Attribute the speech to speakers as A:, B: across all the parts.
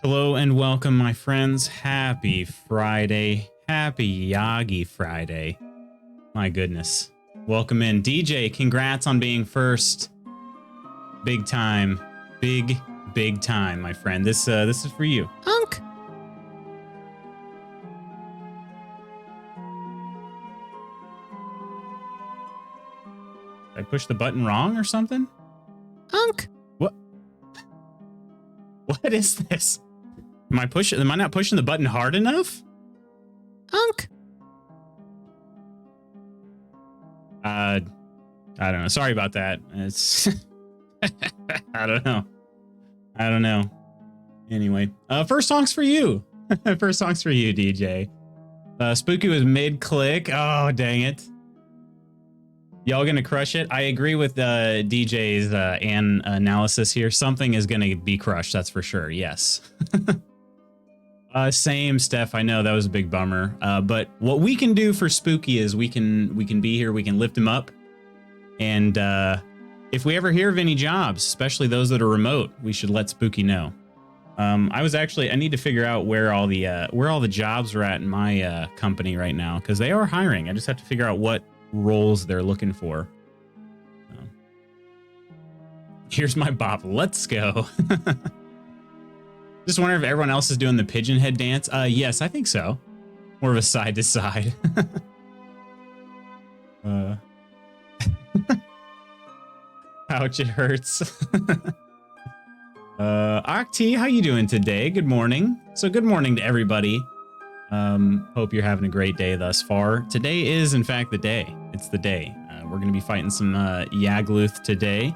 A: Hello and welcome, my friends. Happy Friday. Happy Yaggy Friday. My goodness. Welcome in. DJ, congrats on being first. Big time. Big time, my friend. This is for you. Hunk. Did I push the button wrong or something? Hunk. What? What is this? Am I not pushing the button hard enough? Hunk. I don't know. Sorry about that. It's I don't know. Anyway, first song's for you. First song's for you, DJ. Spooky was mid-click. Oh, dang it. Y'all gonna crush it? I agree with DJ's analysis here. Something is gonna be crushed, that's for sure. Yes. Same, Steph. I know that was a big bummer. But what we can do for Spooky is we can be here. We can lift him up. And if we ever hear of any jobs, especially those that are remote, we should let Spooky know. I need to figure out where all the jobs are at in my company right now, because they are hiring. I just have to figure out what roles they're looking for. Here's my bop. Let's go. Just wonder if everyone else is doing the pigeon head dance. Yes, I think so. More of a side to side. Ouch, it hurts. Octi, how you doing today? Good morning. So good morning to everybody. Hope you're having a great day thus far. Today is, in fact, the day. It's the day. We're going to be fighting some Yagluth today.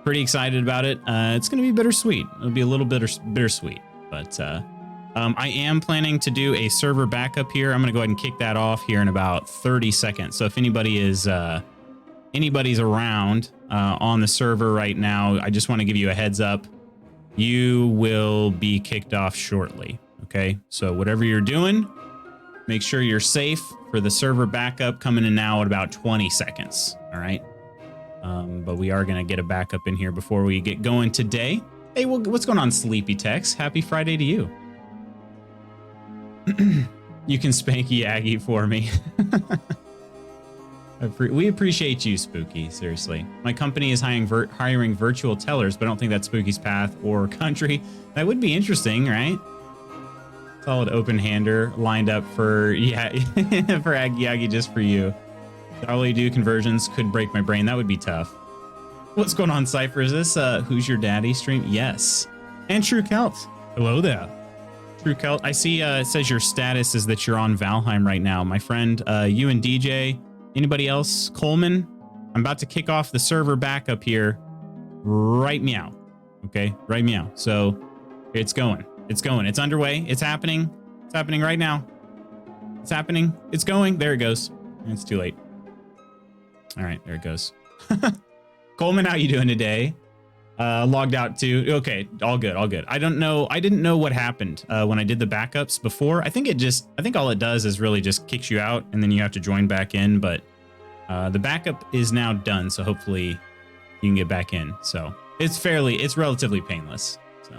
A: Pretty excited about it. It's going to be bittersweet. It'll be a little bittersweet. But I am planning to do a server backup here. I'm going to go ahead and kick that off here in about 30 seconds. So if anybody's around on the server right now, I just want to give you a heads up. You will be kicked off shortly. Okay, so whatever you're doing, make sure you're safe for the server backup coming in now at about 20 seconds. All right. But we are going to get a backup in here before we get going today. Hey, well, what's going on, Sleepy Tex? Happy Friday to you. You can spank Yaggy for me. We appreciate you, Spooky. Seriously. My company is hiring virtual tellers, but I don't think that's Spooky's path or country. That would be interesting, right? Solid open-hander lined up for, yeah, for Yaggy just for you. All you do conversions could break my brain. That would be tough. What's going on, Cypher? Is this Who's Your Daddy stream? Yes. And True Celt. Hello there. True Celt. I see it says your status is that you're on Valheim right now. My friend, you and DJ. Anybody else? Coleman? I'm about to kick off the server backup here. Right meow. Okay? Right meow. So it's going. It's going. It's underway. It's happening. It's happening right now. It's happening. It's going. There it goes. It's too late. All right. There it goes. Coleman, how you doing today? Logged out too. Okay, all good, all good. I don't know. I didn't know what happened when I did the backups before. I think all it does is really just kicks you out and then you have to join back in. But the backup is now done, so hopefully you can get back in. So it's relatively painless. So.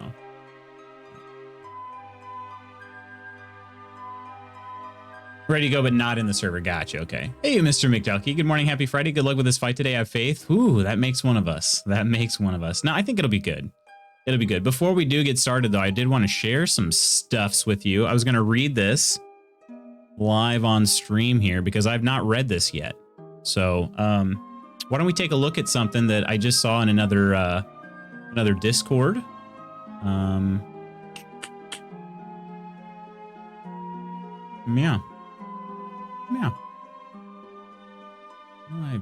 A: Ready to go, but not in the server. Gotcha. Okay. Hey, Mr. McDucky. Good morning. Happy Friday. Good luck with this fight today. I have faith. Ooh, that makes one of us. That makes one of us. No, I think it'll be good. It'll be good. Before we do get started, though, I did want to share some stuffs with you. I was going to read this live on stream here because I've not read this yet. So why don't we take a look at something that I just saw in another Discord. Yeah. Yeah. How do I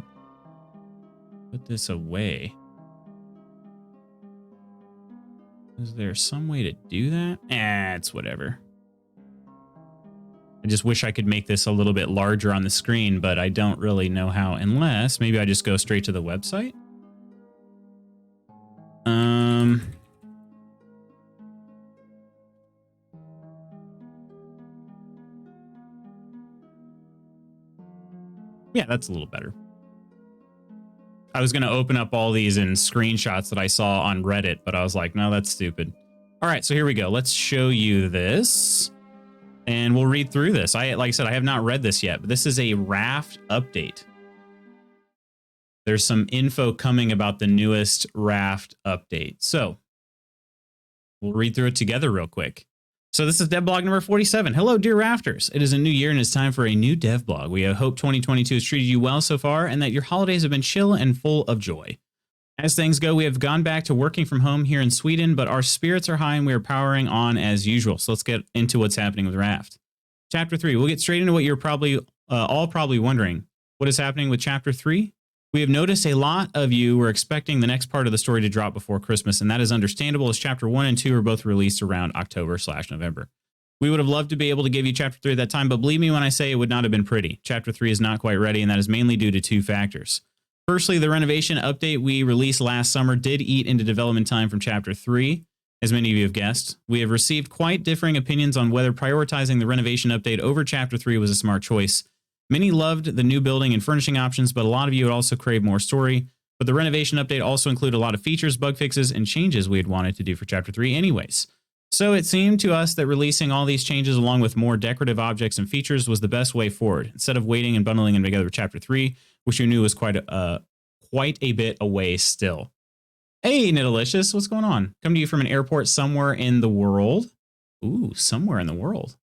A: put this away? Is there some way to do that? It's whatever. I just wish I could make this a little bit larger on the screen, but I don't really know how, unless maybe I just go straight to the website. Yeah, that's a little better. I was going to open up all these in screenshots that I saw on Reddit, but I was like, no, that's stupid. All right, so here we go. Let's show you this, and we'll read through this. Like I said, I have not read this yet, but this is a Raft update. There's some info coming about the newest Raft update. So we'll read through it together real quick. So this is devblog number 47. Hello, dear Rafters. It is a new year and it's time for a new devblog. We hope 2022 has treated you well so far and that your holidays have been chill and full of joy. As things go, we have gone back to working from home here in Sweden, but our spirits are high and we are powering on as usual. So let's get into what's happening with Raft. Chapter 3. We'll get straight into what you're probably all wondering. What is happening with Chapter 3? We have noticed a lot of you were expecting the next part of the story to drop before Christmas, and that is understandable as Chapter 1 and 2 are both released around October/November. We would have loved to be able to give you Chapter 3 at that time, but believe me when I say it would not have been pretty. Chapter 3 is not quite ready, and that is mainly due to two factors. Firstly, the renovation update we released last summer did eat into development time from Chapter 3, as many of you have guessed. We have received quite differing opinions on whether prioritizing the renovation update over Chapter 3 was a smart choice. Many loved the new building and furnishing options, but a lot of you would also crave more story. But the renovation update also included a lot of features, bug fixes, and changes we had wanted to do for Chapter 3 anyways. So it seemed to us that releasing all these changes along with more decorative objects and features was the best way forward, instead of waiting and bundling them together with Chapter 3, which we knew was quite a bit away still. Hey, Nidalicious, what's going on? Come to you from an airport somewhere in the world. Ooh, somewhere in the world.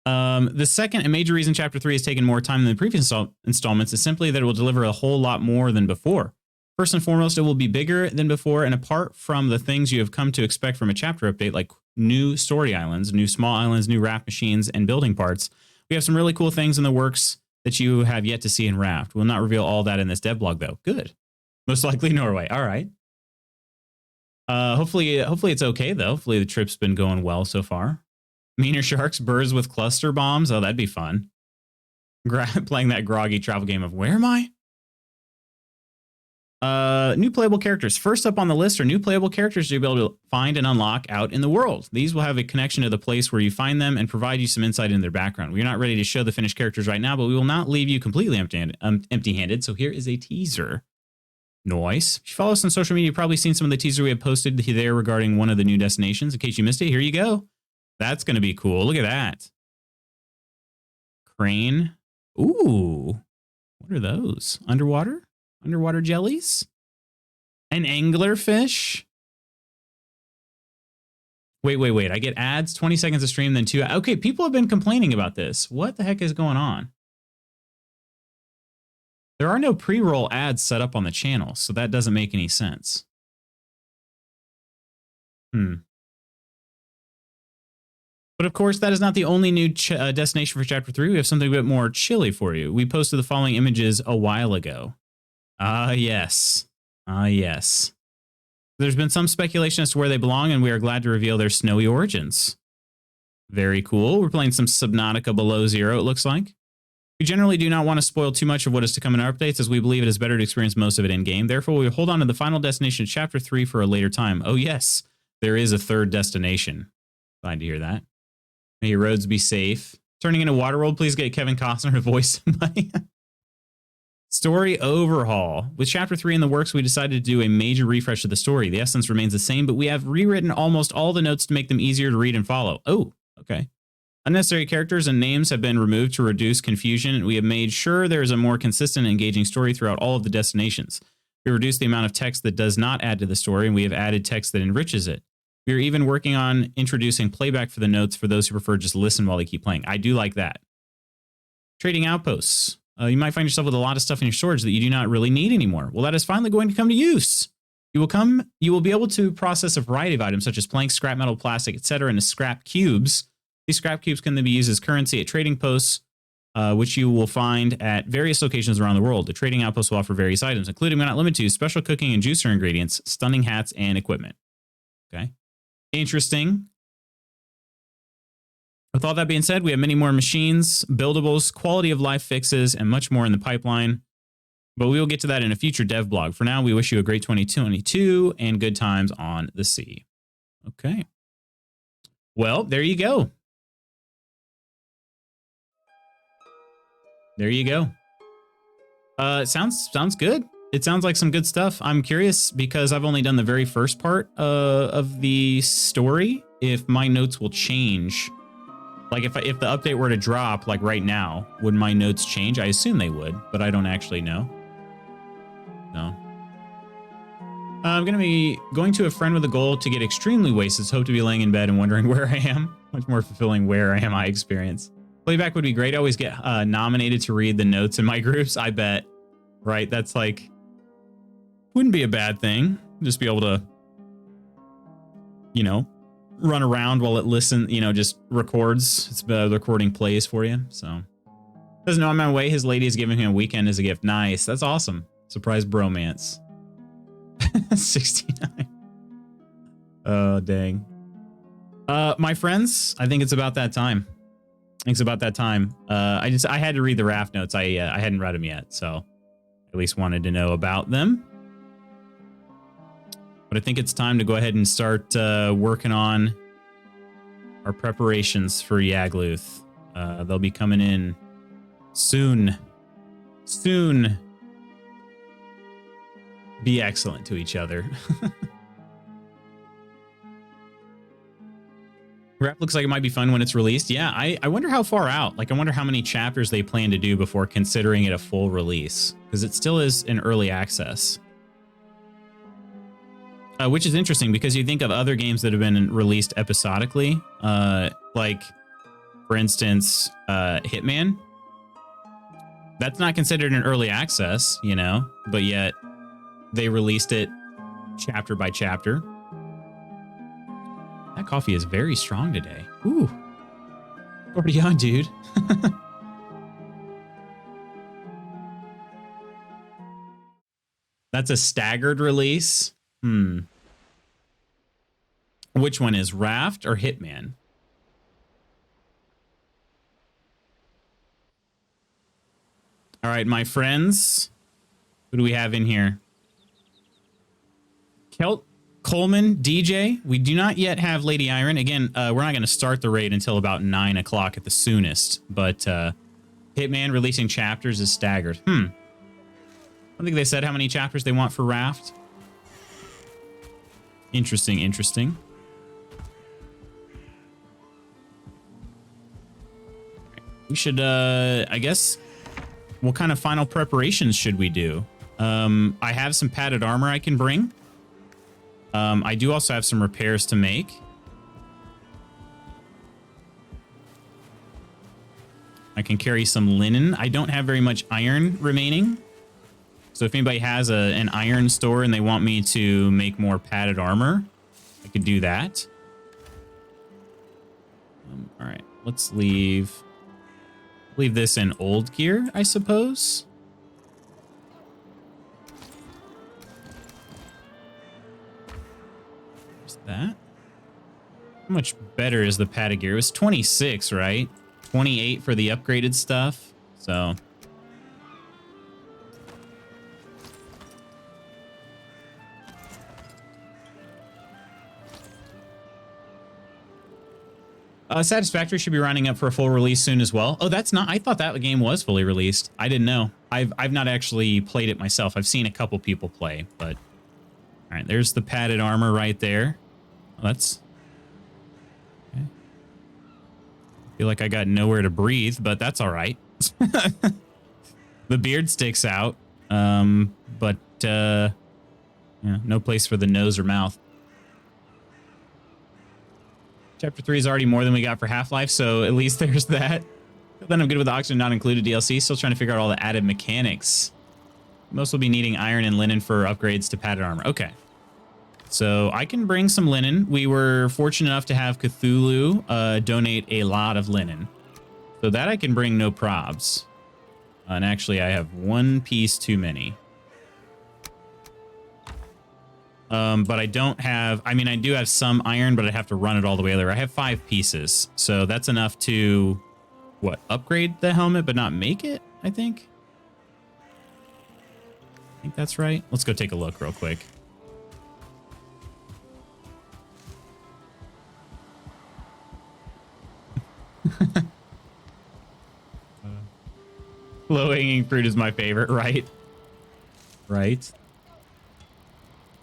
A: The second and major reason Chapter 3 has taken more time than the previous installments is simply that it will deliver a whole lot more than before. First and foremost, it will be bigger than before, and apart from the things you have come to expect from a chapter update, like new story islands, new small islands, new raft machines, and building parts, we have some really cool things in the works that you have yet to see in Raft. We'll not reveal all that in this devblog, though. Good. Most likely Norway. All right. Hopefully it's okay, though. Hopefully the trip's been going well so far. Meaner sharks, birds with cluster bombs. Oh, that'd be fun. Playing that groggy travel game of where am I? New playable characters. First up on the list are new playable characters you'll be able to find and unlock out in the world. These will have a connection to the place where you find them and provide you some insight into their background. We're not ready to show the finished characters right now, but we will not leave you completely empty-handed. So here is a teaser. Nice. If you follow us on social media, you've probably seen some of the teaser we have posted there regarding one of the new destinations. In case you missed it, here you go. That's going to be cool. Look at that. Crane. Ooh. What are those? Underwater jellies? An anglerfish? Wait. I get ads, 20 seconds of stream, then 2. Okay, people have been complaining about this. What the heck is going on? There are no pre-roll ads set up on the channel, so that doesn't make any sense. But of course, that is not the only new destination for Chapter 3. We have something a bit more chilly for you. We posted the following images a while ago. Yes. Yes. There's been some speculation as to where they belong, and we are glad to reveal their snowy origins. Very cool. We're playing some Subnautica Below Zero, it looks like. We generally do not want to spoil too much of what is to come in our updates, as we believe it is better to experience most of it in-game. Therefore, we will hold on to the final destination of Chapter 3 for a later time. Oh, yes. There is a third destination. Glad to hear that. May your roads be safe. Turning into Waterworld, please get Kevin Costner to voice somebody. Story overhaul. With Chapter 3 in the works, we decided to do a major refresh of the story. The essence remains the same, but we have rewritten almost all the notes to make them easier to read and follow. Oh, okay. Unnecessary characters and names have been removed to reduce confusion. We have made sure there is a more consistent and engaging story throughout all of the destinations. We reduced the amount of text that does not add to the story, and we have added text that enriches it. We are even working on introducing playback for the notes for those who prefer just listen while they keep playing. I do like that. Trading outposts. You might find yourself with a lot of stuff in your storage that you do not really need anymore. Well, that is finally going to come to use. You will be able to process a variety of items such as planks, scrap metal, plastic, etc. into scrap cubes. These scrap cubes can then be used as currency at trading posts, which you will find at various locations around the world. The trading outposts will offer various items, including but not limited to special cooking and juicer ingredients, stunning hats, and equipment. Okay. Interesting. With all that being said, we have many more machines, buildables, quality of life fixes, and much more in the pipeline. But we will get to that in a future dev blog. For now, we wish you a great 2022 and good times on the sea. Okay. Well, there you go. There you go. Sounds good. it sounds like some good stuff. I'm curious because I've only done the very first part of the story. If my notes will change, like if the update were to drop like right now, would my notes change? I assume they would, but I don't actually know. No. I'm going to be going to a friend with a goal to get extremely wasted. Hope to be laying in bed and wondering where I am. Much more fulfilling where I am I experience. Playback would be great. I always get nominated to read the notes in my groups. I bet. Right? That's like, wouldn't be a bad thing. Just be able to, you know, run around while it just records. It's the recording plays for you. So doesn't know I'm on my way. His lady is giving him a weekend as a gift. Nice. That's awesome. Surprise bromance. 69. Oh, dang. My friends, I think it's about that time. I had to read the raft notes. I hadn't read them yet, so at least wanted to know about them. But I think it's time to go ahead and start working on our preparations for Yagluth. They'll be coming in soon. Soon. Be excellent to each other. Rap looks like it might be fun when it's released. Yeah, I wonder how far out. Like, I wonder how many chapters they plan to do before considering it a full release. Because it still is in early access. Which is interesting because you think of other games that have been released episodically. Like, for instance, Hitman. That's not considered an early access, you know? But yet, they released it chapter by chapter. That coffee is very strong today. Ooh. Already on, dude. That's a staggered release. Which one is Raft or Hitman? All right, my friends. Who do we have in here? Coleman, DJ. We do not yet have Lady Iron. Again, we're not going to start the raid until about 9 o'clock at the soonest. But Hitman releasing chapters is staggered. I don't think they said how many chapters they want for Raft. Interesting, interesting. We should, I guess, what kind of final preparations should we do? I have some padded armor I can bring. I do also have some repairs to make. I can carry some linen. I don't have very much iron remaining. So if anybody has an iron store and they want me to make more padded armor, I could do that. All right, let's leave this in old gear, I suppose. That. How much better is the padded gear? It was 26, right? 28 for the upgraded stuff. So. Satisfactory should be rounding up for a full release soon as well. Oh, that's not. I thought that game was fully released. I didn't know. I've not actually played it myself. I've seen a couple people play, but. All right, there's the padded armor right there. Let's. Okay. I feel like I got nowhere to breathe, but that's all right. The beard sticks out, but yeah, no place for the nose or mouth. Chapter 3 is already more than we got for Half-Life, so at least there's that. Then I'm good with the Oxygen not included DLC. Still trying to figure out all the added mechanics. Most will be needing iron and linen for upgrades to padded armor. Okay. So I can bring some linen. We were fortunate enough to have Cthulhu donate a lot of linen. So that I can bring no probs. And actually, I have one piece too many. But I don't have... I mean, I do have some iron, but I have to run it all the way there. I have 5 pieces. So that's enough to... What? Upgrade the helmet, but not make it, I think? I think that's right. Let's go take a look real quick. Low-hanging fruit is my favorite, right? right?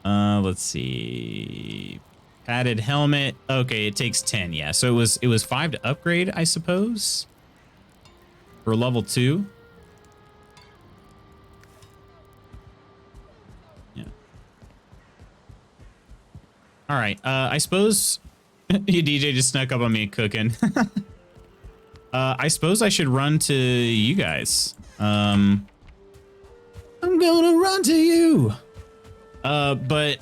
A: Let's see. Padded helmet. Okay, it takes 10. Yeah, so it was 5 to upgrade, I suppose. For level 2. Yeah. All right. I suppose you DJ just snuck up on me cooking. I suppose I should run to you guys. I'm gonna run to you. But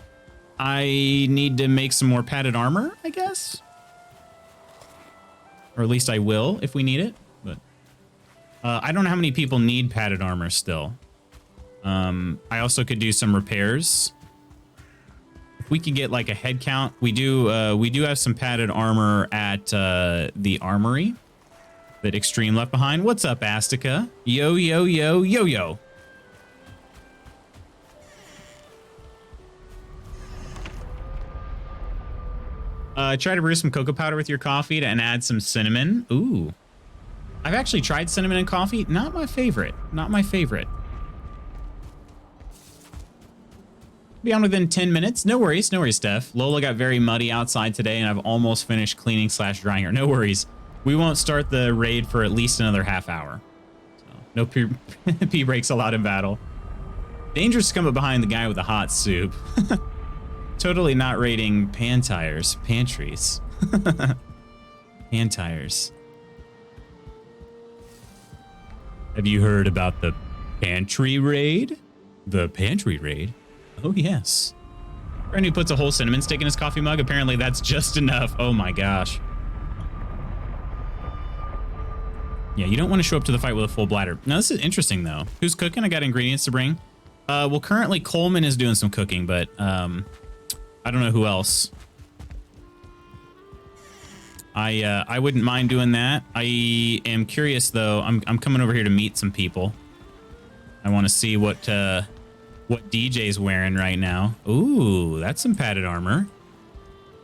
A: I need to make some more padded armor, I guess. Or at least I will if we need it. But I don't know how many people need padded armor still. I also could do some repairs. If we could get like a head count, we do have some padded armor at the armory that Extreme left behind. What's up, Astica? Yo, yo, yo, yo, yo. Try to brew some cocoa powder with your coffee and add some cinnamon. Ooh. I've actually tried cinnamon and coffee. Not my favorite. Not my favorite. Be on within 10 minutes. No worries. No worries, Steph. Lola got very muddy outside today, and I've almost finished cleaning / drying her. No worries. We won't start the raid for at least another half hour. So, no pee breaks allowed in battle. Dangerous to come up behind the guy with the hot soup. Totally not raiding pantires. Pantries. Pantires. Have you heard about the pantry raid? The pantry raid? Oh, yes. Friend who puts a whole cinnamon stick in his coffee mug. Apparently that's just enough. Oh my gosh. Yeah, you don't want to show up to the fight with a full bladder. Now, this is interesting, though. Who's cooking? I got ingredients to bring. Well, currently Coleman is doing some cooking, but I don't know who else. I wouldn't mind doing that. I am curious, though. I'm coming over here to meet some people. I want to see what DJ's wearing right now. Ooh, that's some padded armor.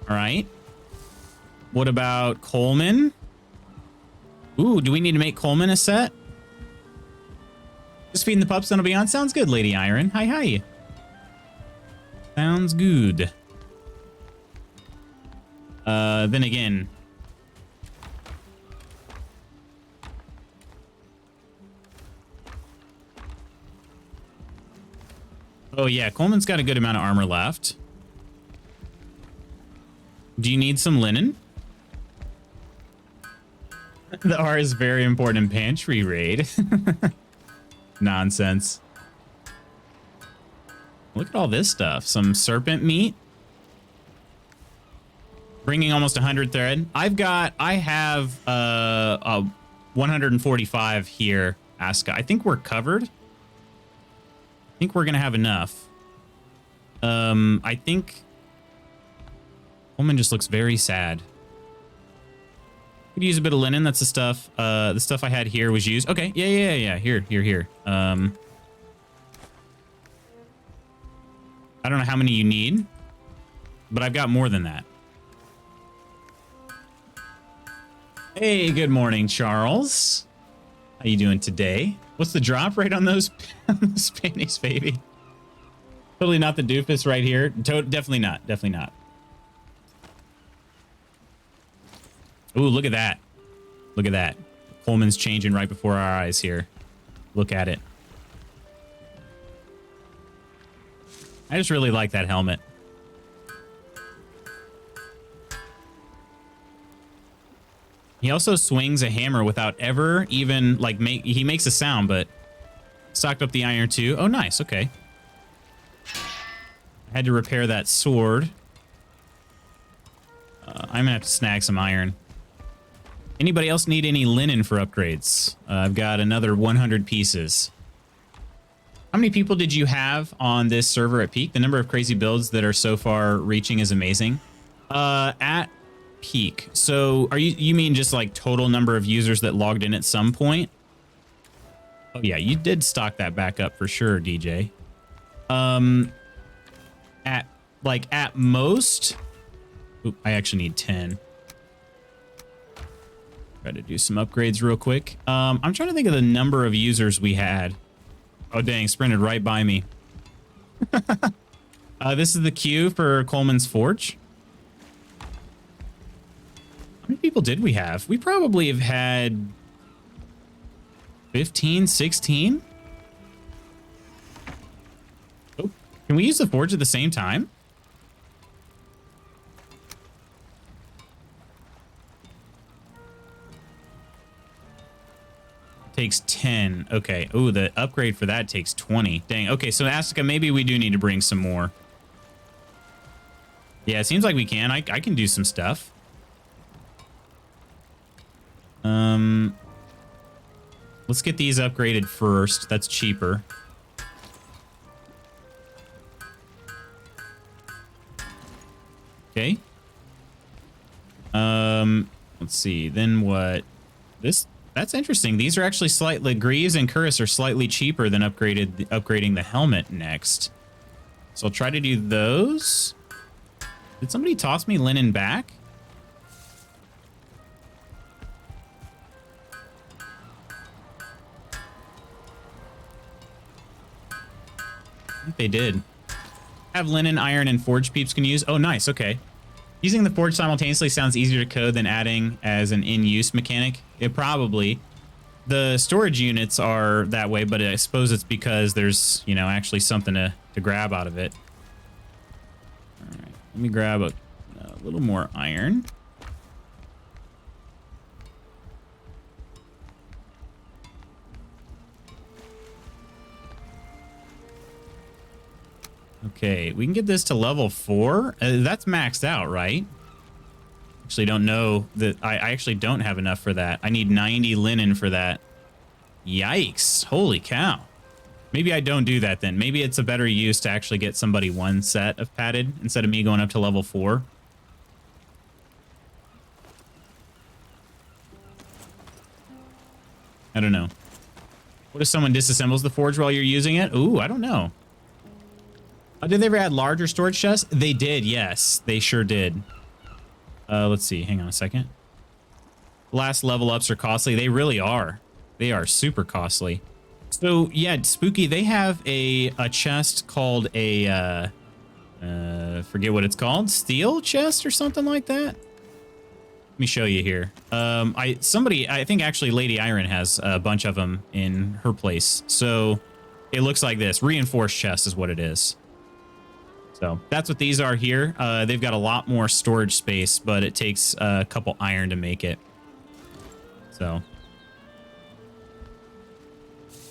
A: All right. What about Coleman? Ooh, do we need to make Coleman a set? Just feeding the pups, then I'll be on. Sounds good, Lady Iron. Hi, hi. Sounds good. Then again. Oh, yeah, Coleman's got a good amount of armor left. Do you need some linen? The R is very important in pantry raid. Nonsense. Look at all this stuff. Some serpent meat. Bringing almost 100 thread. I have 145 here, Aska. I think we're covered. I think we're gonna have enough. I think Woman just looks very sad. Could use a bit of linen. That's the stuff I had here was used. Okay, yeah. Here. I don't know how many you need, but I've got more than that. Hey, good morning, Charles. How you doing today? What's the drop rate on those panties, baby? Totally not the doofus right here. Definitely not. Definitely not. Ooh, look at that. Look at that. Coleman's changing right before our eyes here. Look at it. I just really like that helmet. He also swings a hammer without ever even, like, he makes a sound, but stocked up the iron too. Oh, nice. Okay. I had to repair that sword. I'm gonna have to snag some iron. Anybody else need any linen for upgrades? I've got another 100 pieces. How many people did you have on this server at peak? The number of crazy builds that are so far reaching is amazing. At peak. So you mean just like total number of users that logged in at some point? Oh yeah, you did stock that back up for sure, DJ. At most, oop, I actually need 10. Try to do some upgrades real quick. I'm trying to think of the number of users we had. Oh dang, sprinted right by me. This is the queue for Coleman's Forge. How many people did we have? We probably have had 15, 16. Oh, can we use the forge at the same time? Takes 10. Okay. Oh, the upgrade for that takes 20. Dang. Okay, so Astica, maybe we do need to bring some more. Yeah, it seems like we can. I can do some stuff. Let's get these upgraded first. That's cheaper. Okay. Let's see. Then what? That's interesting. These are actually slightly, Greaves and Curris are slightly cheaper than upgrading the helmet next. So I'll try to do those. Did somebody toss me linen back? I think they did. Have linen, iron, and forge peeps can use. Oh, nice. Okay. Using the forge simultaneously sounds easier to code than adding as an in-use mechanic. It probably. The storage units are that way, but I suppose it's because there's, you know, actually something to grab out of it. All right. Let me grab a little more iron. Okay, we can get this to level 4. That's maxed out, right? Actually, don't know that. I actually don't have enough for that. I need 90 linen for that. Yikes. Holy cow. Maybe I don't do that then. Maybe it's a better use to actually get somebody one set of padded instead of me going up to level 4. I don't know. What if someone disassembles the forge while you're using it? Ooh, I don't know. Did they ever add larger storage chests? They did, yes. They sure did. Let's see. Hang on a second. Last level ups are costly. They really are. They are super costly. So, yeah, Spooky, they have a chest called a, forget what it's called. Steel chest or something like that? Let me show you here. I think actually Lady Iron has a bunch of them in her place. So, it looks like this. Reinforced chest is what it is. So that's what these are here. They've got a lot more storage space, but it takes a couple iron to make it. So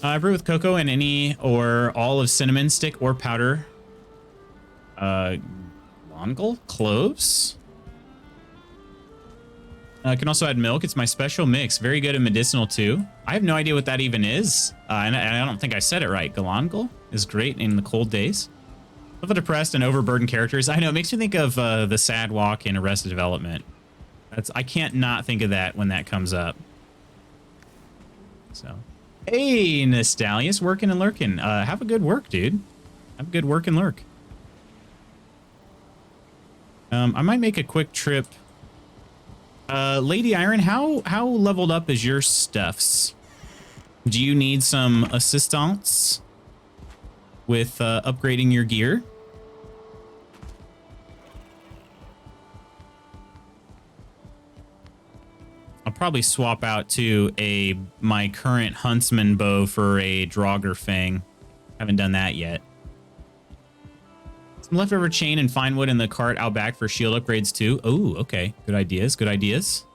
A: I brew with cocoa and any or all of cinnamon stick or powder. Longal? Cloves? Can also add milk. It's my special mix. Very good and medicinal too. I have no idea what that even is. And I don't think I said it right. Galangal is great in the cold days. Love the depressed and overburdened characters. I know, it makes me think of the sad walk in Arrested Development. I can't not think of that when that comes up. So, hey, Nostalius, working and lurking. Have a good work, dude. Have a good work and lurk. I might make a quick trip. Lady Iron, how leveled up is your stuffs? Do you need some assistance with upgrading your gear? I'll probably swap out to my current Huntsman bow for a Draugr Fang. Haven't done that yet. Some leftover chain and fine wood in the cart out back for shield upgrades too. Oh, okay. Good ideas. Good ideas.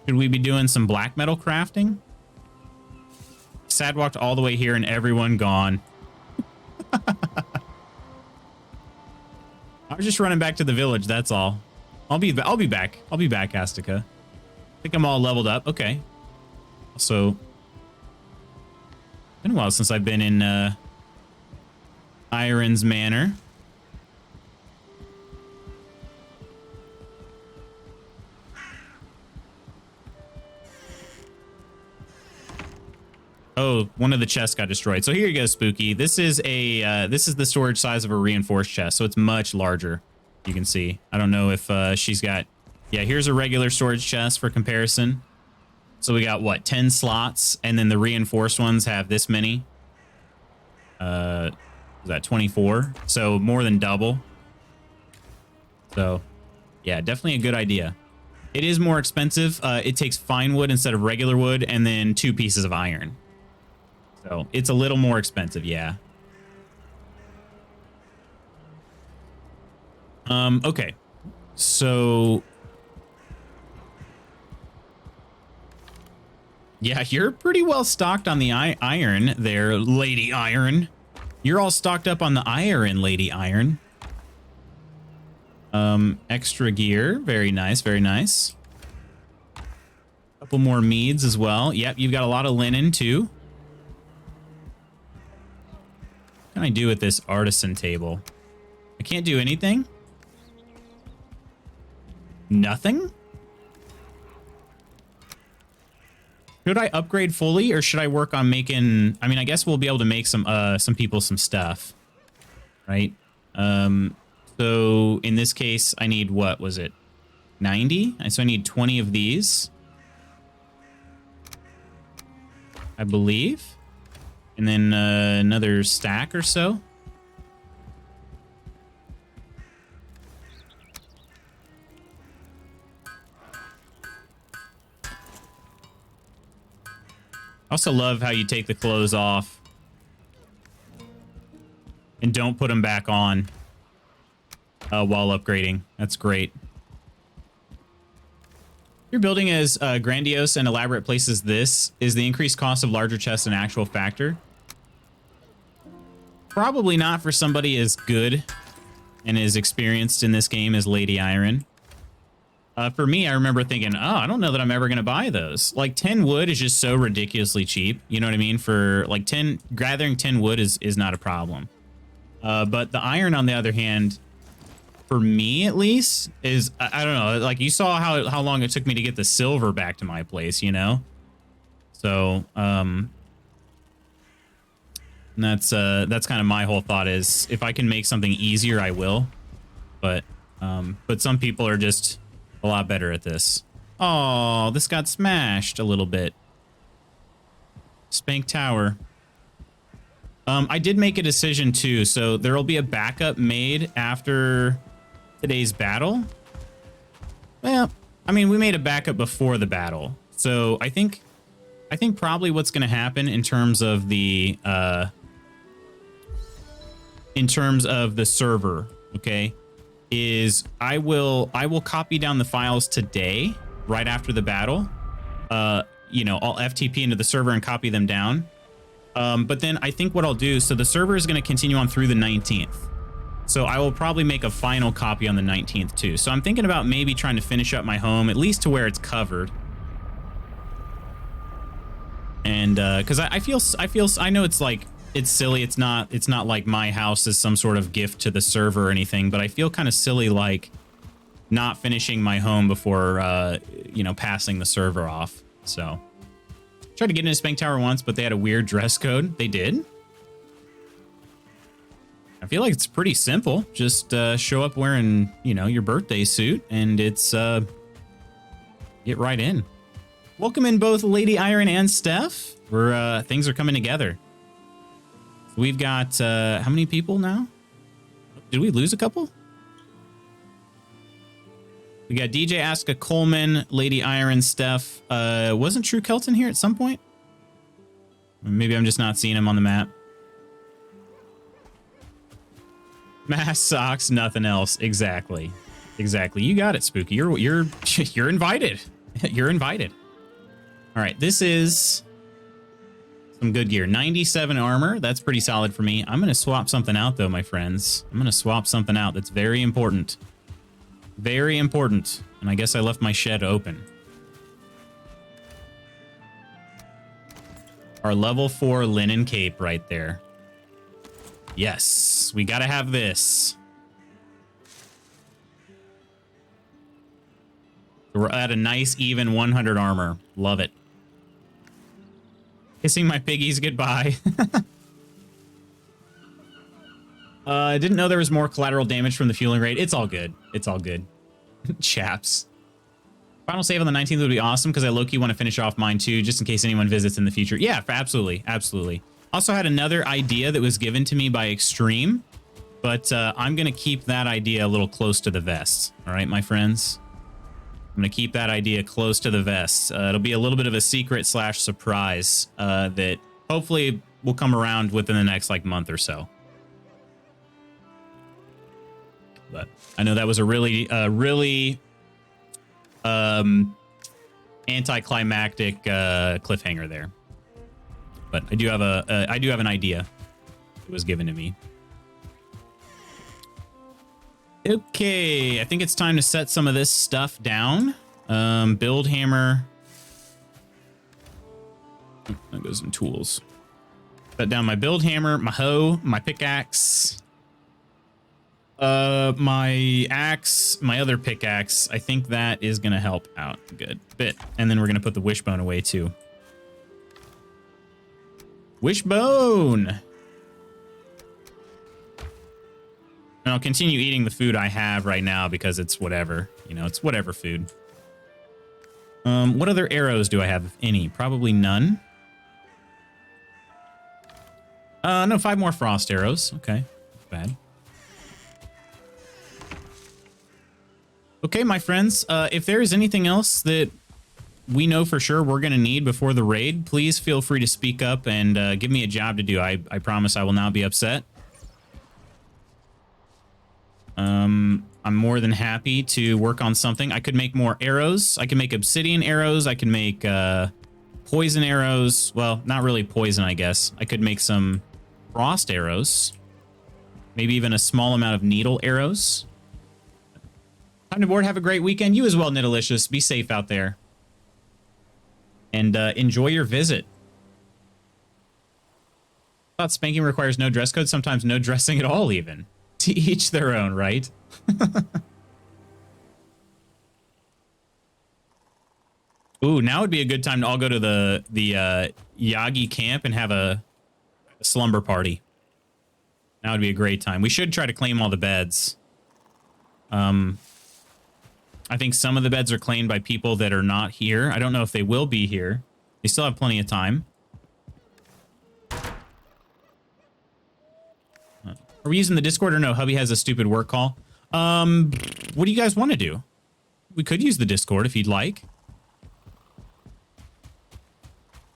A: Should we be doing some black metal crafting? Sad walked all the way here and everyone gone. I was just running back to the village, that's all. I'll be back. I'll be back, Astica. I think I'm all leveled up. Okay. Also, been a while since I've been in Iron's Manor. Oh, one of the chests got destroyed. So here you go, Spooky. This is the storage size of a reinforced chest, so it's much larger. You can see. I don't know if she's got. Yeah, here's a regular storage chest for comparison. So we got what, 10 slots, and then the reinforced ones have this many. Was that 24? So more than double. So yeah, definitely a good idea. It is more expensive. It takes fine wood instead of regular wood, and then 2 pieces of iron. So it's a little more expensive, yeah. Okay. So yeah, you're pretty well stocked on the iron there, Lady Iron. You're all stocked up on the iron, Lady Iron. Extra gear. Very nice, very nice. Couple more meads as well. Yep, you've got a lot of linen too. What can I do with this artisan table? I can't do anything? Nothing? Should I upgrade fully, or should I work on making... I mean, I guess we'll be able to make some people some stuff. Right? So, in this case, I need, what was it? 90? So I need 20 of these. I believe. And then another stack or so. I also love how you take the clothes off and don't put them back on while upgrading. That's great. You're building as grandiose and elaborate place as this. Is the increased cost of larger chests an actual factor? Probably not for somebody as good and as experienced in this game as Lady Iron. For me, I remember thinking, oh, I don't know that I'm ever going to buy those. Like 10 wood is just so ridiculously cheap. You know what I mean? For like gathering 10 wood is not a problem. But the iron, on the other hand, for me at least, is, I don't know. Like you saw how long it took me to get the silver back to my place, you know? So, that's kind of my whole thought is if I can make something easier, I will. But some people are just a lot better at this. Oh, this got smashed a little bit. Spank Tower. I did make a decision too, so there will be a backup made after today's battle. Well, I mean, we made a backup before the battle, so I think probably what's going to happen in terms of the server, okay, is I will copy down the files today, right after the battle. You know, I'll FTP into the server and copy them down. But then I think what I'll do, so the server is going to continue on through the 19th. So I will probably make a final copy on the 19th too. So I'm thinking about maybe trying to finish up my home, at least to where it's covered. And because I know it's like, it's silly. It's not like my house is some sort of gift to the server or anything, but I feel kind of silly like not finishing my home before, you know, passing the server off. So tried to get into Spank Tower once, but they had a weird dress code. They did. I feel like it's pretty simple. Just show up wearing, you know, your birthday suit, and it's get right in. Welcome in both Lady Iron and Steph. We're things are coming together. We've got how many people now? Did we lose a couple? We got DJ Aska Coleman, Lady Iron, Steph. Wasn't True Kelton here at some point? Maybe I'm just not seeing him on the map. Mask, socks, nothing else. Exactly. Exactly. You got it, Spooky. You're invited. You're invited. All right, this is some good gear. 97 armor. That's pretty solid for me. I'm going to swap something out, though, my friends. I'm going to swap something out. That's very important. Very important. And I guess I left my shed open. Our level 4 linen cape right there. Yes, we got to have this. We're at a nice, even 100 armor. Love it. Kissing my piggies goodbye. I didn't know there was more collateral damage from the fueling rate. It's all good. It's all good. Chaps. Final save on the 19th would be awesome because I low-key want to finish off mine too, just in case anyone visits in the future. Yeah, absolutely. Absolutely. Also had another idea that was given to me by Extreme, but I'm going to keep that idea a little close to the vest. All right, my friends? I'm going to keep that idea close to the vest. It'll be a little bit of a secret slash surprise that hopefully will come around within the next like month or so. But I know that was a really anticlimactic cliffhanger there. But I do have an idea that was given to me. Okay, I think it's time to set some of this stuff down. Build hammer. That goes in tools. Set down my build hammer, my hoe, my pickaxe. My axe, my other pickaxe. I think that is gonna help out a good bit. And then we're gonna put the wishbone away too. Wishbone! And I'll continue eating the food I have right now because it's whatever. You know, it's whatever food. What other arrows do I have, if any? Probably none. No, 5 more frost arrows. Okay, not bad. Okay, my friends, if there is anything else that we know for sure we're going to need before the raid, please feel free to speak up and give me a job to do. I promise I will not be upset. I'm more than happy to work on something. I could make more arrows. I can make obsidian arrows. I can make poison arrows. Well, not really poison, I guess. I could make some frost arrows. Maybe even a small amount of needle arrows. Time to board. Have a great weekend. You as well, Nidalicious. Be safe out there. And enjoy your visit. I thought spanking requires no dress code. Sometimes no dressing at all, even. To each their own, right? Ooh, now would be a good time to all go to the YAGGY camp and have a slumber party. Now would be a great time. We should try to claim all the beds. I think some of the beds are claimed by people that are not here. I don't know if they will be here. They still have plenty of time. Are we using the Discord or no? Hubby has a stupid work call. What do you guys want to do? We could use the Discord if you'd like.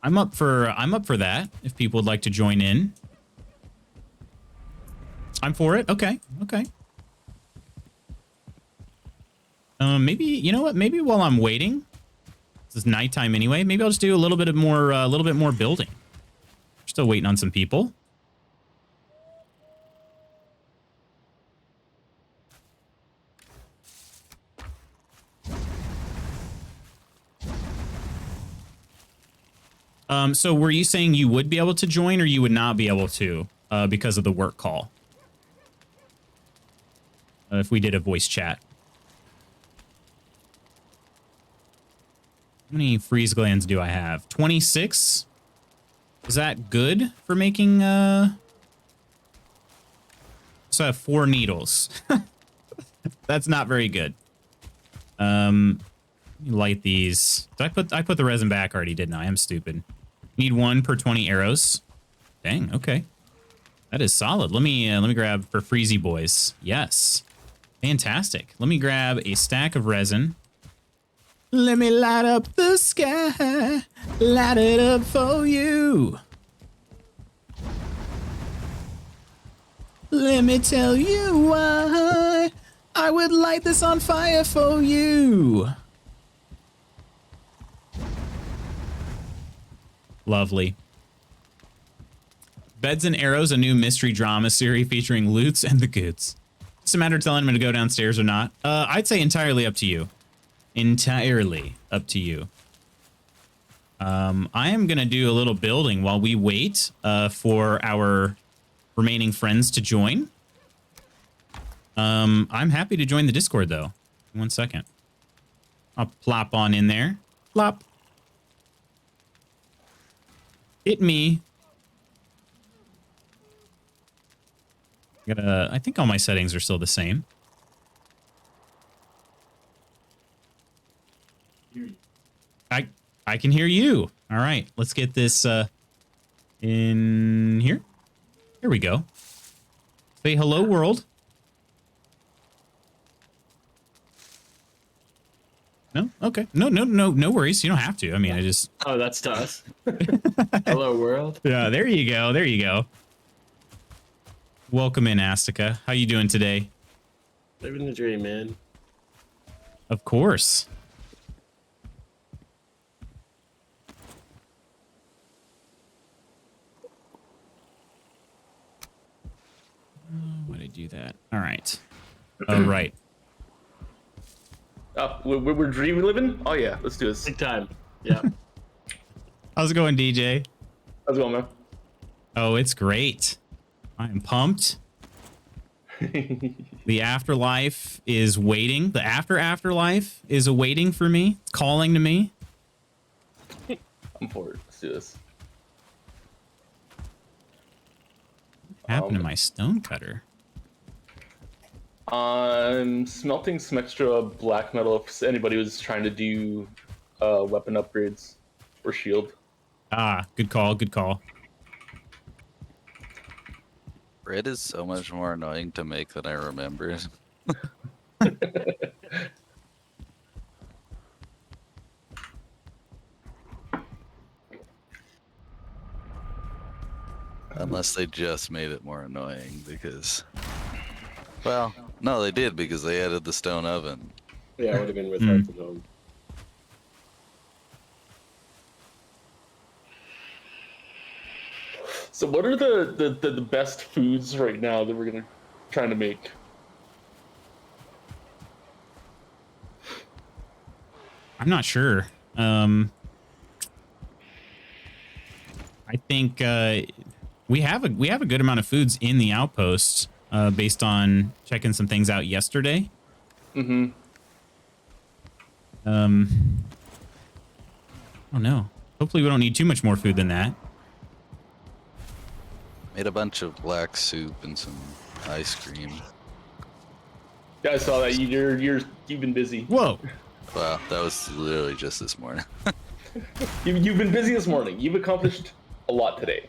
A: I'm up for that if people would like to join in. I'm for it. Okay. Okay. Maybe, you know what? Maybe while I'm waiting, this is nighttime anyway. Maybe I'll just do a little bit more building. Still waiting on some people. So were you saying you would be able to join or you would not be able to because of the work call? If we did a voice chat. How many freeze glands do I have? 26? Is that good for making, So I have 4 needles. That's not very good. Light these. Did I put the resin back already, didn't I? I'm stupid. Need 1 per 20 arrows. Dang, okay. That is solid. Let me grab for Freezy Boys. Yes. Fantastic. Let me grab a stack of resin. Let me light up the sky. Light it up for you. Let me tell you why I would light this on fire for you. Lovely. Beds and Arrows, a new mystery drama series featuring Loots and the Goods. It's a matter of telling him to go downstairs or not. I'd say entirely up to you. Entirely up to you. I am going to do a little building while we wait for our remaining friends to join. I'm happy to join the Discord, though. 1 second. I'll plop on in there. Plop. Hit me. I think all my settings are still the same. I can hear you. All right, let's get this In here? Here we go. Say hello, world. No? Okay. No worries. You don't have to. I mean, I just...
B: Oh, that's to us. Hello, world.
A: Yeah, there you go. There you go. Welcome in, Astica. How you doing today?
B: Living the dream, man.
A: Of course. Why did I do that? All right. Oh, right.
C: Oh, we're dream living? Oh yeah, let's do this.
B: Big time. Yeah.
A: How's it going, DJ?
C: How's it going, man?
A: Oh, it's great. I am pumped. The afterlife is waiting. The afterlife is awaiting for me. It's calling to me.
C: I'm for it. Let's do this.
A: What happened to my stone cutter?
C: I'm smelting some extra black metal if anybody was trying to do weapon upgrades or shield.
A: Ah, good call. Good call.
D: Bread is so much more annoying to make than I remember. Unless they just made it more annoying because... Well, no, they did because they added the stone oven.
B: Yeah, I would have been with Hearts of Home.
C: So what are the best foods right now that we're trying to make?
A: I'm not sure. I think we have a good amount of foods in the outpost based on checking some things out yesterday.
C: Mm-hmm.
A: Oh no. Hopefully we don't need too much more food than that.
D: Made a bunch of black soup and some ice cream.
C: Yeah, I saw that. You've been busy.
A: Whoa.
D: Wow, that was literally just this morning.
C: You've been busy this morning. You've accomplished a lot today.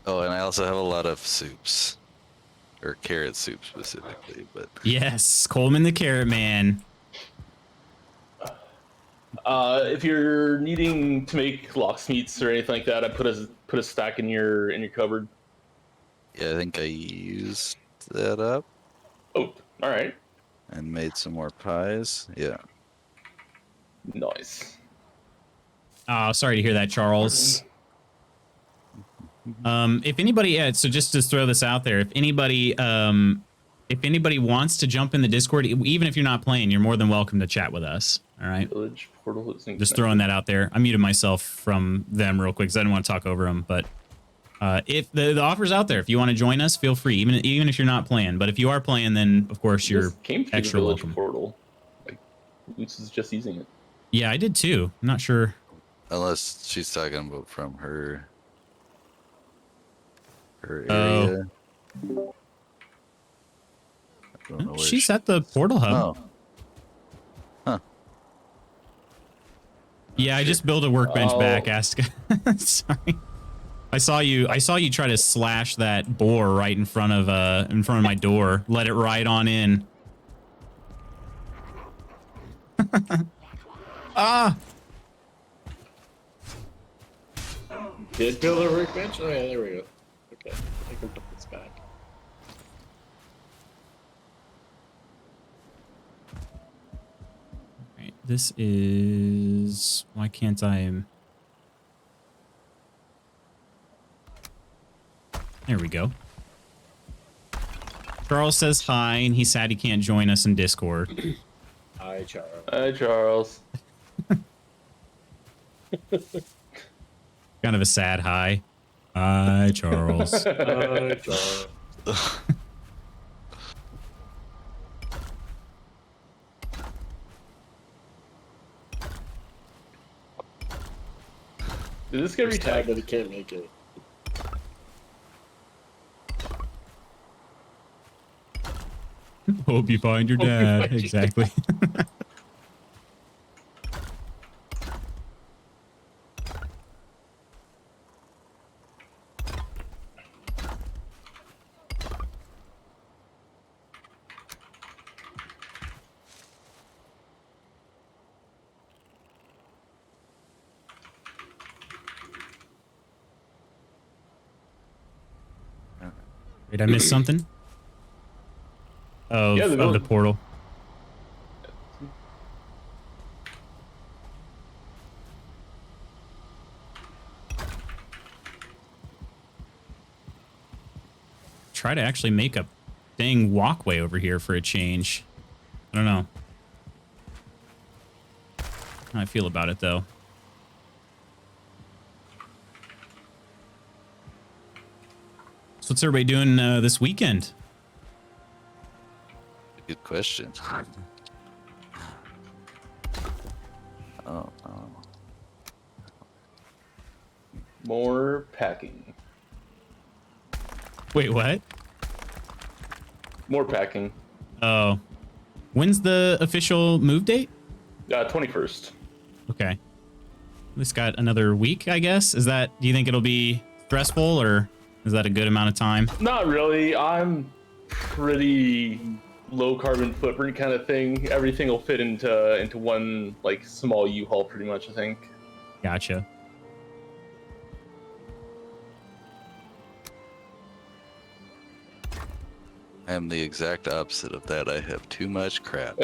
D: Oh, and I also have a lot of soups. Or carrot soup specifically, but...
A: Yes, Coleman the Carrot Man.
C: If you're needing to make locksmiths or anything like that, I put a stack in your cupboard.
D: Yeah, I think I used that up
C: Oh, all right.
D: and made some more pies. Yeah.
C: Nice.
A: Oh, sorry to hear that, Charles. If anybody, so just to throw this out there, if anybody wants to jump in the Discord, even if you're not playing, you're more than welcome to chat with us. All right.
C: Village portal is
A: Just throwing that out there. I muted myself from them real quick because I didn't want to talk over them. But if the offer's out there, if you want to join us, feel free. Even if you're not playing, but if you are playing, then of course you're
C: came through
A: extra
C: the village
A: welcome.
C: portal. Like, Luce is just using it.
A: Yeah, I did too. I'm not sure.
D: Unless she's talking about from her
A: Oh.
D: area. I don't know where
A: She's at the portal hub.
D: Oh. Huh.
A: Yeah, I just built a workbench back, Astica. Sorry. I saw you try to slash that boar right in front of my door. Let it right on in. Ah!
B: Did build a workbench? Oh yeah, there we go. Okay, I can put this back.
A: Right, this is... Why can't I... There we go. Charles says hi, and he's sad he can't join us in Discord.
B: Hi, Charles.
C: Hi, Charles.
A: Kind of a sad hi. Hi, Charles.
B: Hi, Charles.
C: Did this get
B: He's tagged,
C: retagged?
B: but he can't make it.
A: Hope you find your dad. Exactly. Did I miss something?
C: Yeah,
A: Of the portal. Try to actually make a dang walkway over here for a change. I don't know how I feel about it, though. So what's everybody doing this weekend?
D: Good question. Oh, oh.
C: More packing.
A: Wait, what?
C: More packing.
A: Oh. When's the official move date?
C: 21st.
A: Okay. This got another week, I guess. Do you think it'll be stressful, or is that a good amount of time?
C: Not really. I'm pretty low carbon footprint kind of thing. Everything will fit into one like small U-Haul pretty much, I think.
A: Gotcha.
D: I am the exact opposite of that. I have too much crap.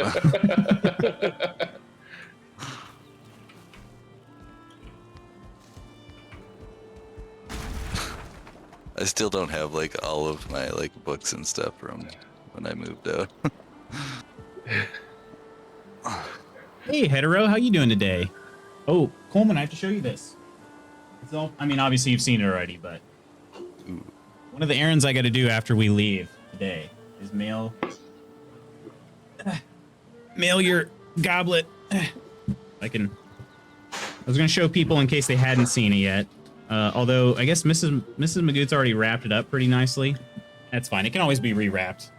D: I still don't have like all of my like books and stuff from when I moved out.
A: Hey, Hetero, how you doing today? Oh, Coleman, I have to show you this. It's all, I mean, obviously you've seen it already, but one of the errands I got to do after we leave today is mail your goblet. I was going to show people in case they hadn't seen it yet. Although I guess Mrs. Magoot's already wrapped it up pretty nicely. That's fine. It can always be rewrapped.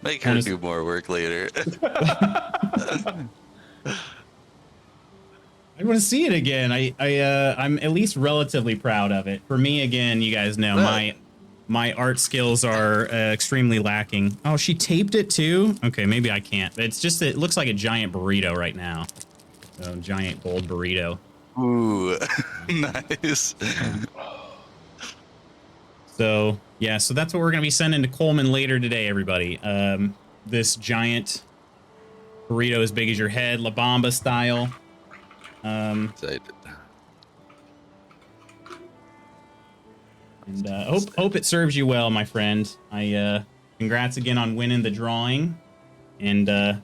D: Make her do more work later.
A: I want to see it again. I'm at least relatively proud of it. For me, again, you guys know my art skills are extremely lacking. Oh, she taped it too? Okay, maybe I can't. It's just, it looks like a giant burrito right now. So, giant gold burrito.
D: Ooh, nice.
A: So, yeah, so that's what we're going to be sending to Coleman later today, everybody. This giant burrito as big as your head, La Bamba style.
D: Excited.
A: And hope it serves you well, my friend. Congrats again on winning the drawing. And I'll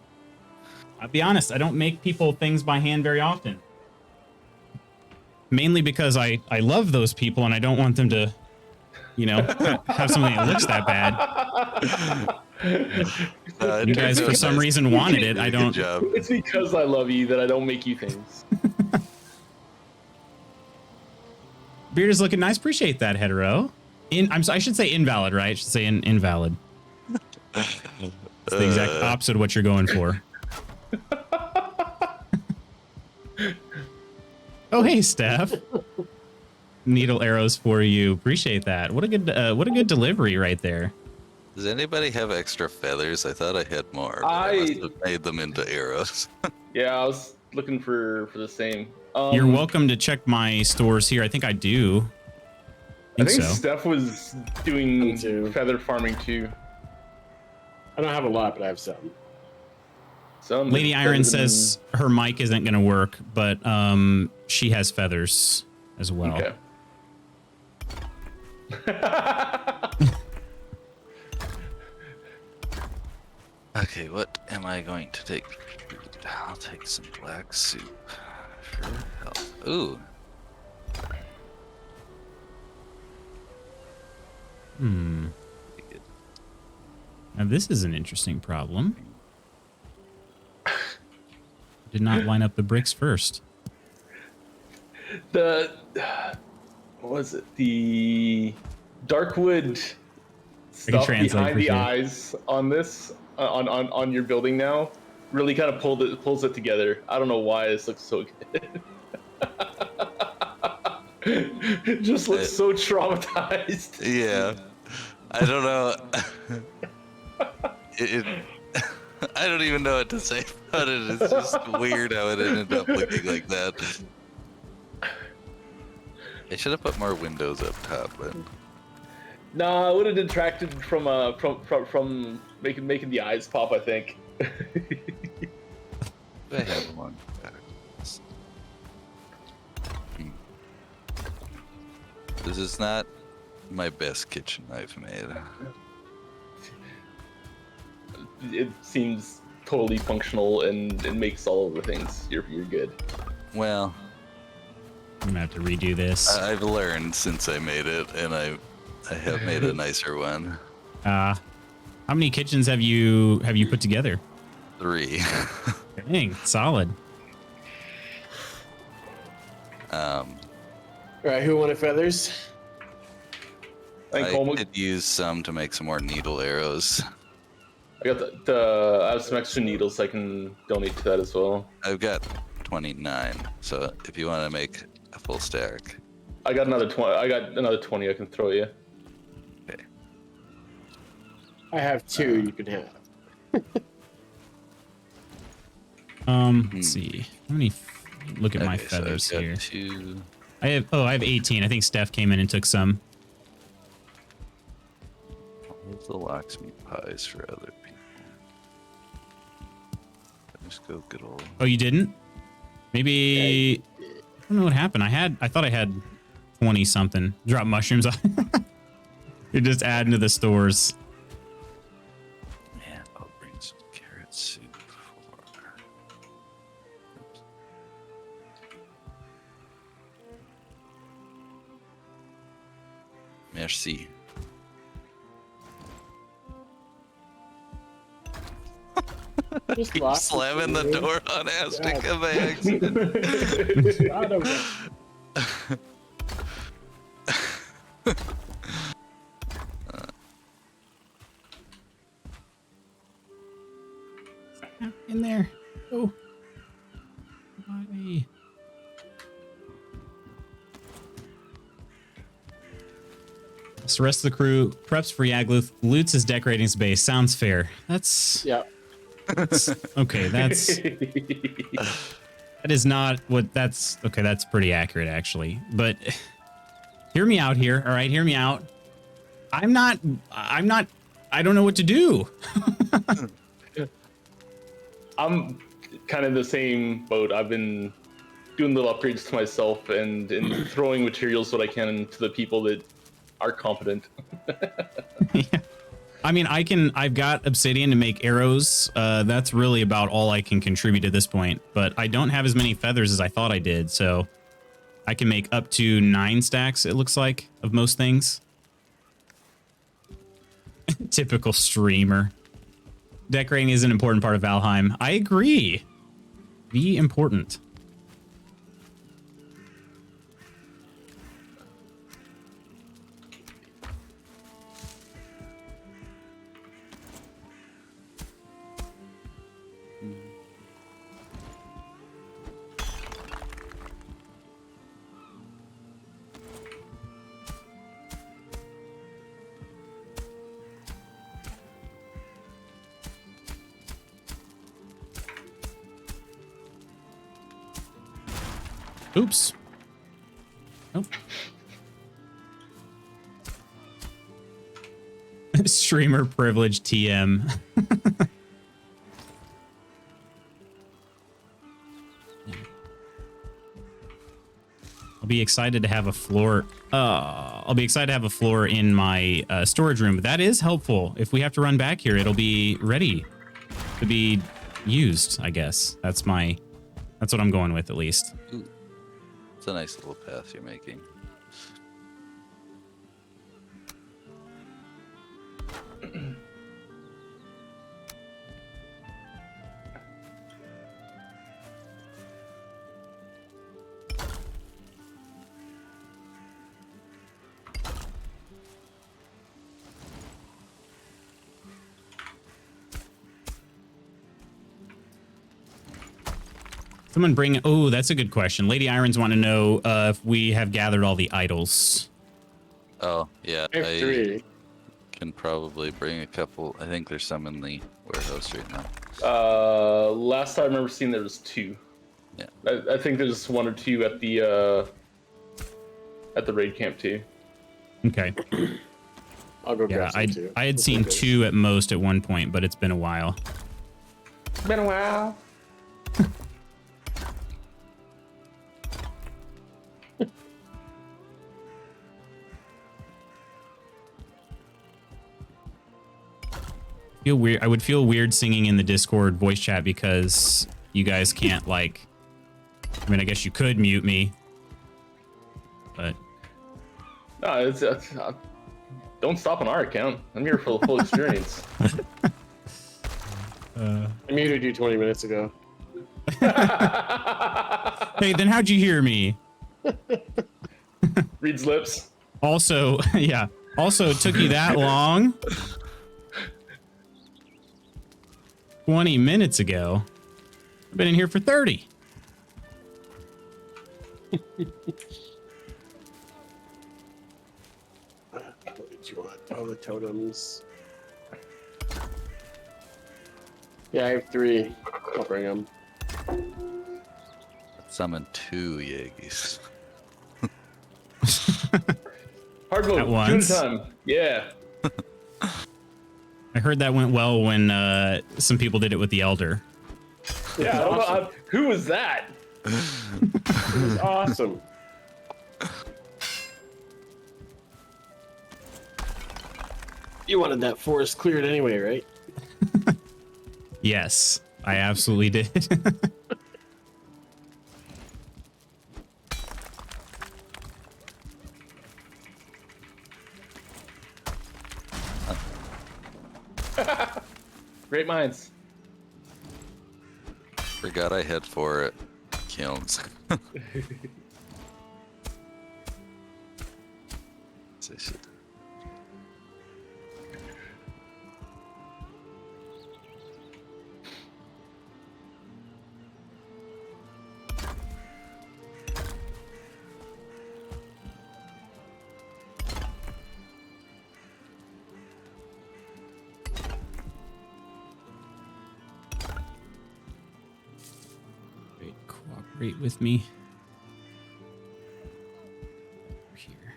A: be honest, I don't make people things by hand very often. Mainly because I love those people and I don't want them to, you know, have something that looks that bad. You guys, for some reason, wanted it. I don't.
C: It's because I love you that I don't make you things.
A: Beard is looking nice. Appreciate that, Hetero. I should say invalid, right? I should say invalid. It's the exact opposite of what you're going for. Oh, hey, Steph. Needle arrows for you. Appreciate that. What a good delivery right there.
D: Does anybody have extra feathers? I thought I had more. But I must have made them into arrows.
C: Yeah, I was looking for the same.
A: You're welcome to check my stores here. I think I do.
C: I think
A: so.
C: Steph was doing feather farming too.
B: I don't have a lot, but I have some.
A: Lady Iron says her mic isn't going to work, but she has feathers as well.
C: Okay.
D: Okay, what am I going to take? I'll take some black soup. For health. Ooh.
A: Now this is an interesting problem. Did not line up the bricks first.
C: What was it? The Darkwood stuff behind the eyes on this on your building now really kind of pulls it together. I don't know why this looks so good. It just looks so traumatized.
D: Yeah. I don't know. I don't even know what to say about it. It's just weird how it ended up looking like that. I should have put more windows up top, but
C: Nah, it would have detracted from making the eyes pop, I think.
D: I have one. This is not my best kitchen I've made.
C: It seems totally functional and it makes all of the things. You're good.
D: Well,
A: I'm gonna have to redo this.
D: I've learned since I made it, and I have made a nicer one.
A: How many kitchens have you put together?
D: 3.
A: Dang, solid.
B: All right, who wanted feathers?
C: I
D: could use some to make some more needle arrows.
C: I got I have some extra needles I can donate to that as well.
D: I've got 29, so if you want to make a full stack.
C: I got another 20. I got another 20 I can throw you.
D: Okay.
B: I have 2 you can have.
A: Let's see. How many? Look at my feathers
D: so
A: here.
D: 2.
A: I have 18. I think Steph came in and took some.
D: Where's the locksmith pies for other people? Just go good old.
A: Oh, you didn't? Maybe I don't know what happened. I thought I had 20 something. Drop mushrooms. You're just adding to the stores.
D: Man, I'll bring some carrot soup for. Oops. Merci.
B: Just
D: Keep slamming the door on Azteca by accident.
B: I don't know.
A: In there. Oh. Why? So the rest of the crew preps for YAGGY, loots his decorating space. Sounds fair. That's
B: Yeah.
A: okay. That is not what that's okay. That's pretty accurate actually. But hear me out here. All right, hear me out. I don't know what to do.
C: I'm kind of in the same boat. I've been doing little upgrades to myself and throwing materials what I can to the people that are competent.
A: Yeah. I mean, I've got obsidian to make arrows. That's really about all I can contribute at this point, but I don't have as many feathers as I thought I did. So I can make up to 9 stacks. It looks like of most things. Typical streamer. Decorating is an important part of Valheim. I agree. Be important. Oops. Nope. Streamer privilege TM. I'll be excited to have a floor. I'll be excited to have a floor in my storage room. But that is helpful. If we have to run back here, it'll be ready to be used, I guess. That's what I'm going with, at least.
D: Ooh. It's a nice little path you're making.
A: Someone bring... Oh, that's a good question. Lady Irons want to know if we have gathered all the idols.
D: Oh, yeah.
B: I have 3.
D: Can probably bring a couple. I think there's some in the warehouse right now.
C: Last time I remember seeing there was 2.
D: Yeah.
C: I think there's 1 or 2 at the at the raid camp too.
A: Okay.
B: I'll go
A: Yeah,
B: grab some too.
A: I had
B: We'll
A: seen
B: focus.
A: 2 at most at one point, but it's been a while.
C: Been a while.
A: Feel weird. I would feel weird singing in the Discord voice chat because you guys can't like. I mean, I guess you could mute me, but
C: No, it's don't stop on our account. I'm here for the full experience.
B: I muted you 20 minutes ago.
A: hey, then how'd you hear me?
C: Reed's lips.
A: Also, yeah. Also, it took you that long. 20 minutes ago. I've been in here for 30.
B: What did you want? Oh, the totems. Yeah, I have 3. I'll bring them.
D: Summon 2 Yaggies.
C: Hard mode.
A: At
C: 2
A: once?
C: at a time. Yeah.
A: I heard that went well when some people did it with the Elder.
C: Yeah. I don't know, who was that?
B: It was awesome. You wanted that forest cleared anyway, right?
A: Yes, I absolutely did.
C: Great minds.
D: Forgot I had 4 at kilns. Say shit.
A: Wait, cooperate with me. Here.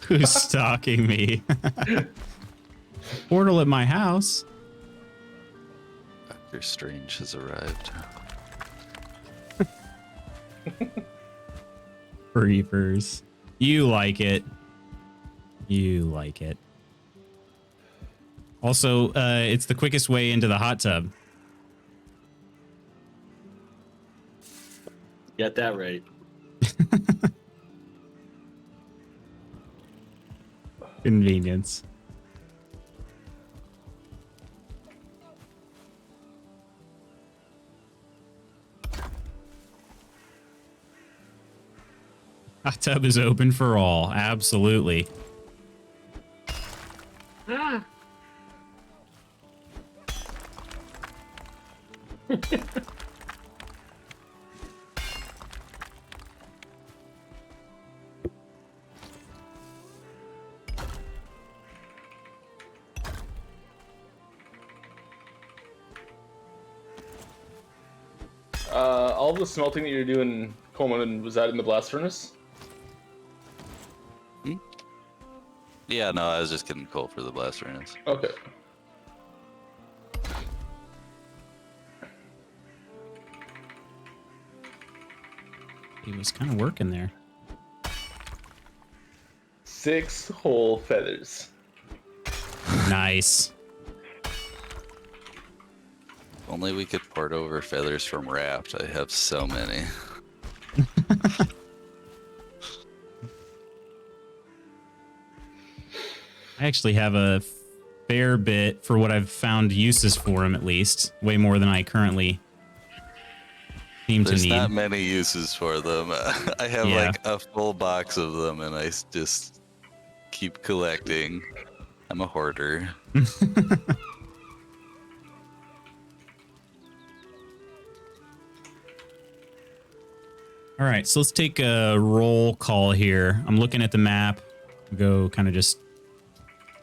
A: Who's stalking me? Portal at my house.
D: Doctor Strange has arrived.
A: Reapers. You like it. You like it. Also, it's the quickest way into the hot tub.
B: Got that right.
A: Convenience. Hot tub is open for all. Absolutely.
C: All the smelting that you're doing, Coleman, was that in the blast furnace?
D: Yeah, no, I was just getting coal for the blast furnace.
C: Okay.
A: He was kind of working there.
C: 6 whole feathers.
A: Nice.
D: Only we could port over feathers from Raft. I have so many.
A: I actually have a fair bit for what I've found uses for him, at least. Way more than I currently seem
D: There's
A: to need.
D: not many uses for them. I have
A: Yeah.
D: like a full box of them and I just keep collecting. I'm a hoarder.
A: All right, so let's take a roll call here. I'm looking at the map. Go kind of just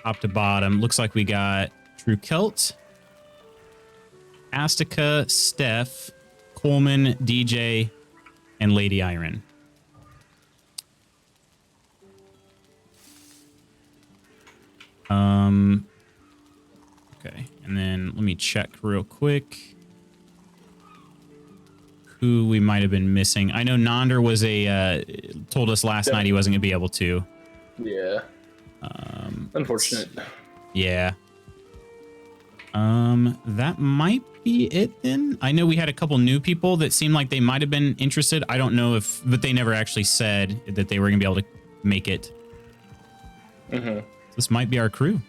A: top to bottom. Looks like we got True Celt, Astica, Steph, Coleman, DJ, and Lady Iron. Okay, and then let me check real quick who we might have been missing. I know Nonder was told us last night he wasn't gonna be able to.
C: Yeah. Unfortunate.
A: Yeah. That might be it then. I know we had a couple new people that seemed like they might have been interested. I don't know but they never actually said that they were gonna be able to make it. Mm-hmm. This might be our crew.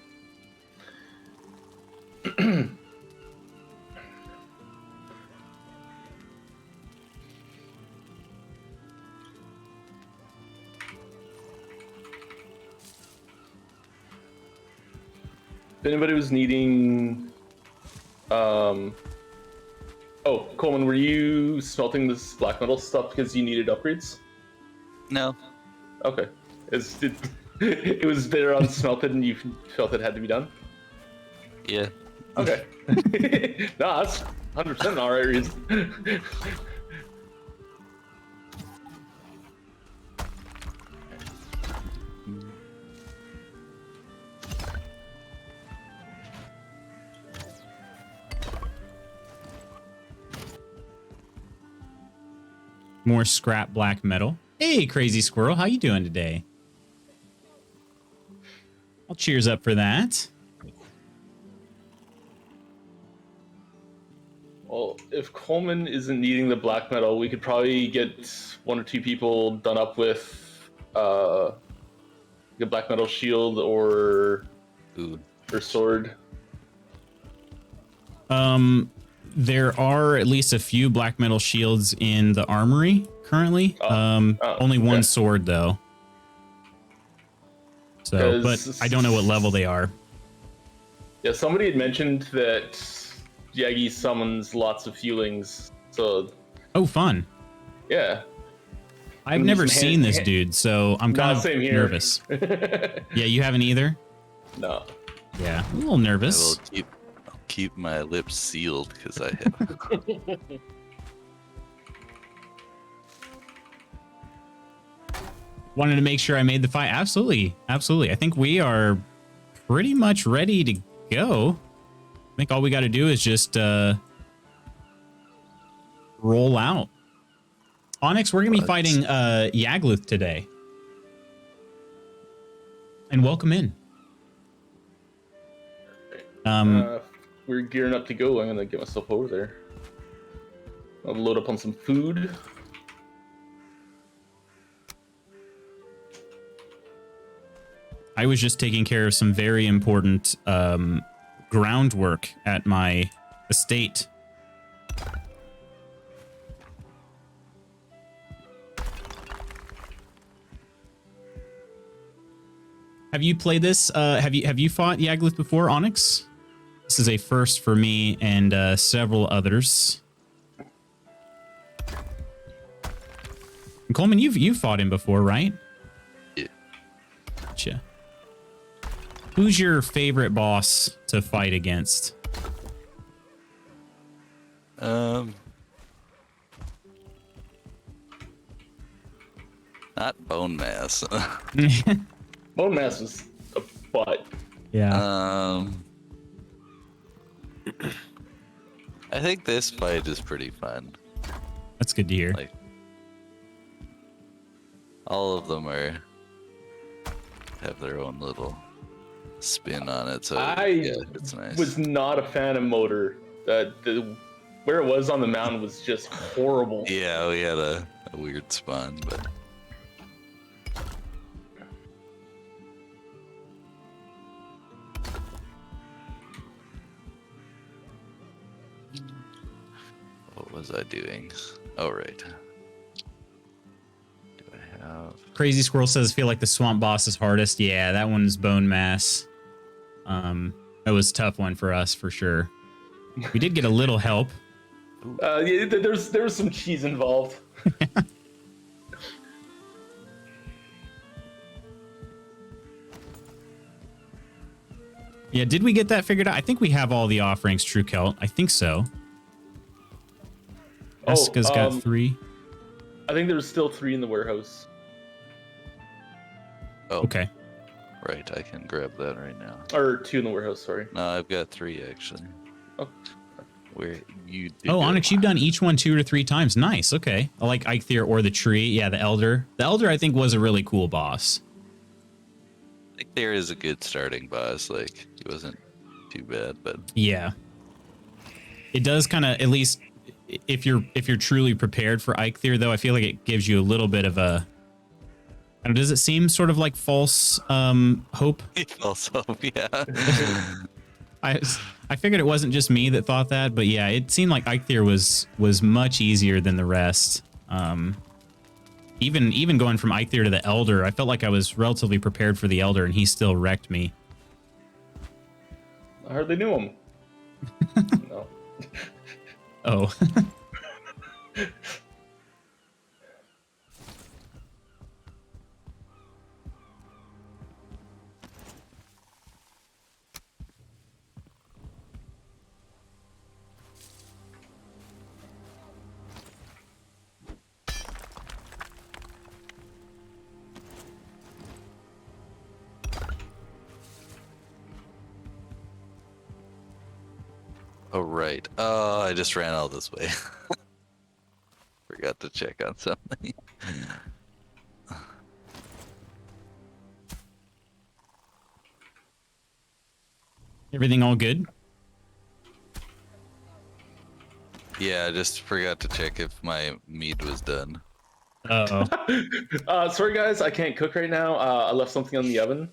C: If anybody was needing, oh, Coleman, were you smelting this black metal stuff because you needed upgrades?
D: No.
C: Okay. It was there unsmelted and you felt it had to be done?
D: Yeah.
C: Okay. No, that's 100% all right reason.
A: More scrap black metal. Hey, Crazy Squirrel, how you doing today? I'll cheers up for that.
C: Well, if Coleman isn't needing the black metal, we could probably get 1 or 2 people done up with a black metal shield or sword.
A: There are at least a few black metal shields in the armory currently. Only one sword though. So, but I don't know what level they are.
C: Yeah, somebody had mentioned that YAGGY summons lots of feelings. So.
A: Oh, fun.
C: Yeah.
A: I've never seen this dude, so I'm kind of nervous. Yeah, you haven't either?
C: No.
A: Yeah, I'm a little nervous.
D: I'll keep my lips sealed because I have.
A: Wanted to make sure I made the fight. Absolutely. Absolutely. I think we are pretty much ready to go. I think all we got to do is just roll out. Onyx, we're going to be fighting Yaglith today. And welcome in.
C: We're gearing up to go. I'm going to get myself over there. I'll load up on some food.
A: I was just taking care of some very important groundwork at my estate. Have you played this? Have you fought Yaglith before, Onyx? This is a first for me and several others. And Coleman, you've fought him before, right?
D: Yeah.
A: Gotcha. Who's your favorite boss to fight against?
D: Not bone mass.
C: Bone mass was a butt.
A: Yeah.
D: I think this fight is pretty fun.
A: That's good to hear.
D: Like, all of them have their own little spin on it, so it's nice.
C: Was not a fan of Motor. Where it was on the mountain was just horrible.
D: Yeah, we had a weird spawn, but what was I doing? Oh, right. Do I have...
A: Crazy Squirrel says, feel like the swamp boss is hardest. Yeah, that one's bone mass. That was a tough one for us, for sure. We did get a little help.
C: Yeah, there was some cheese involved.
A: Yeah, did we get that figured out? I think we have all the offerings, True Celt. I think so. Jessica's got 3.
C: I think there's still 3 in the warehouse.
D: Oh,
A: Okay.
D: right. I can grab that right now.
C: Or 2 in the warehouse, sorry.
D: No, I've got 3 actually.
C: Oh.
D: Where you did
A: Oh,
D: go.
A: Onyx, you've done each one 2 or 3 times. Nice. Okay. I like Eikthyr or the tree. Yeah, the Elder. The Elder, I think, was a really cool boss.
D: I think there is a good starting boss. Like, he wasn't too bad, but
A: Yeah. It does kind of, at least if you're truly prepared for Eikthyr, though, I feel like it gives you a little bit of a, I don't know, does it seem sort of like false hope?
D: also, yeah.
A: I figured it wasn't just me that thought that, but yeah, it seemed like Eikthyr was much easier than the rest. Even going from Eikthyr to the Elder, I felt like I was relatively prepared for the Elder, and he still wrecked me.
C: I hardly knew him. No.
A: Oh.
D: Oh, right. Oh, I just ran all this way. Forgot to check on something.
A: Everything all good?
D: Yeah, I just forgot to check if my meat was done.
A: Uh-oh.
C: Sorry, guys. I can't cook right now. I left something on the oven.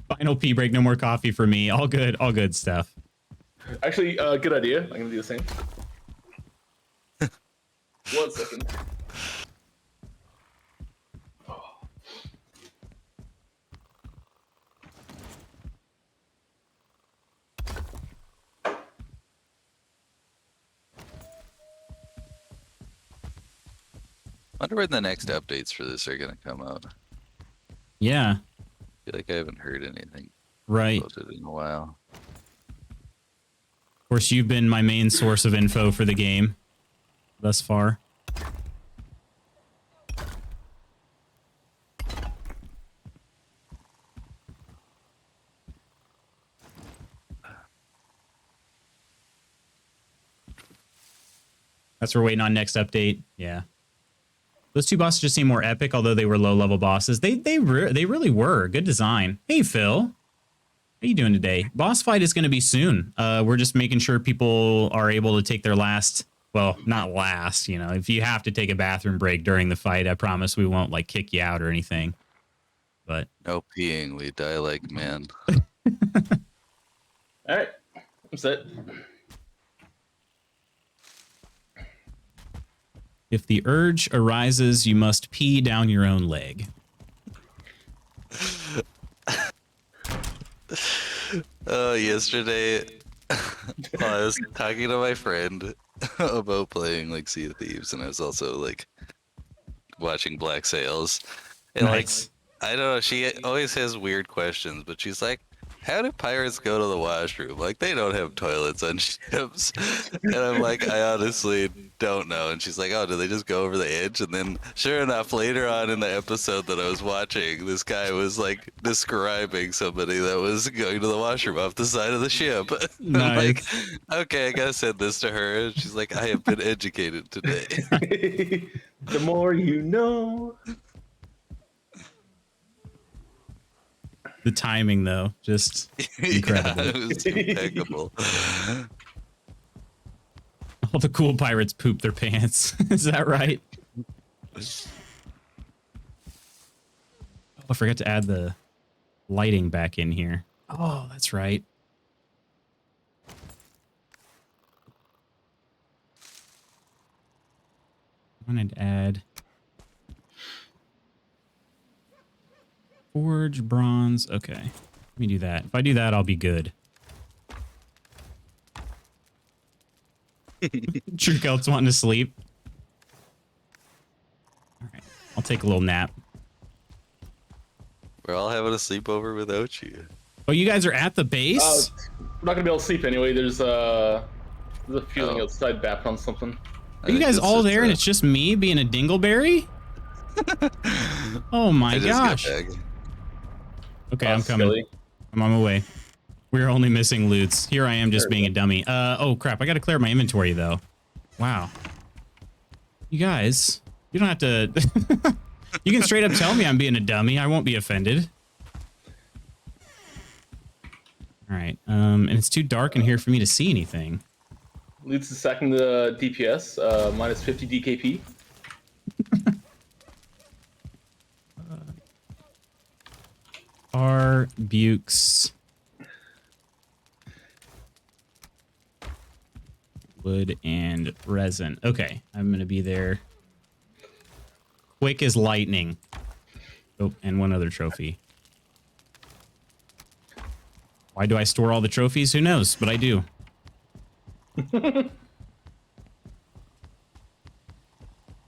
A: Final pee break, no more coffee for me. All good stuff.
C: Actually, good idea. I'm gonna do the same. 1 second.
D: Wonder when the next updates for this are gonna come out.
A: Yeah.
D: I feel like I haven't heard anything
A: Right.
D: about it in a while.
A: Of course, you've been my main source of info for the game thus far. That's what we're waiting on next update. Yeah. Those 2 bosses just seem more epic, although they were low-level bosses. They really were. Good design. Hey, Phil. How are you doing today? Boss fight is going to be soon. We're just making sure people are able to take their last, well, not last, you know. If you have to take a bathroom break during the fight, I promise we won't, like, kick you out or anything. But
D: No peeing, we die like men.
C: All right, I'm set.
A: if the urge arises, you must pee down your own leg.
D: Yesterday, I was talking to my friend about playing like Sea of Thieves, and I was also like watching Black Sails. And
A: Nice.
D: like, I don't know, she always has weird questions, but she's like, how do pirates go to the washroom? Like, they don't have toilets on ships. And I'm like, I honestly don't know. And she's like, oh, do they just go over the edge? And then, sure enough, later on in the episode that I was watching, this guy was like describing somebody that was going to the washroom off the side of the ship. I'm like, okay, I gotta send this to her. And she's like, I have been educated today.
C: The more you know.
A: The timing, though, just incredible.
D: Yeah, it was impeccable.
A: All the cool pirates poop their pants. Is that right? Oh, I forgot to add the lighting back in here. Oh, that's right. I wanted to add forge bronze. Okay, let me do that. If I do that, I'll be good. True Celt's wanting to sleep. All right, I'll take a little nap.
D: We're all having a sleepover without you.
A: Oh, you guys are at the base?
C: We're not gonna be able to sleep anyway. There's a feeling outside back on something.
A: Are you guys all there and it's just me being a dingleberry? Oh my gosh. Okay, I'm coming.
C: Silly.
A: I'm on my way. We're only missing loots. Here I am just being a dummy. Oh crap, I gotta clear my inventory though. Wow. You guys, you don't have to... You can straight up tell me I'm being a dummy. I won't be offended. All right, and it's too dark in here for me to see anything.
C: Leads to second DPS, minus 50 DKP.
A: R. Bukes. Wood and resin. Okay, I'm gonna be there. Quick as lightning. Oh, and one other trophy. Why do I store all the trophies? Who knows? But I do.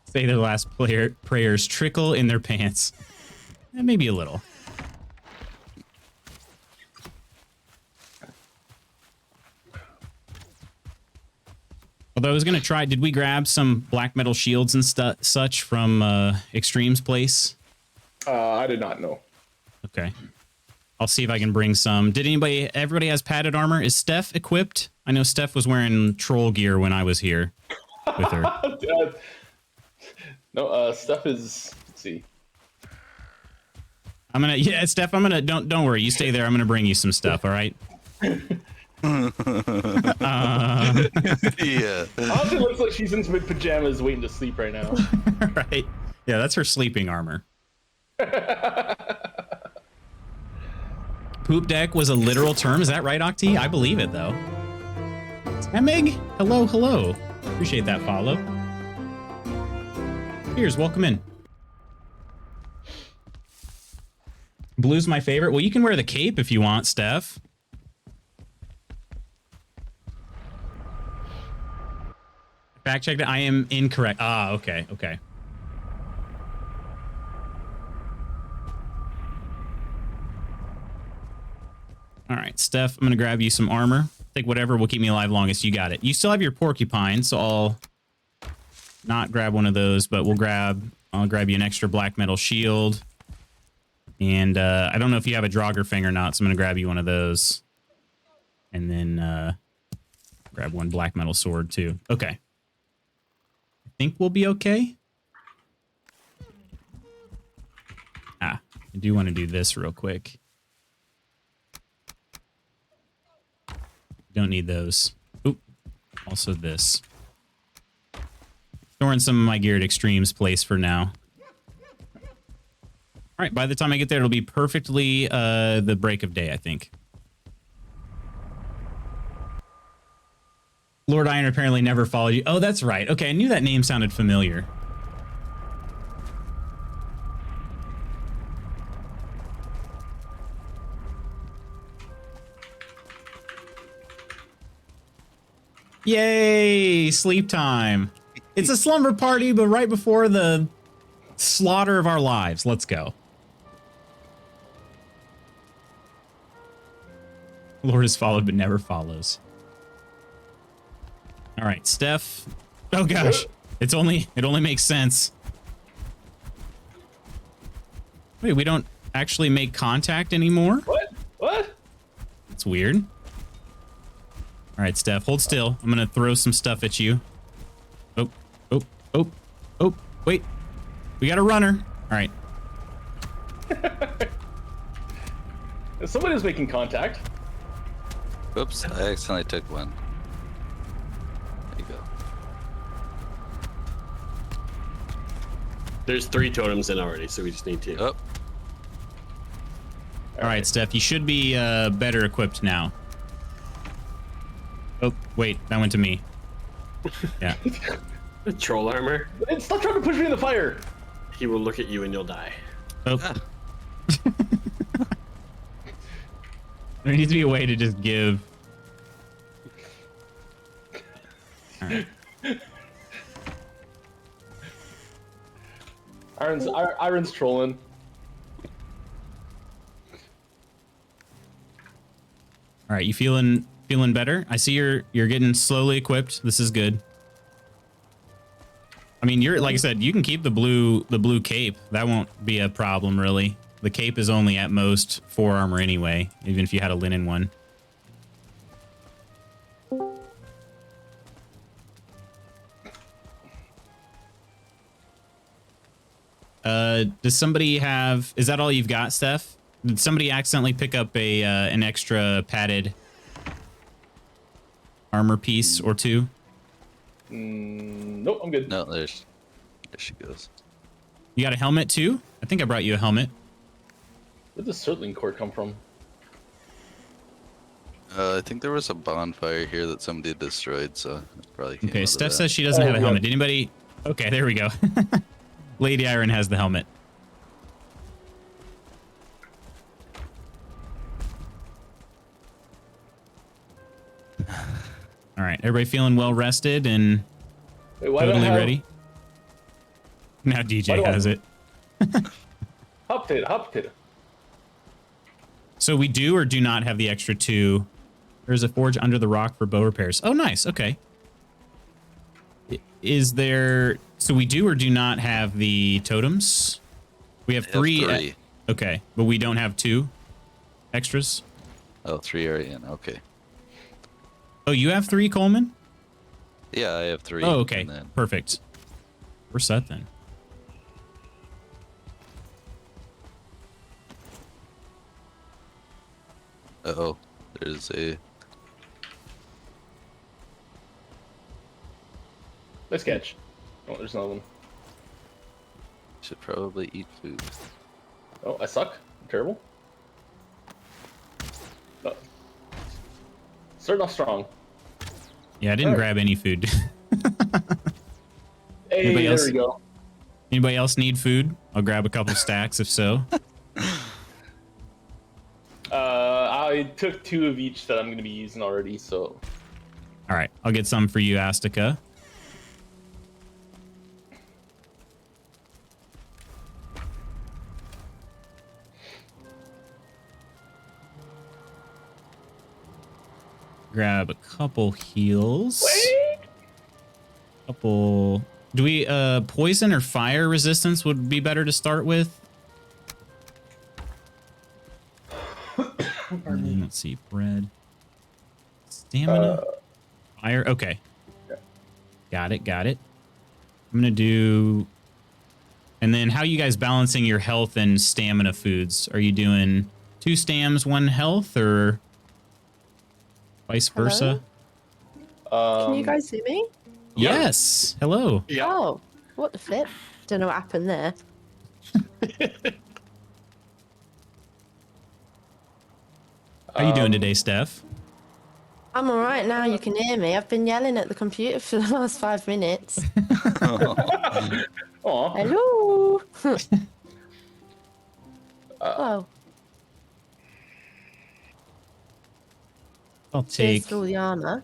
A: Say their last prayers trickle in their pants. Maybe a little. Although I was going to try, did we grab some black metal shields and such from Extreme's place?
C: I did not know.
A: Okay. I'll see if I can bring some. Did everybody has padded armor? Is Steph equipped? I know Steph was wearing troll gear when I was here with her.
C: No, Steph is, let's see.
A: Steph, don't worry. You stay there. I'm going to bring you some stuff. All right.
D: Yeah.
C: Honestly, looks like she's in some pajamas waiting to sleep right now.
A: Right. Yeah, that's her sleeping armor. Poop deck was a literal term. Is that right, Octi? I believe it, though. Meg, hello. Appreciate that follow. Cheers, welcome in. Blue's my favorite. Well, you can wear the cape if you want, Steph. Fact checked it. I am incorrect. Ah, okay. All right, Steph, I'm going to grab you some armor. Take whatever will keep me alive longest. You got it. You still have your porcupine, so I'll not grab one of those, but I'll grab you an extra black metal shield. And I don't know if you have a Draugr or not, so I'm going to grab you one of those. And then grab one black metal sword, too. Okay. I think we'll be okay. I do want to do this real quick. Don't need those. Oop. Also this. Storing some of my gear at Extreme's place for now. All right, by the time I get there, it'll be perfectly the break of day, I think. Lord Iron apparently never followed you. Oh, that's right. Okay, I knew that name sounded familiar. Yay, sleep time. It's a slumber party, but right before the slaughter of our lives. Let's go. Lord is followed, but never follows. All right, Steph. Oh gosh, it only makes sense. Wait, we don't actually make contact anymore?
C: What?
A: That's weird. All right, Steph, hold still. I'm gonna throw some stuff at you. Oh, wait. We got a runner. All right.
C: Somebody's making contact.
D: Oops, I accidentally took one. There you go.
B: There's 3 totems in already, so we just need 2.
D: Oh.
A: All right, Steph, you should be better equipped now. Oh, wait, that went to me. Yeah.
B: Troll armor.
C: Stop trying to push me in the fire.
B: He will look at you and you'll die.
A: Oh.
D: Ah.
A: There needs to be a way to just give. All right.
C: Iron's trolling.
A: All right, you feeling better? I see you're getting slowly equipped. This is good. I mean, you're like I said, you can keep the blue cape. That won't be a problem really. The cape is only at most 4 armor anyway, even if you had a linen one. Does somebody have? Is that all you've got, Steph? Did somebody accidentally pick up a an extra padded armor piece or two?
C: Nope, I'm good.
D: No, there she goes.
A: You got a helmet too? I think I brought you a helmet.
C: Where did the circling cord come from?
D: I think there was a bonfire here that somebody destroyed, so it probably came out
A: Okay,
D: of
A: Steph
D: that.
A: says she doesn't have a
C: yeah.
A: helmet. Did anybody? Okay, there we go. Lady Iron has the helmet. All right, everybody feeling well rested and
C: Wait, why
A: totally
C: do I have...
A: ready? Now DJ has it.
C: Hopped it.
A: So we do or do not have the extra 2. There's a forge under the rock for bow repairs. Oh, nice. Okay. Is there... So we do or do not have the totems? We have 3. Okay, but we don't have 2 extras?
D: Oh, 3 are in. Okay.
A: Oh, you have 3, Coleman?
D: Yeah, I have 3.
A: Oh, okay.
D: And then...
A: Perfect. We're set then.
D: Uh-oh. There's a...
C: Let's catch. Oh, there's another one.
D: Should probably eat food.
C: Oh, I suck. I'm terrible. Oh. Starting off strong.
A: Yeah, I didn't grab any food.
C: Hey,
A: Anybody
C: there
A: else?
C: we go.
A: Anybody else need food? I'll grab a couple stacks if so.
C: I took 2 of each that I'm going to be using already, so...
A: All right, I'll get some for you, Astica. Grab a couple heals.
C: Wait!
A: Couple... Do we, poison or fire resistance would be better to start with? Let's see, bread. Stamina. Fire, okay. Got it. I'm gonna do... And then how are you guys balancing your health and stamina foods? Are you doing 2 stams, 1 health, or vice versa?
E: Can you guys see me?
A: Yes. Hello.
B: Yeah.
E: Oh, what the flip? Don't know what happened there.
A: How you doing today, Steph?
E: I'm all right now. You can hear me. I've been yelling at the computer for the last 5 minutes.
C: Aw.
E: Hello. Oh,
A: I'll
E: here's
A: take...
E: all the armor.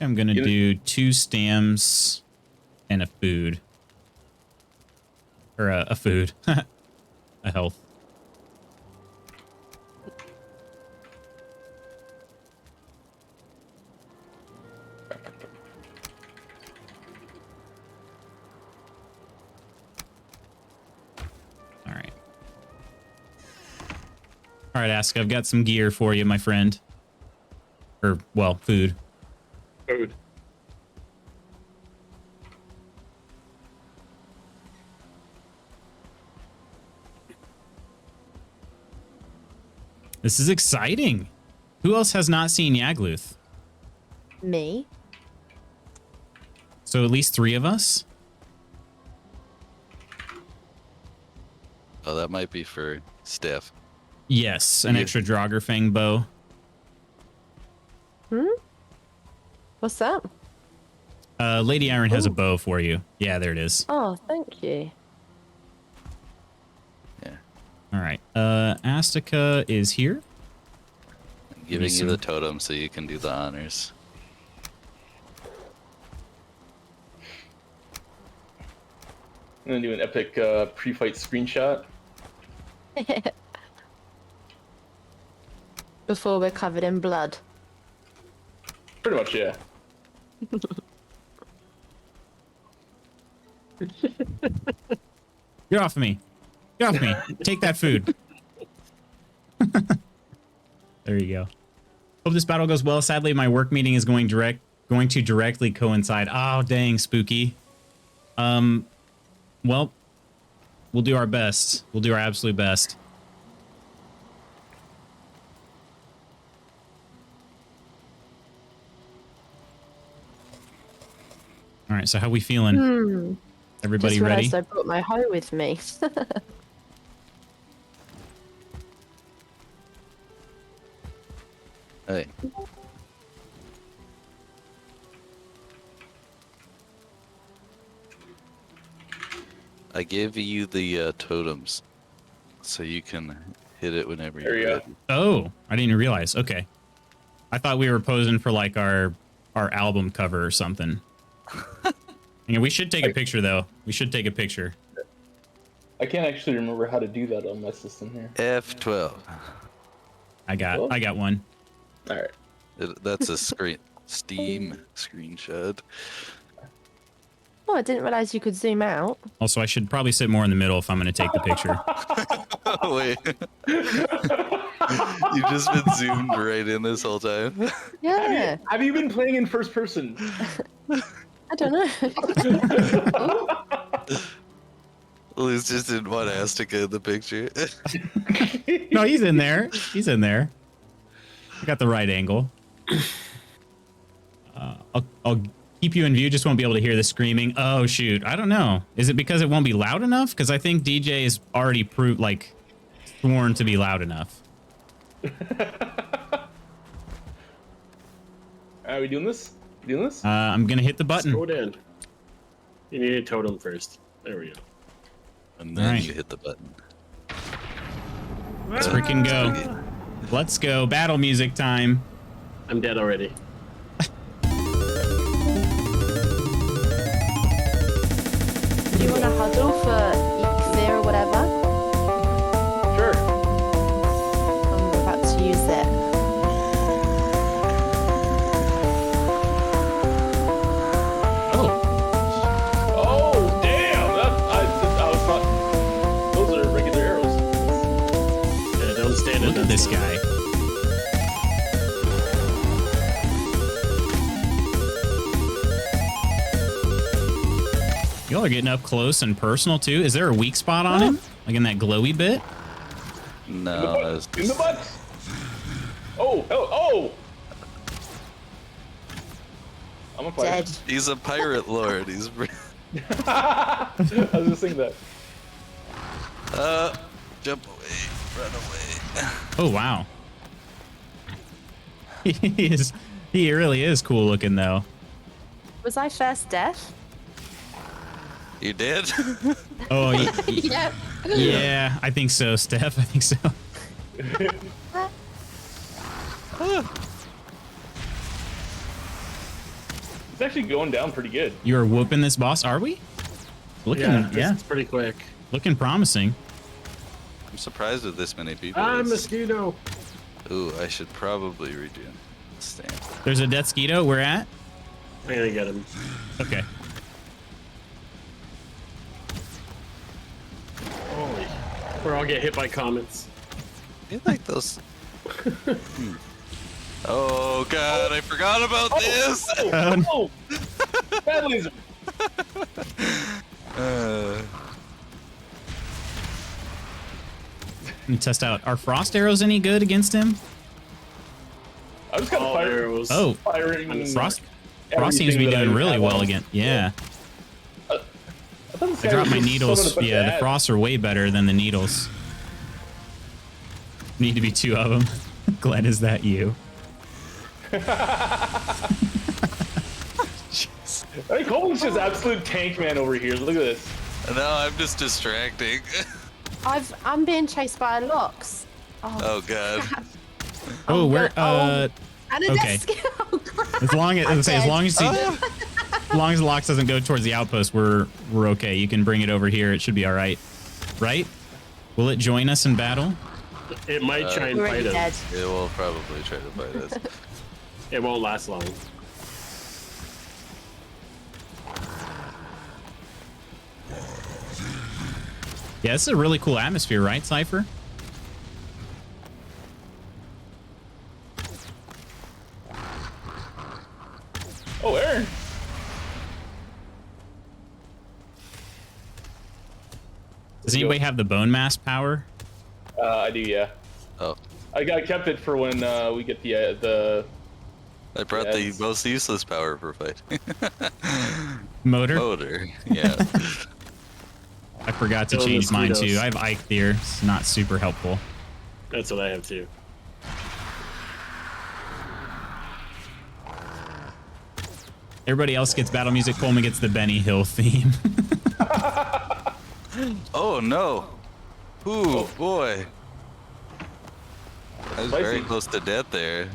A: I'm gonna do 2 stams and a food. Or a food. A health. Alright. Alright, Ask, I've got some gear for you, my friend. Or, well, food.
B: Food.
A: This is exciting. Who else has not seen Yagluth?
E: Me.
A: So at least 3 of us?
D: Oh, that might be for Steph.
A: Yes, an extra Draugr bow.
E: What's that?
A: Lady Iron has a bow for you. Yeah, there it is.
E: Oh, thank you.
D: Yeah.
A: All right. Astica is here.
D: I'm giving you the totem so you can do the honors.
C: I'm gonna do an epic pre-fight screenshot.
E: Before we're covered in blood.
C: Pretty much, yeah.
A: Get off of me. Get off me. Take that food. There you go. Hope this battle goes well. Sadly, my work meeting is going to directly coincide. Oh, dang, spooky. Well, we'll do our best. We'll do our absolute best. All right, so how we feeling? Everybody
E: Just
A: ready?
E: realized I brought my hoe with me.
D: Hey. I gave you the totems, so you can hit it whenever
C: There you
D: you're
C: go.
D: ready.
A: Oh, I didn't even realize. Okay. I thought we were posing for like our album cover or something. Yeah, we should take a picture though. We should take a picture.
C: I can't actually remember how to do that on my system here.
D: F12.
A: I got one.
C: All right.
D: That's a Steam screenshot.
E: Oh, I didn't realize you could zoom out.
A: Also, I should probably sit more in the middle if I'm going to take the picture.
D: Oh, wait. You've just been zoomed right in this whole time.
E: Yeah.
C: Have you been playing in first person?
E: I don't know.
D: Lou's just didn't want Astica in the picture.
A: No, he's in there. He's in there. I got the right angle. I'll keep you in view. Just won't be able to hear the screaming. Oh, shoot. I don't know. Is it because it won't be loud enough? Because I think DJ is already sworn to be loud enough.
C: Are we doing this? Doing this?
A: I'm going to hit the button.
B: Scroll down. You need a totem first. There we go.
D: And then
A: Alright.
D: you hit the button.
A: Let's freaking go. Let's go. Battle music time.
B: I'm dead already.
E: Do you want to huddle for fear or whatever?
C: Sure.
E: I'm about to use it.
C: Oh, damn! I was not. Those are regular arrows.
B: Yeah, don't stand
A: Look
B: in
A: at
B: that
A: this
B: spot.
A: guy. Y'all are getting up close and personal too. Is there a weak spot on him? Like in that glowy bit?
D: No, that's
C: In the butt! Oh! Oh! I'm a pirate.
E: Dead.
D: he's a pirate lord. He's
C: I was just thinking that.
D: jump away, run away.
A: Oh, wow. He really is cool looking though.
E: Was I first death?
D: You did?
A: Oh,
E: Yeah.
A: yeah, I think so, Steph. I think so.
C: It's actually going down pretty good.
A: You are whooping this boss, are we? Looking, yeah,
B: It's pretty quick.
A: looking promising.
D: I'm surprised with this many people.
B: Ah,
D: It's-
B: mosquito.
D: Ooh, I should probably redo. Stand.
A: There's a Death Skeeto. We're at?
B: I'm gonna get him.
A: Okay.
B: Holy. Or I'll get hit by comets.
D: You like those? Oh god, I forgot about this.
C: Oh! Bad laser!
A: Let me test out. Are frost arrows any good against him?
C: I was kind of
B: All arrows.
A: Oh,
C: firing.
A: frost seems to be doing really well again. Yeah. I dropped my needles. Yeah, the frosts are way better than the needles. Need to be two of them. Glenn, is that you? Jeez.
C: I think Coleman's just absolute tank man over here. Look at this.
D: No, I'm just distracting.
E: I'm being chased by locks.
D: Oh god.
A: Oh, we're
E: and a
A: okay.
E: desk. Oh, crap.
A: As long as
E: dead.
A: as long as the Lox doesn't go towards the outpost, we're okay. You can bring it over here. It should be all right. Right? Will it join us in battle?
F: It might try and
E: We're
F: fight
E: already
F: us.
E: dead.
D: It will probably try to fight us.
F: It won't last long.
A: Yeah, this is a really cool atmosphere, right, Cypher?
C: Oh, Aaron.
A: Does anybody have the bone mass power?
C: I do, yeah.
D: Oh.
C: I kept it for when we get the.
D: I brought
C: Yes.
D: the most useless power for fighting.
A: Motor?
D: Motor. Yeah.
A: I forgot to
F: Kill
A: change mine too.
F: mosquitoes.
A: I have Ike there. It's not super helpful.
F: That's what I have too.
A: Everybody else gets battle music. Coleman gets the Benny Hill theme.
D: Oh no. Ooh, boy. I was very
C: Spicy.
D: close to death there.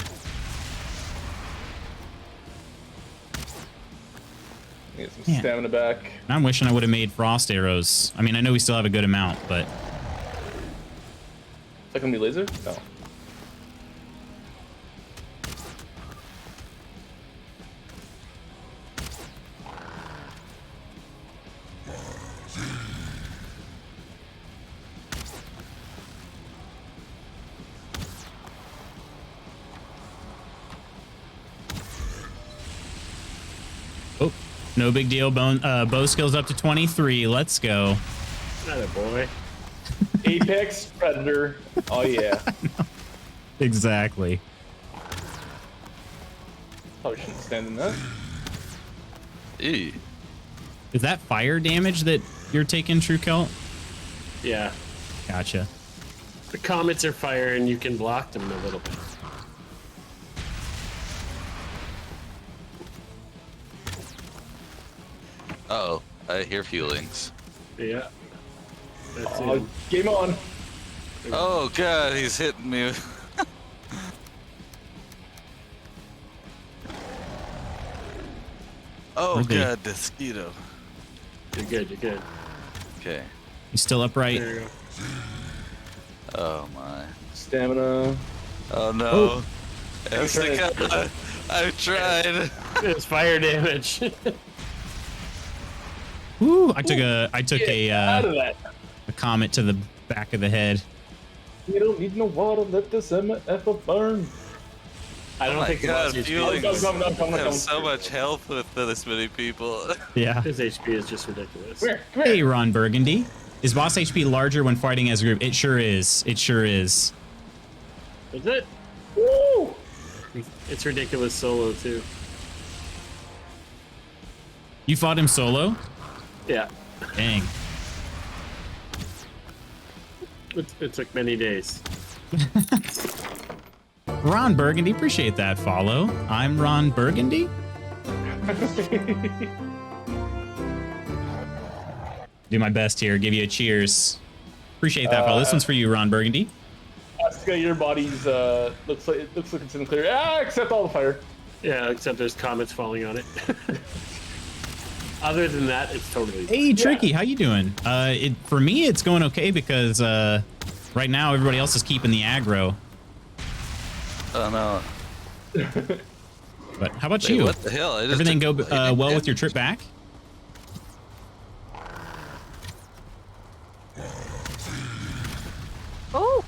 C: Get some
A: Yeah.
C: stamina back.
A: I'm wishing I would have made frost arrows. I mean, I know we still have a good amount, but
C: Is that gonna be laser? No.
A: oh, no big deal. Bow skills up to 23. Let's go.
F: Not a boy.
C: Apex Predator. Oh yeah.
A: Exactly.
C: Probably shouldn't stand in that.
D: Eee.
A: Is that fire damage that you're taking, True Celt?
F: Yeah.
A: Gotcha.
F: The comets are fire and you can block them a little bit.
D: Uh-oh. I hear feelings.
F: Yeah. That's
C: Oh,
F: it.
C: game on.
D: Oh god, he's hitting me. Oh
A: Where'd they-
D: god, mosquito.
F: You're good, you're good.
D: Okay.
A: You still upright?
F: There you go.
D: Oh my.
C: Stamina.
D: Oh no.
A: Oh.
D: I've tried.
F: It's fire damage.
A: Woo! I took
C: Get out of
A: a
C: that.
A: comet to the back of the head.
C: You don't need no water. Let the MF burn.
F: I don't
D: Oh my
F: think
D: god,
F: his
D: feelings
C: Come,
D: have so much health with this many people.
A: Yeah.
F: HP is just ridiculous.
C: Come here.
A: Hey, Ron Burgundy. Is boss HP larger when fighting as a group? It sure is. It sure is.
F: Is it?
C: Woo!
F: It's ridiculous solo too.
A: You fought him solo?
F: Yeah.
A: Dang.
F: It took many days.
A: Ron Burgundy, appreciate that follow. I'm Ron Burgundy. Do my best here. Give you a cheers. Appreciate that follow. This one's for you, Ron Burgundy.
C: Asuka, your body's looks like it's in the clear. Ah, except all the fire.
F: Yeah, except there's comets falling on it. Other than that, it's totally.
A: Hey, Tricky, how you doing? For me, it's going okay because right now everybody else is keeping the aggro.
D: Oh no.
A: But how about
D: Wait,
A: you?
D: what the hell? I just
A: Everything go
D: took
A: well with your trip back?
E: Oh.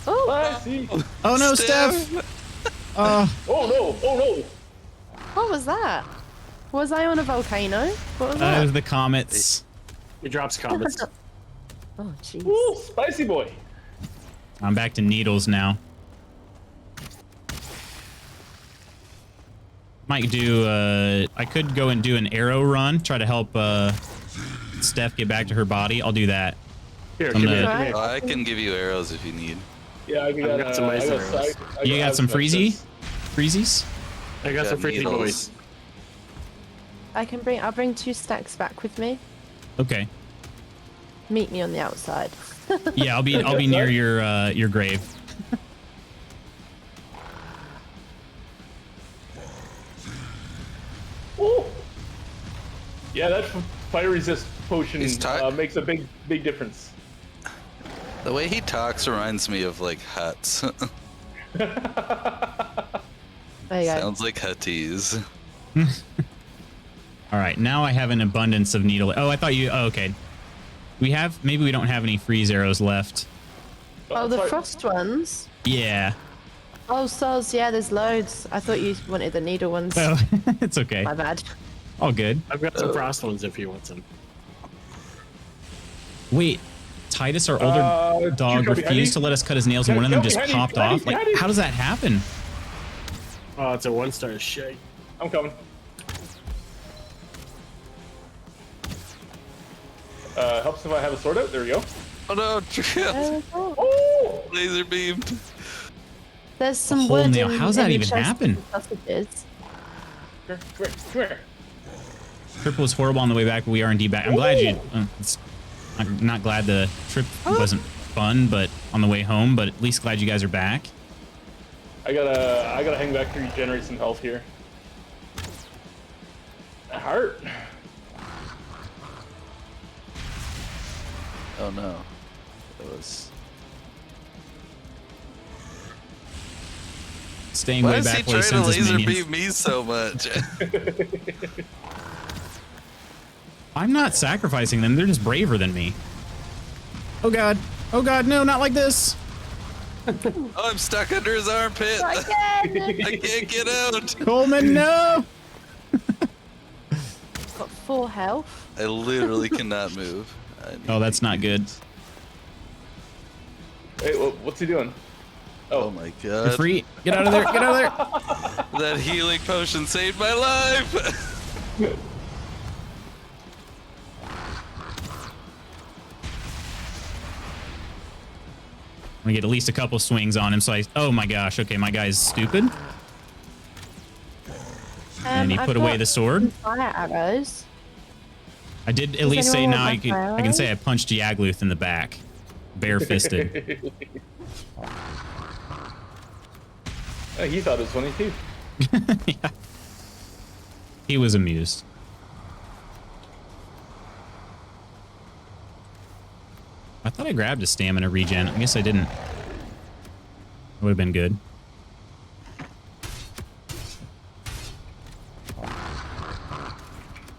E: Oh.
C: Ah, see.
A: Oh no,
D: Steph.
A: Steph!
C: Oh no! Oh no!
E: What was that? Was I on a volcano? What was
A: It
E: that?
A: was the comets.
F: It drops comets.
E: Oh, jeez.
C: Ooh, spicy boy.
A: I'm back to needles now. Might do, I could go and do an arrow run, try to help Steph get back to her body. I'll do that.
F: Here,
A: I'm
F: come
A: gonna-
F: here, come here.
D: Oh, I can give you arrows if you need.
C: Yeah, I
F: got some ice arrows.
A: You got some freezy? Freezies?
F: I got some freaky
D: needles.
F: boys.
E: I'll bring 2 stacks back with me.
A: Okay.
E: Meet me on the outside.
A: Yeah, I'll be near your grave.
C: Ooh. Yeah, that fire resist potion makes a big difference.
D: The way he talks reminds me of like huts.
E: There you go.
D: Sounds like hutties.
A: All right, now I have an abundance of needle. Oh, I thought you. Oh, okay. Maybe we don't have any freeze arrows left.
E: Oh, the frost ones?
A: Yeah.
E: Oh, soz, yeah, there's loads. I thought you wanted the needle ones.
A: Oh, it's okay.
E: My bad.
A: All good.
F: I've got some frost ones if you want some.
A: Wait, Titus, our older dog, refused to let us cut his nails, and one of them just popped off. Like, how does that happen?
F: Oh, it's a 1-star shite.
C: I'm coming. Helps if I have a sword out. There we go.
D: Oh no, Trill.
C: Oh!
D: Laser beamed.
E: There's some
A: whole
E: wood
A: nail.
E: in-
A: How's that
E: in the
A: even
E: chest
A: happen?
E: of sausages.
C: Come here.
A: Trip was horrible on the way back, but we are indeed back. I'm glad you. I'm not glad the trip wasn't fun, but on the way home. But at least glad you guys are back.
C: I gotta hang back to regenerate some health here. A heart.
D: Oh no. That was.
A: Staying
D: Why
A: way
D: is he
A: back where he
D: trying to
A: sends his
D: laser
A: minions.
D: beam me so much?
A: I'm not sacrificing them. They're just braver than me. Oh god. Oh god, no, not like this.
D: Oh, I'm stuck under his armpit.
E: Again!
D: I can't get out.
A: Coleman, no.
E: Got 4 health.
D: I literally cannot move.
A: Oh, that's not good.
C: Hey, what's he doing?
D: Oh my
A: You're
D: god.
A: free. Get out of there. Get out of there.
D: That healing potion saved my life.
A: I'm gonna get at least a couple swings on him. So oh my gosh. Okay, my guy's stupid. And he
E: I've
A: put away
E: got
A: the sword.
E: Fire arrows.
A: I did at
E: Does
A: least say
E: anyone
A: now
E: want my
A: I can say I punched Yagluth in the back, bare-fisted.
C: He thought it was funny too.
A: Yeah. He was amused. I thought I grabbed a stamina regen. I guess I didn't. That would have been good.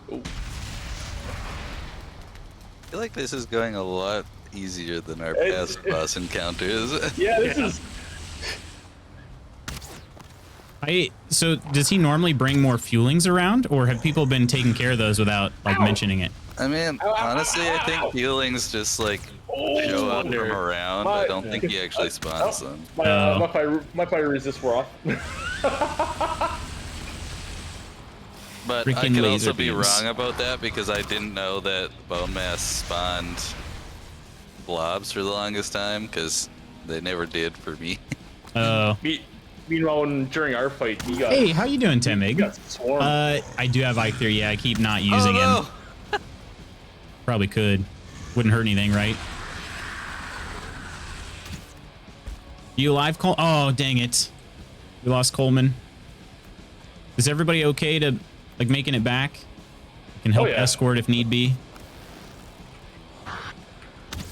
D: I feel like this is going a lot easier than our past boss encounters.
C: Yeah, this is.
A: So does he normally bring more fuelings around, or have people been taking care of those without like mentioning it?
D: I mean, honestly, I think feelings just like show up from around. I don't think he actually spawns them.
C: My fire resist wore off.
D: But
A: Freaking
D: I could
A: laser
D: also be
A: beams.
D: wrong about that because I didn't know that bone mass spawned blobs for the longest time because they never did for me.
A: Oh.
C: Meanwhile, during our fight, he got.
A: Hey, how you doing,
C: He
A: Temig?
C: got swarmed.
A: I do have Ike yeah, I keep not using him. Probably could. Wouldn't hurt anything, right? You alive, Cole? Oh, dang it. We lost Coleman. Is everybody okay to, like, making it back? I can help escort if need be.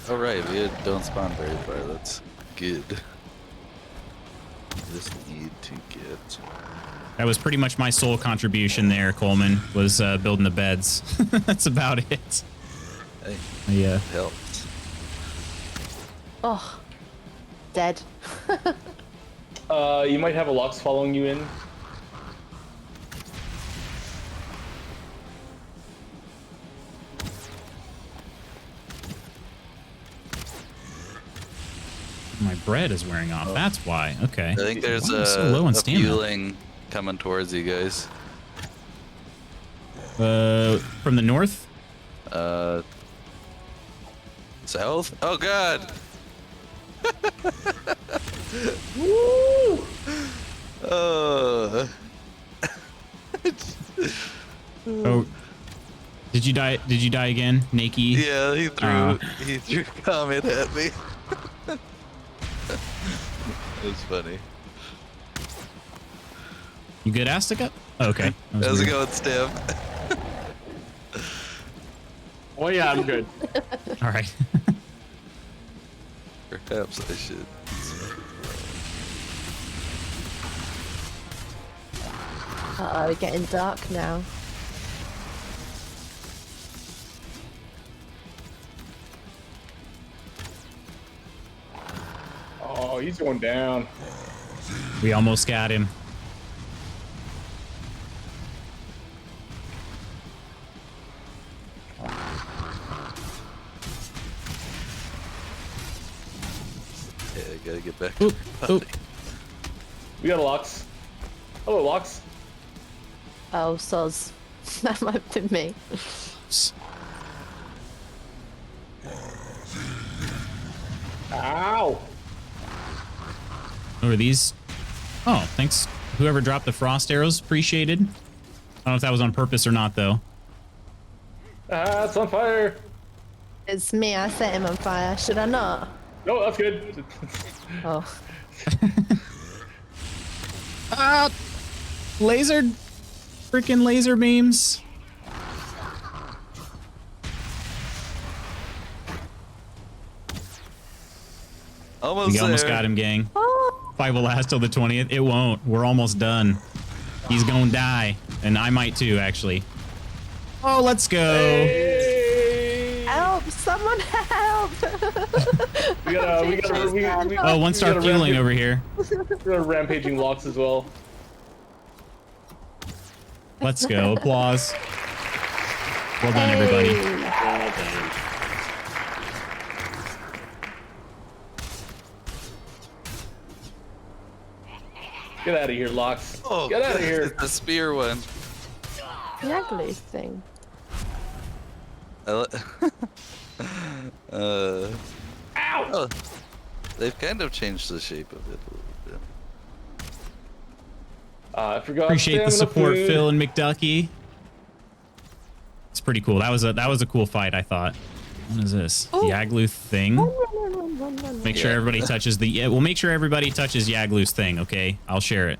D: Oh, right. We don't spawn very far. That's good. Just need to get...
A: That was pretty much my sole contribution there, Coleman, was building the beds. That's about it.
D: Hey,
A: Yeah.
D: helped.
E: Oh, dead.
C: You might have a Lux following you in.
A: My bread is wearing off. That's why. Okay.
D: I think there's
A: Why am I so low on
D: a
A: stamina?
D: fueling coming towards you guys.
A: From the north?
D: South? Oh, God!
A: Oh, did you die? Did you die again, Nakey?
D: Yeah, he threw a comment at me. It was funny.
A: You good, Astica? Oh, okay.
D: How's it going, Stem?
F: Oh yeah, I'm good.
A: All right.
D: Perhaps I should.
E: Uh-oh, we're getting dark now.
C: Oh, he's going down.
A: We almost got him.
D: Yeah, I gotta get back.
A: Oop, oop.
C: We got a Lux. Hello, Lux.
E: Oh, soz. That might have been me.
C: Ow!
A: Oh, are these? Oh, thanks. Whoever dropped the frost arrows, appreciated. I don't know if that was on purpose or not, though.
C: Ah, it's on fire.
E: It's me, I set him on fire. Should I not?
C: No, that's good.
E: Oh.
A: Ah! Laser! Freaking laser beams! We almost got him, gang. Five will last till the 20th. It won't. We're almost done. He's gonna die. And I might too, actually. Oh, let's go.
C: Hey!
E: Help! Someone help!
C: We got
A: Oh, one star fueling over here.
C: We're rampaging Lux as well.
A: Let's go. Applause. Well done, everybody.
F: Well done.
C: Get out of here, Lux.
D: Oh,
C: Get out of here.
D: The spear one.
E: Yaggly thing.
C: Ow!
D: Oh, they've kind of changed the shape of it a little bit.
C: I forgot.
A: Appreciate the
C: stamina
A: support,
C: food.
A: Phil and McDucky. It's pretty cool. That was a cool fight, I thought. What is this?
E: Oh.
A: Yagluth thing?
E: Run.
A: Make sure everybody touches the... Yeah, we'll make sure everybody touches Yagluth's thing, okay? I'll share it.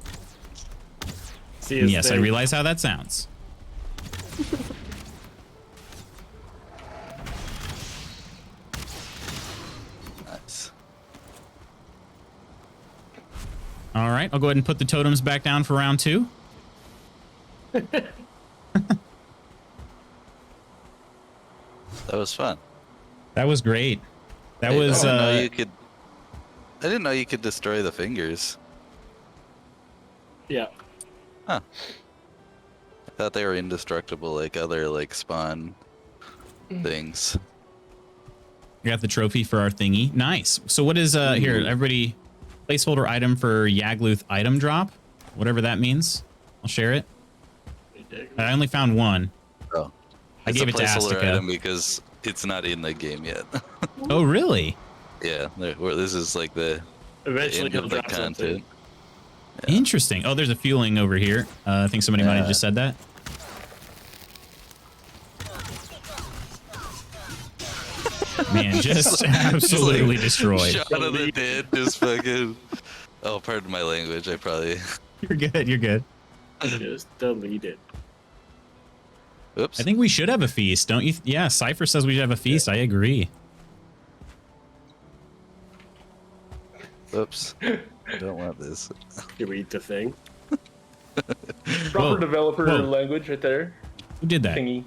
F: See
A: And
F: his
A: yes, I
F: thing.
A: realize how that sounds.
D: Nice.
A: All right, I'll go ahead and put the totems back down for round 2.
D: That was fun.
A: That was great. That
D: I
A: was...
D: didn't know you could. I didn't know you could destroy the fingers.
F: Yeah.
D: Huh. I thought they were indestructible, like other like spawn things.
A: We got the trophy for our thingy. Nice. So what is... Here, everybody... Placeholder item for Yagluth item drop. Whatever that means. I'll share it. I only found one.
D: Oh,
A: I gave it to
D: placeholder
A: Astica.
D: item because it's not in the game yet.
A: Oh, really?
D: Yeah, this is like the
F: Eventually
D: end
F: he'll
D: of the
F: drop something.
D: content.
A: Interesting. Oh, there's a fueling over here. I think somebody might have just said that. Man, just absolutely destroyed.
D: Shot of the dead, just fucking. Oh, pardon my language. I probably.
A: You're good. You're good.
F: Just delete it.
D: Oops.
A: I think we should have a feast, don't you? Yeah, Cypher says we should have a feast. I agree.
D: Oops. I don't want this.
F: Did we eat the thing?
C: Proper
A: Whoa.
C: developer
A: Whoa.
C: language right there.
A: Who did that?
C: Thingy.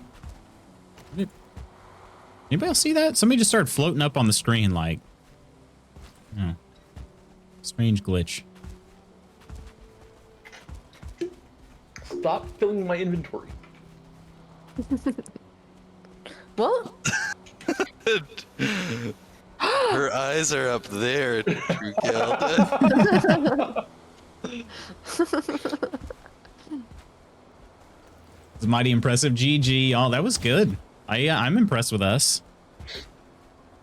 A: Anybody else see that? Somebody just started floating up on the screen like... Oh. Strange glitch.
C: Stop filling my inventory.
E: What?
D: Her eyes are up there, True Cal.
A: It's mighty impressive. GG. Oh, that was good. I'm impressed with us.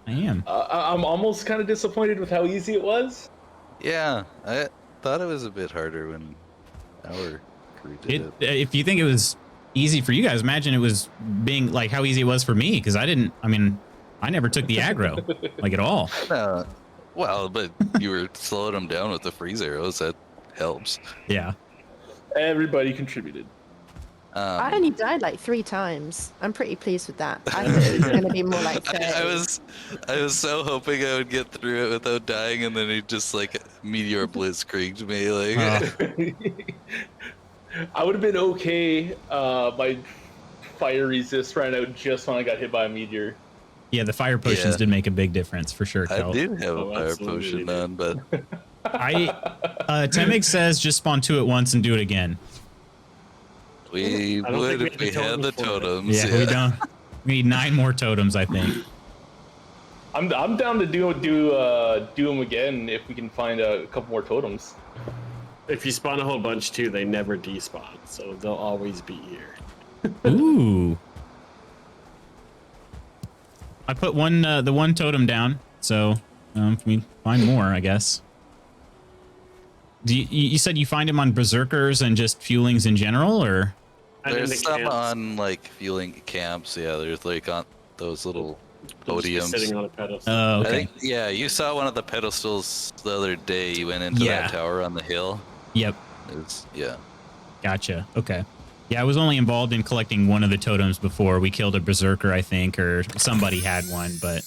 A: I am.
C: I'm almost kind of disappointed with how easy it was.
D: Yeah, I thought it was a bit harder when our crew did it.
A: If you think it was easy for you guys. Imagine it was being like how easy it was for me because I never took the aggro like at all.
D: Well, but you were slowing them down with the freeze arrows. That helps.
A: Yeah.
C: Everybody contributed.
E: I only died like 3 times. I'm pretty pleased with that. I thought it was going to be more like 30.
D: I was so hoping I would get through it without dying, and then he just like meteor blitzkrieged me. Like,
C: I would have been okay. My fire resist ran out just when I got hit by a meteor.
A: Yeah, the fire potions did make a big difference for sure.
D: I did have a fire potion on, but
A: Temig says just spawn 2 at once and do it again.
D: We would if we had the totems.
A: Yeah, we don't. We need 9 more totems, I think.
C: I'm down to do them again if we can find a couple more totems.
F: If you spawn a whole bunch too, they never despawn, so they'll always be here.
A: Ooh. I put the one totem down, so if we find more, I guess. You said you find them on berserkers and just fuelings in general, or?
D: There's some on like fueling camps. Yeah, there's like on those little podiums.
F: Sitting on a pedestal.
A: Oh, okay.
D: I think, yeah, you saw one of the pedestals the other day. You went into that tower on the hill.
A: Yep.
D: Yeah.
A: Gotcha. Okay. Yeah, I was only involved in collecting one of the totems before. We killed a berserker, I think, or somebody had one, but...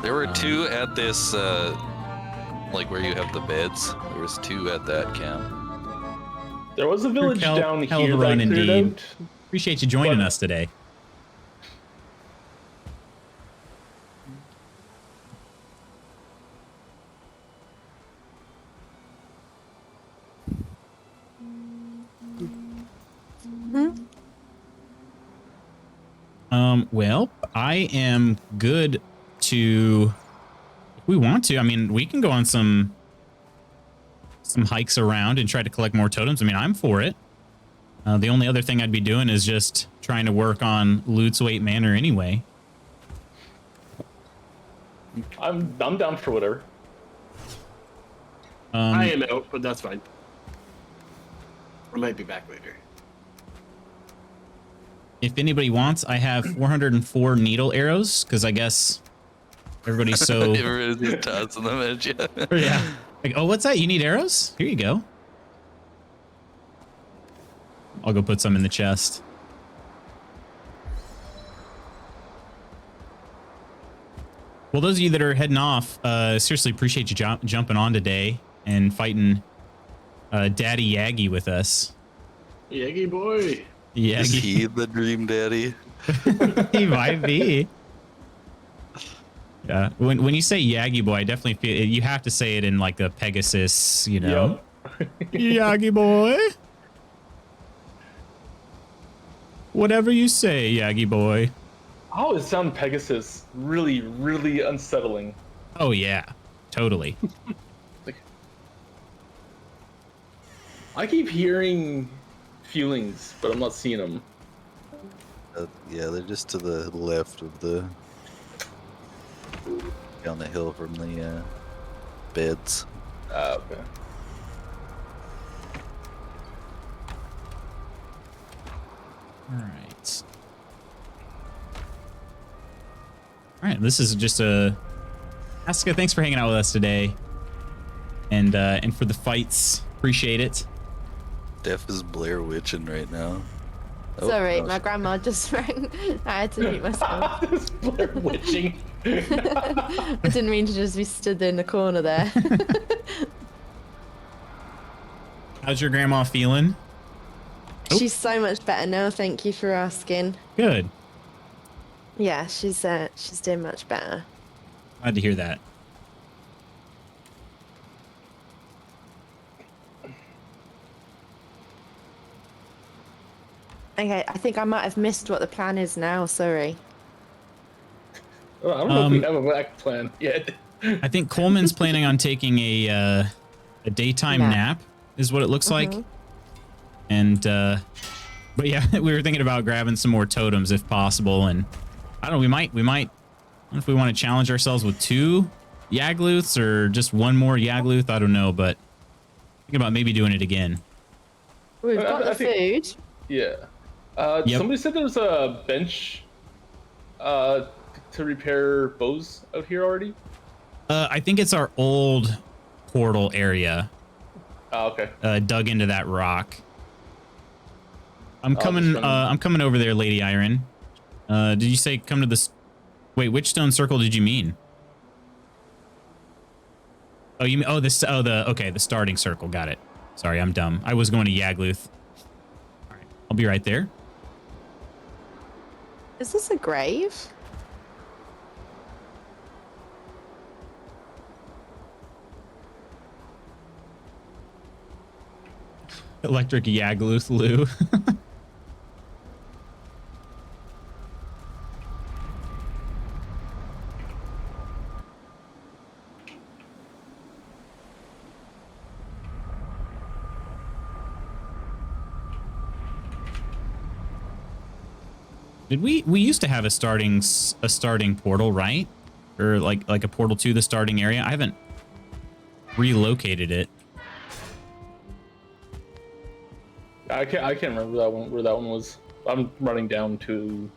D: There were 2 at this, like where you have the beds. There was 2 at that camp.
C: There was a village down
A: hell
C: here
A: of a run
C: that I cleared
A: indeed.
C: out.
A: Appreciate you joining us today. Well, I am good to, if we want to, I mean, we can go on some hikes around and try to collect more totems. I mean, I'm for it. The only other thing I'd be doing is just trying to work on Loot's Weight Manor anyway.
C: I'm down for whatever.
F: I am out, but that's fine. I might be back later.
A: If anybody wants, I have 404 needle arrows because I guess everybody's so...
D: Everybody's tossing them at you.
A: Yeah. Like, oh, what's that? You need arrows? Here you go. I'll go put some in the chest. Well, those of you that are heading off, seriously appreciate you jumping on today and fighting Daddy Yaggy with us.
F: Yaggy boy.
A: Yaggy.
D: Is he the dream daddy?
A: He might be. Yeah. When you say Yaggy boy, I definitely feel you have to say it in like a Pegasus, you know. Yep. Yaggy boy. Whatever you say, Yaggy boy.
C: I always sound Pegasus really, really unsettling.
A: Oh yeah, totally.
C: Like, I keep hearing feelings, but I'm not seeing them.
D: Yeah, they're just to the left of the... down the hill from the beds.
C: Okay.
A: All right. All right, this is just a... Asuka, thanks for hanging out with us today. And for the fights, appreciate it.
D: Steph is Blair Witching right now. Oh,
E: Sorry,
D: no.
E: my grandma just rang. I had to mute myself.
C: Blair Witching.
E: I didn't mean to just be stood in the corner there.
A: How's your grandma feeling? Oh.
E: She's so much better now. Thank you for asking.
A: Good.
E: Yeah, she's doing much better.
A: Glad to hear that.
E: Okay, I think I might have missed what the plan is now. Sorry.
C: Oh, I don't know if we have a black plan yet.
A: I think Coleman's planning on taking a daytime nap, is what it looks like. And but yeah, we were thinking about grabbing some more totems if possible, and I don't know, we might. I don't know if we want to challenge ourselves with 2 Yagluths or just 1 more Yagluth. I don't know, but thinking about maybe doing it again.
E: We've got the food.
C: Yeah.
A: Yep.
C: Somebody said there was a bench to repair bows out here already.
A: I think it's our old portal area.
C: Oh, okay.
A: Dug into that rock. I'm coming. I'm coming over there, Lady Iron. Did you say come to this? Wait, which stone circle did you mean? Oh, you mean this? Oh, the starting circle. Got it. Sorry, I'm dumb. I was going to Yagluth. All right, I'll be right there.
E: Is this a grave?
A: Electric Yagluth Lou. Did we used to have a starting portal, right? Or like a portal to the starting area? I haven't relocated it.
C: I can't remember that one where that one was. I'm running down to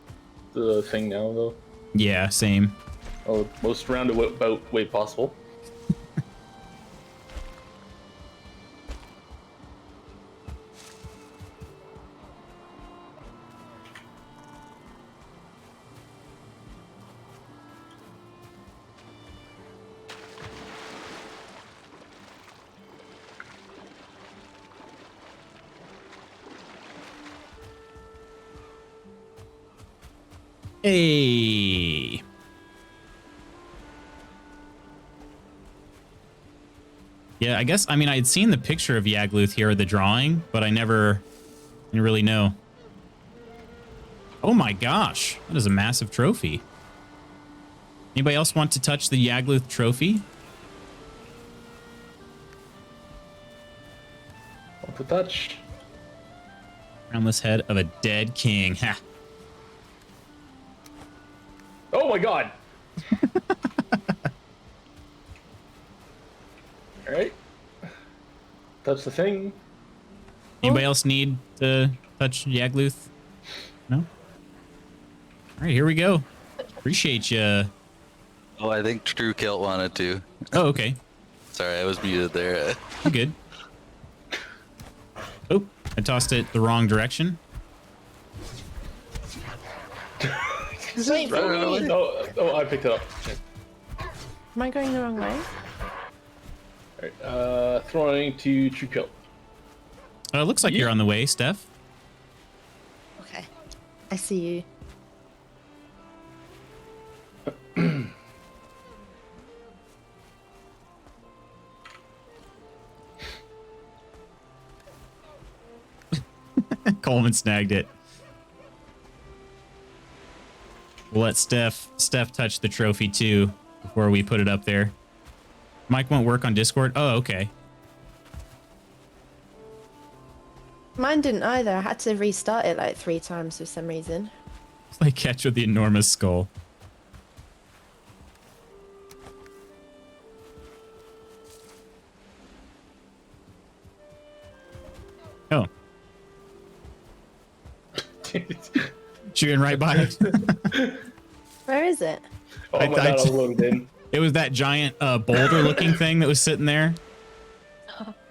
C: the thing now though.
A: Yeah, same.
C: Oh, most roundabout way possible.
A: Hey. Yeah, I guess, I mean, I had seen the picture of Yagluth here, the drawing, but I didn't really know. Oh my gosh, that is a massive trophy. Anybody else want to touch the Yagluth trophy?
C: What to touch?
A: Crownless head of a dead king. Ha.
C: Oh my god! Alright. Touch the thing.
A: Anybody else need to touch Yagluth? No? Alright, here we go. Appreciate you.
D: Oh, I think True Kilt wanted to.
A: Oh, okay.
D: Sorry, I was muted there.
A: I'm good. Oh, I tossed it the wrong direction.
E: Wait for me.
C: Oh, I picked it up.
E: Am I going the wrong way?
C: Alright, throwing to True Kilt.
A: Looks like you're on the way, Steph.
E: Okay. I see you.
A: Coleman snagged it. We'll let Steph touch the trophy too before we put it up there. Mike won't work on Discord. Oh, okay.
E: Mine didn't either. I had to restart it like 3 times for some reason.
A: Play catch with the enormous skull. Oh. Chewing right by it.
E: Where is it?
C: Oh my god, I loaded in.
A: It was that giant boulder looking thing that was sitting there.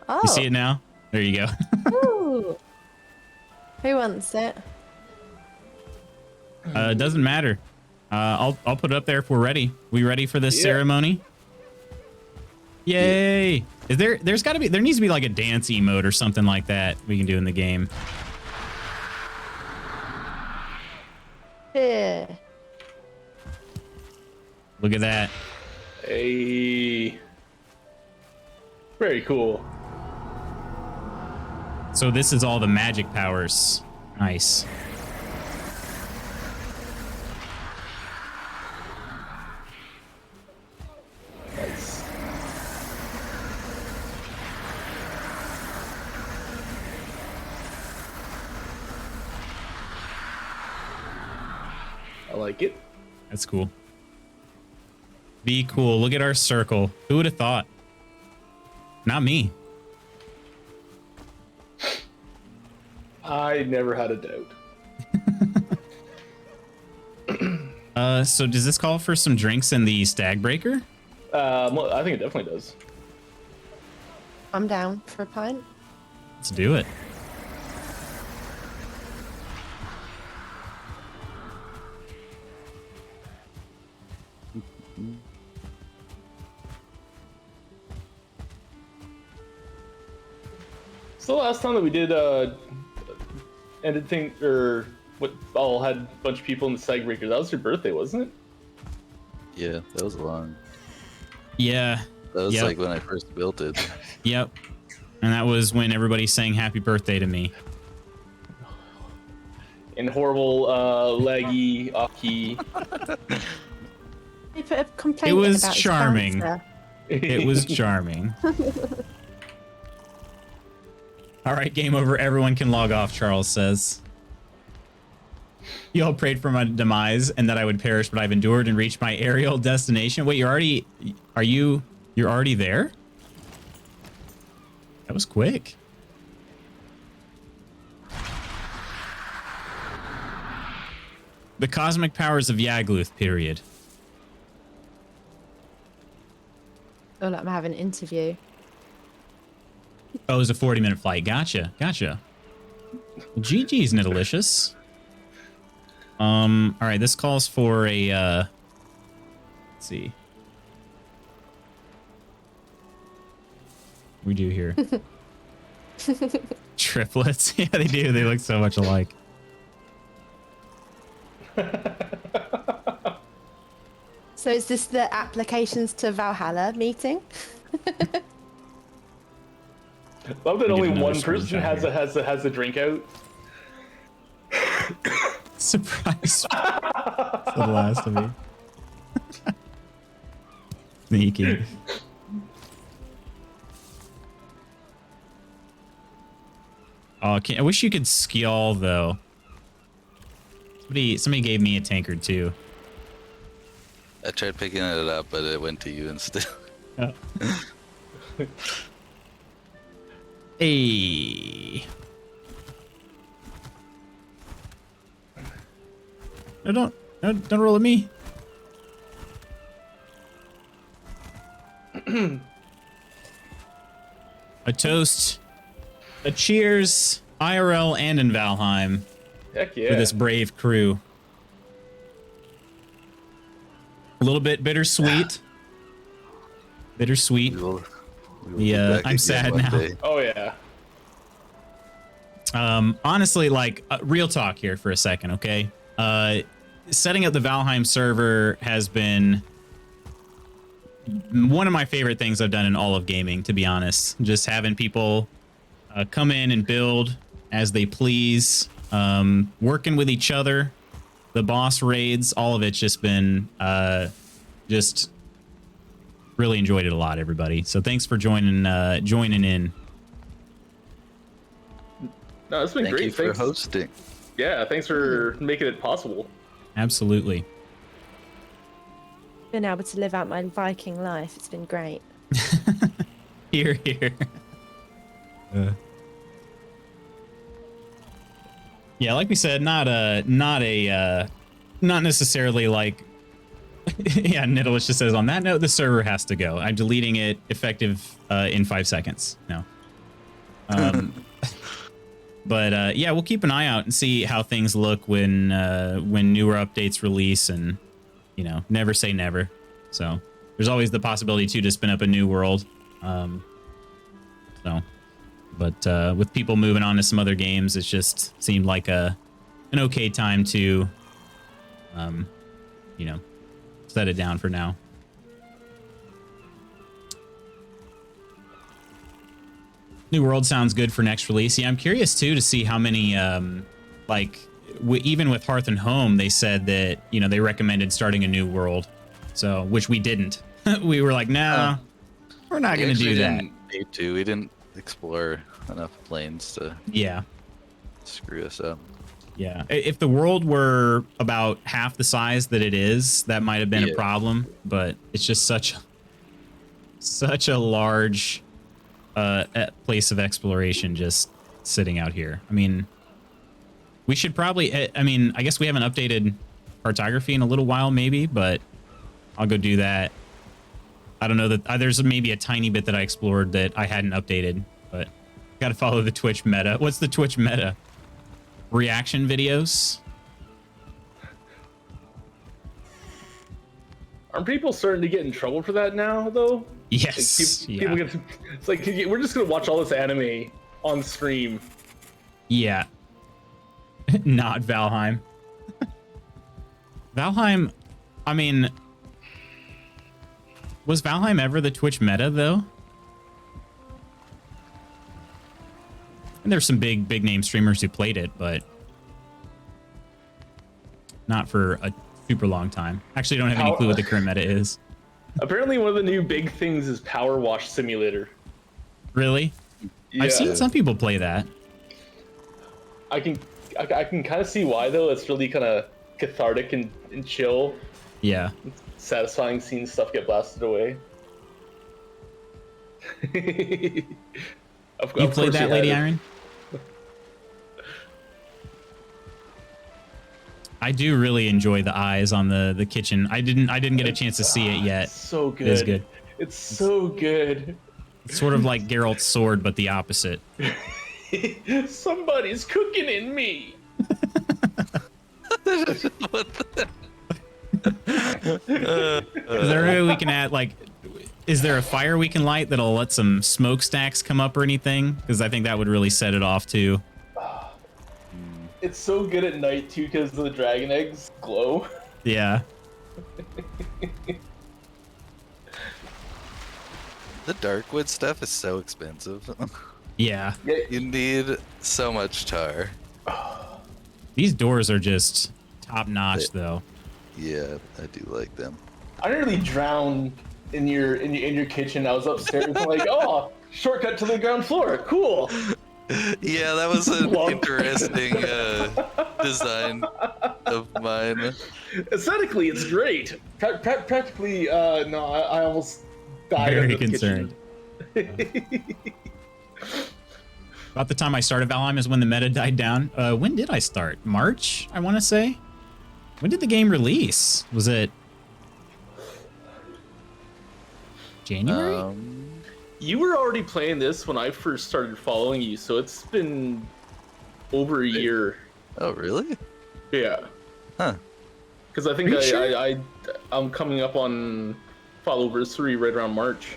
E: Oh.
A: You see it now? There you go.
E: Ooh. Who wants it?
A: It doesn't matter. I'll put it up there if we're ready. We ready for this ceremony? Yay! Is there needs to be like a dance emote or something like that we can do in the game.
E: Yeah.
A: Look at that.
C: Hey. Very cool.
A: So this is all the magic powers. Nice.
C: Nice. I like it.
A: That's cool. Be cool. Look at our circle. Who would have thought? Not me.
C: I never had a doubt.
A: So does this call for some drinks in the Stag Breaker?
C: Well, I think it definitely does.
E: I'm down for a pint.
A: Let's do it.
C: So the last time that we did ended thing or what all had a bunch of people in the Sag Breaker, that was your birthday, wasn't it?
D: Yeah, that was long.
A: Yeah.
D: That was
A: Yep.
D: like when I first built it.
A: Yep. And that was when everybody sang happy birthday to me.
C: In horrible laggy off-key.
E: They put a complaint
A: It was
E: about his
A: charming.
E: cancer.
A: It was charming. All right, game over. Everyone can log off, Charles says. You all prayed for my demise and that I would perish, but I've endured and reached my aerial destination. Wait, you're already there? That was quick. The cosmic powers of Yagluth, period.
E: Oh, like I'm having an interview.
A: Oh, it was a 40-minute flight. Gotcha. Gotcha. GG's, Nidelicious. All right, this calls for a, let's see. We do here. Triplets. Yeah, they do. They look so much alike.
E: So is this the applications to Valhalla meeting?
C: Love that
A: We
C: only
A: get another
C: one person
A: screenshot
C: has a drink out.
A: Surprise. For the last of me. Sneaky. Oh, I wish you could skill though. Somebody gave me a tankard too.
D: I tried picking it up, but it went to you instead.
A: Oh. Hey. No, don't roll at me. A toast, a cheers, IRL and in Valheim.
C: Heck yeah.
A: For this brave crew. A little bit bittersweet. Bittersweet.
D: We will be
A: Yeah,
D: back
A: I'm
D: again
A: sad
D: one
A: now.
D: day.
C: Oh yeah.
A: Honestly, like real talk here for a second, okay? Setting up the Valheim server has been one of my favorite things I've done in all of gaming, to be honest. Just having people come in and build as they please, working with each other, the boss raids, all of it's just been just really enjoyed it a lot, everybody. So thanks for joining in.
C: No, it's been
D: Thank
C: great.
D: you for
C: Thanks.
D: hosting.
C: Yeah, thanks for making it possible.
A: Absolutely.
E: Been able to live out my Viking life. It's been great.
A: Here. Yeah, like we said, not necessarily like. Yeah, Nidalis just says on that note, the server has to go. I'm deleting it effective in 5 seconds. No. But yeah, we'll keep an eye out and see how things look when newer updates release, and you know, never say never. So there's always the possibility too to spin up a new world. But with people moving on to some other games, it just seemed like an okay time to, you know, set it down for now. New world sounds good for next release. Yeah, I'm curious too to see how many, even with Hearth and Home, they said that, you know, they recommended starting a new world. So, which we didn't. We were like, no, we're not going to do that.
D: Need to. We didn't explore enough planes to screw us up.
A: Yeah. If the world were about half the size that it is, that might have been a problem, but it's just such a large place of exploration just sitting out here. I mean, we should probably, I mean, I guess we haven't updated cartography in a little while, maybe, but I'll go do that. I don't know that there's maybe a tiny bit that I explored that I hadn't updated, but got to follow the Twitch meta. What's the Twitch meta? Reaction videos?
C: Aren't people starting to get in trouble for that now, though?
A: Yes.
C: Like, people get, it's like, we're just going to watch all this anime on stream.
A: Yeah. Not Valheim. Valheim, I mean, was Valheim ever the Twitch meta, though? And there's some big name streamers who played it, but not for a super long time. Actually, don't have any clue what the current meta is.
C: Apparently, one of the new big things is Power Wash Simulator.
A: Really? Yeah. I've seen some people play that.
C: I can kind of see why, though. It's really kind of cathartic and chill.
A: Yeah.
C: It's satisfying seeing stuff get blasted away.
A: You played that, Lady Iron? I do really enjoy the eyes on the kitchen. I didn't get a chance to see it yet.
C: It's so good.
A: It's good.
C: It's so good.
A: It's sort of like Geralt's sword, but the opposite.
C: Somebody's cooking in me.
D: What the?
A: Is there a way we can add, like, is there a fire we can light that'll let some smokestacks come up or anything? Because I think that would really set it off too.
C: It's so good at night too because the dragon eggs glow.
A: Yeah.
D: The Darkwood stuff is so expensive.
A: Yeah.
D: You need so much tar.
A: These doors are just top notch, though.
D: Yeah, I do like them.
C: I nearly drowned in your kitchen. I was upstairs and like, oh, shortcut to the ground floor. Cool.
D: Yeah, that was an interesting design of mine.
C: Aesthetically, it's great. Practically, no, I almost died.
A: Very
C: in the
A: concerned.
C: kitchen.
A: About the time I started Valheim is when the meta died down. When did I start? March, I want to say. When did the game release? Was it January?
C: You were already playing this when I first started following you, so it's been over a year.
D: Oh, really?
C: Yeah.
D: Huh.
C: Because I think
A: Sure?
C: I'm coming up on Followversary right around March.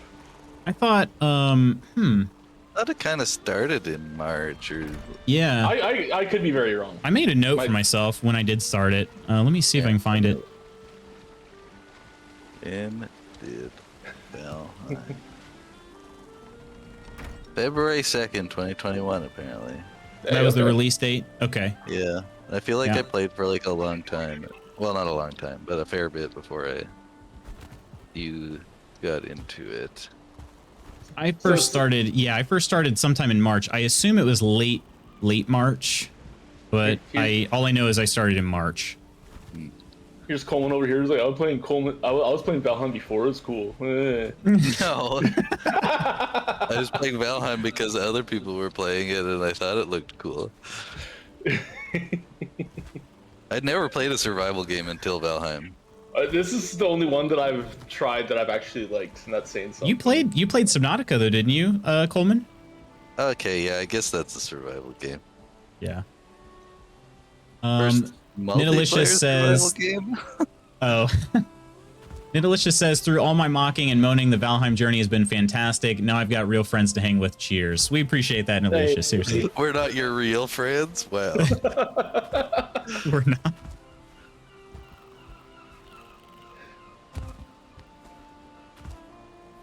A: I thought,
D: I thought it kind of started in March or...
A: yeah.
C: I could be very wrong.
A: I made a note for myself when I did start it. Let me see if I can find it.
D: When did Valheim? February 2nd, 2021, apparently.
A: That was the release date? Okay.
D: Yeah. I feel like
A: Yeah.
D: I played for like a long time. Well, not a long time, but a fair bit before you got into it.
A: I first started sometime in March. I assume it was late March, but all I know is I started in March.
C: Here's Coleman over here. He's like, I was playing Valheim before. It was cool.
D: No. I was playing Valheim because other people were playing it and I thought it looked cool. I'd never played a survival game until Valheim.
C: This is the only one that I've tried that I've actually liked, and that's saying something.
A: You played Subnautica though, didn't you, Coleman?
D: Okay, yeah, I guess that's a survival game.
A: Yeah.
D: First
A: Nidalicious says,
D: survival game?
A: oh. Nidalicious says, through all my mocking and moaning, the Valheim journey has been fantastic. Now I've got real friends to hang with. Cheers. We appreciate that, Nidalicious. Seriously.
D: We're not your real friends? Wow.
A: We're not.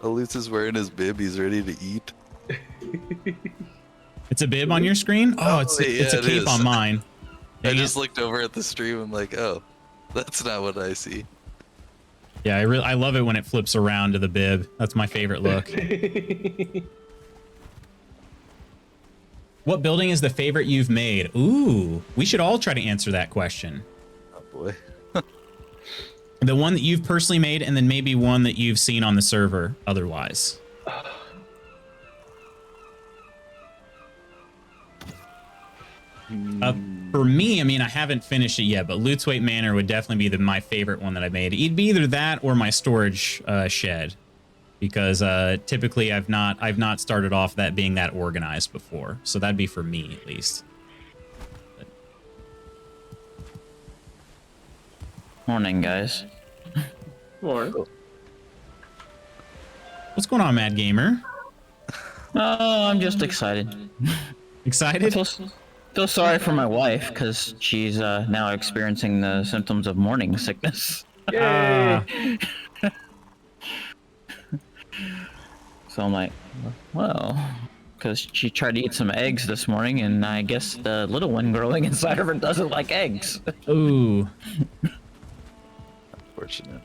D: Elise is wearing his bib. He's ready to eat.
A: It's a bib on your screen? Oh, it's a cape on mine.
D: I just looked over at the stream. I'm like, oh, that's not what I see.
A: Yeah, I love it when it flips around to the bib. That's my favorite look. What building is the favorite you've made? Ooh, we should all try to answer that question.
D: Oh boy.
A: The one that you've personally made, and then maybe one that you've seen on the server otherwise. For me, I mean, I haven't finished it yet, but Lootsweight Manor would definitely be my favorite one that I made. It'd be either that or my storage shed, because typically I've not started off that being that organized before, so that'd be for me at least.
G: Morning, guys.
B: More.
A: What's going on, Mad Gamer?
G: Oh, I'm just excited.
A: Excited?
G: Feel sorry for my wife because she's now experiencing the symptoms of morning sickness.
C: Yay!
G: So I'm like, well, because she tried to eat some eggs this morning, and I guess the little one growing inside of her doesn't like eggs.
A: Ooh.
D: Unfortunate.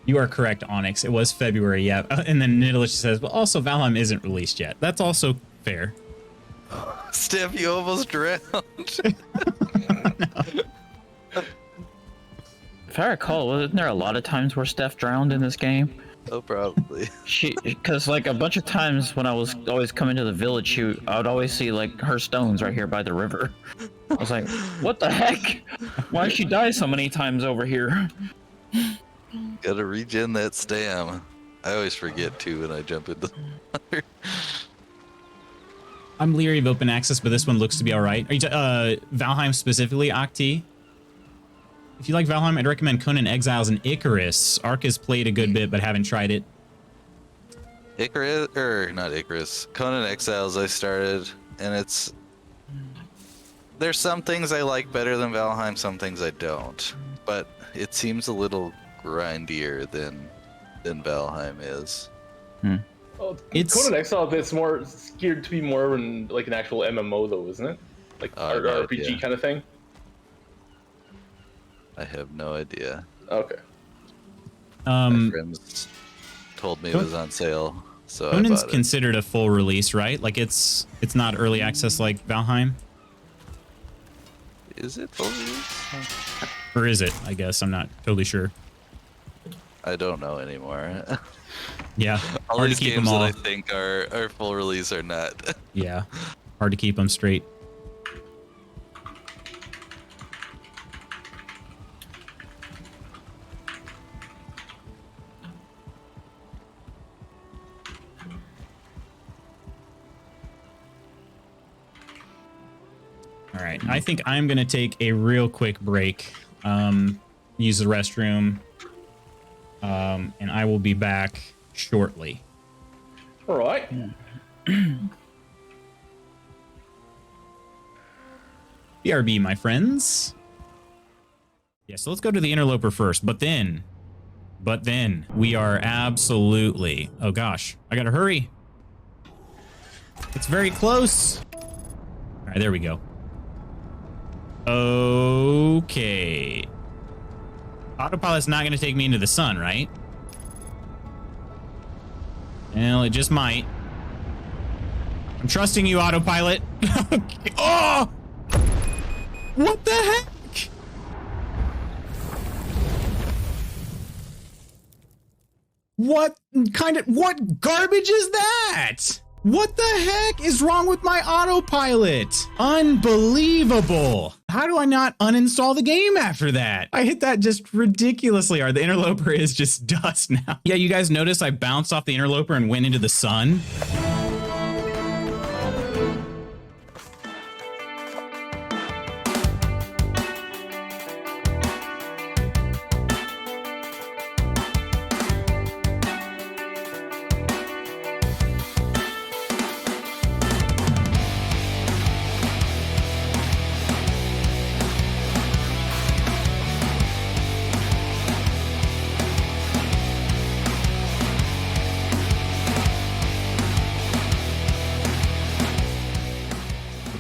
A: You are correct, Onyx. It was February, yeah. And then Nidalish says, well, also Valheim isn't released yet. That's also fair.
D: Steph, you almost drowned.
G: If I recall, wasn't there a lot of times where Steph drowned in this game?
D: Oh, probably.
G: Because like a bunch of times when I was always coming to the village, I would always see like her stones right here by the river. I was like, what the heck? Why did she die so many times over here?
D: Gotta regen that stam. I always forget too when I jump into the water.
A: I'm leery of open access, but this one looks to be all right. Are you Valheim specifically, Octi? If you like Valheim, I'd recommend Conan Exiles and Icarus. Ark has played a good bit, but haven't tried it.
D: Not Icarus. Conan Exiles I started, and there's some things I like better than Valheim, some things I don't. But it seems a little grindier than Valheim is.
C: Oh, Conan Exile, it's more geared to be more like an actual MMO though, isn't it? Like RPG kind of thing.
D: I have no idea.
C: Okay.
D: My friends told me it was on sale, so
A: Conan's
D: I bought it.
A: considered a full release, right? Like it's not early access like Valheim,
D: Is it full release?
A: or is it? I guess I'm not totally sure.
D: I don't know anymore.
A: Yeah,
D: All
A: hard
D: these
A: to keep
D: games
A: them all.
D: that I think are full release are not.
A: Yeah, hard to keep them straight. All right, I think I'm gonna take a real quick break, use the restroom, and I will be back shortly.
C: All right.
A: BRB, my friends. Yeah, so let's go to the interloper first, but then we are absolutely, oh gosh, I gotta hurry. It's very close. All right, there we go. Okay. Autopilot's not gonna take me into the sun, right? Well, it just might. I'm trusting you, Autopilot. Okay. Oh! What the heck? What garbage is that? What the heck is wrong with my autopilot? Unbelievable. How do I not uninstall the game after that? I hit that just ridiculously hard. The interloper is just dust now. Yeah, you guys notice I bounced off the interloper and went into the sun?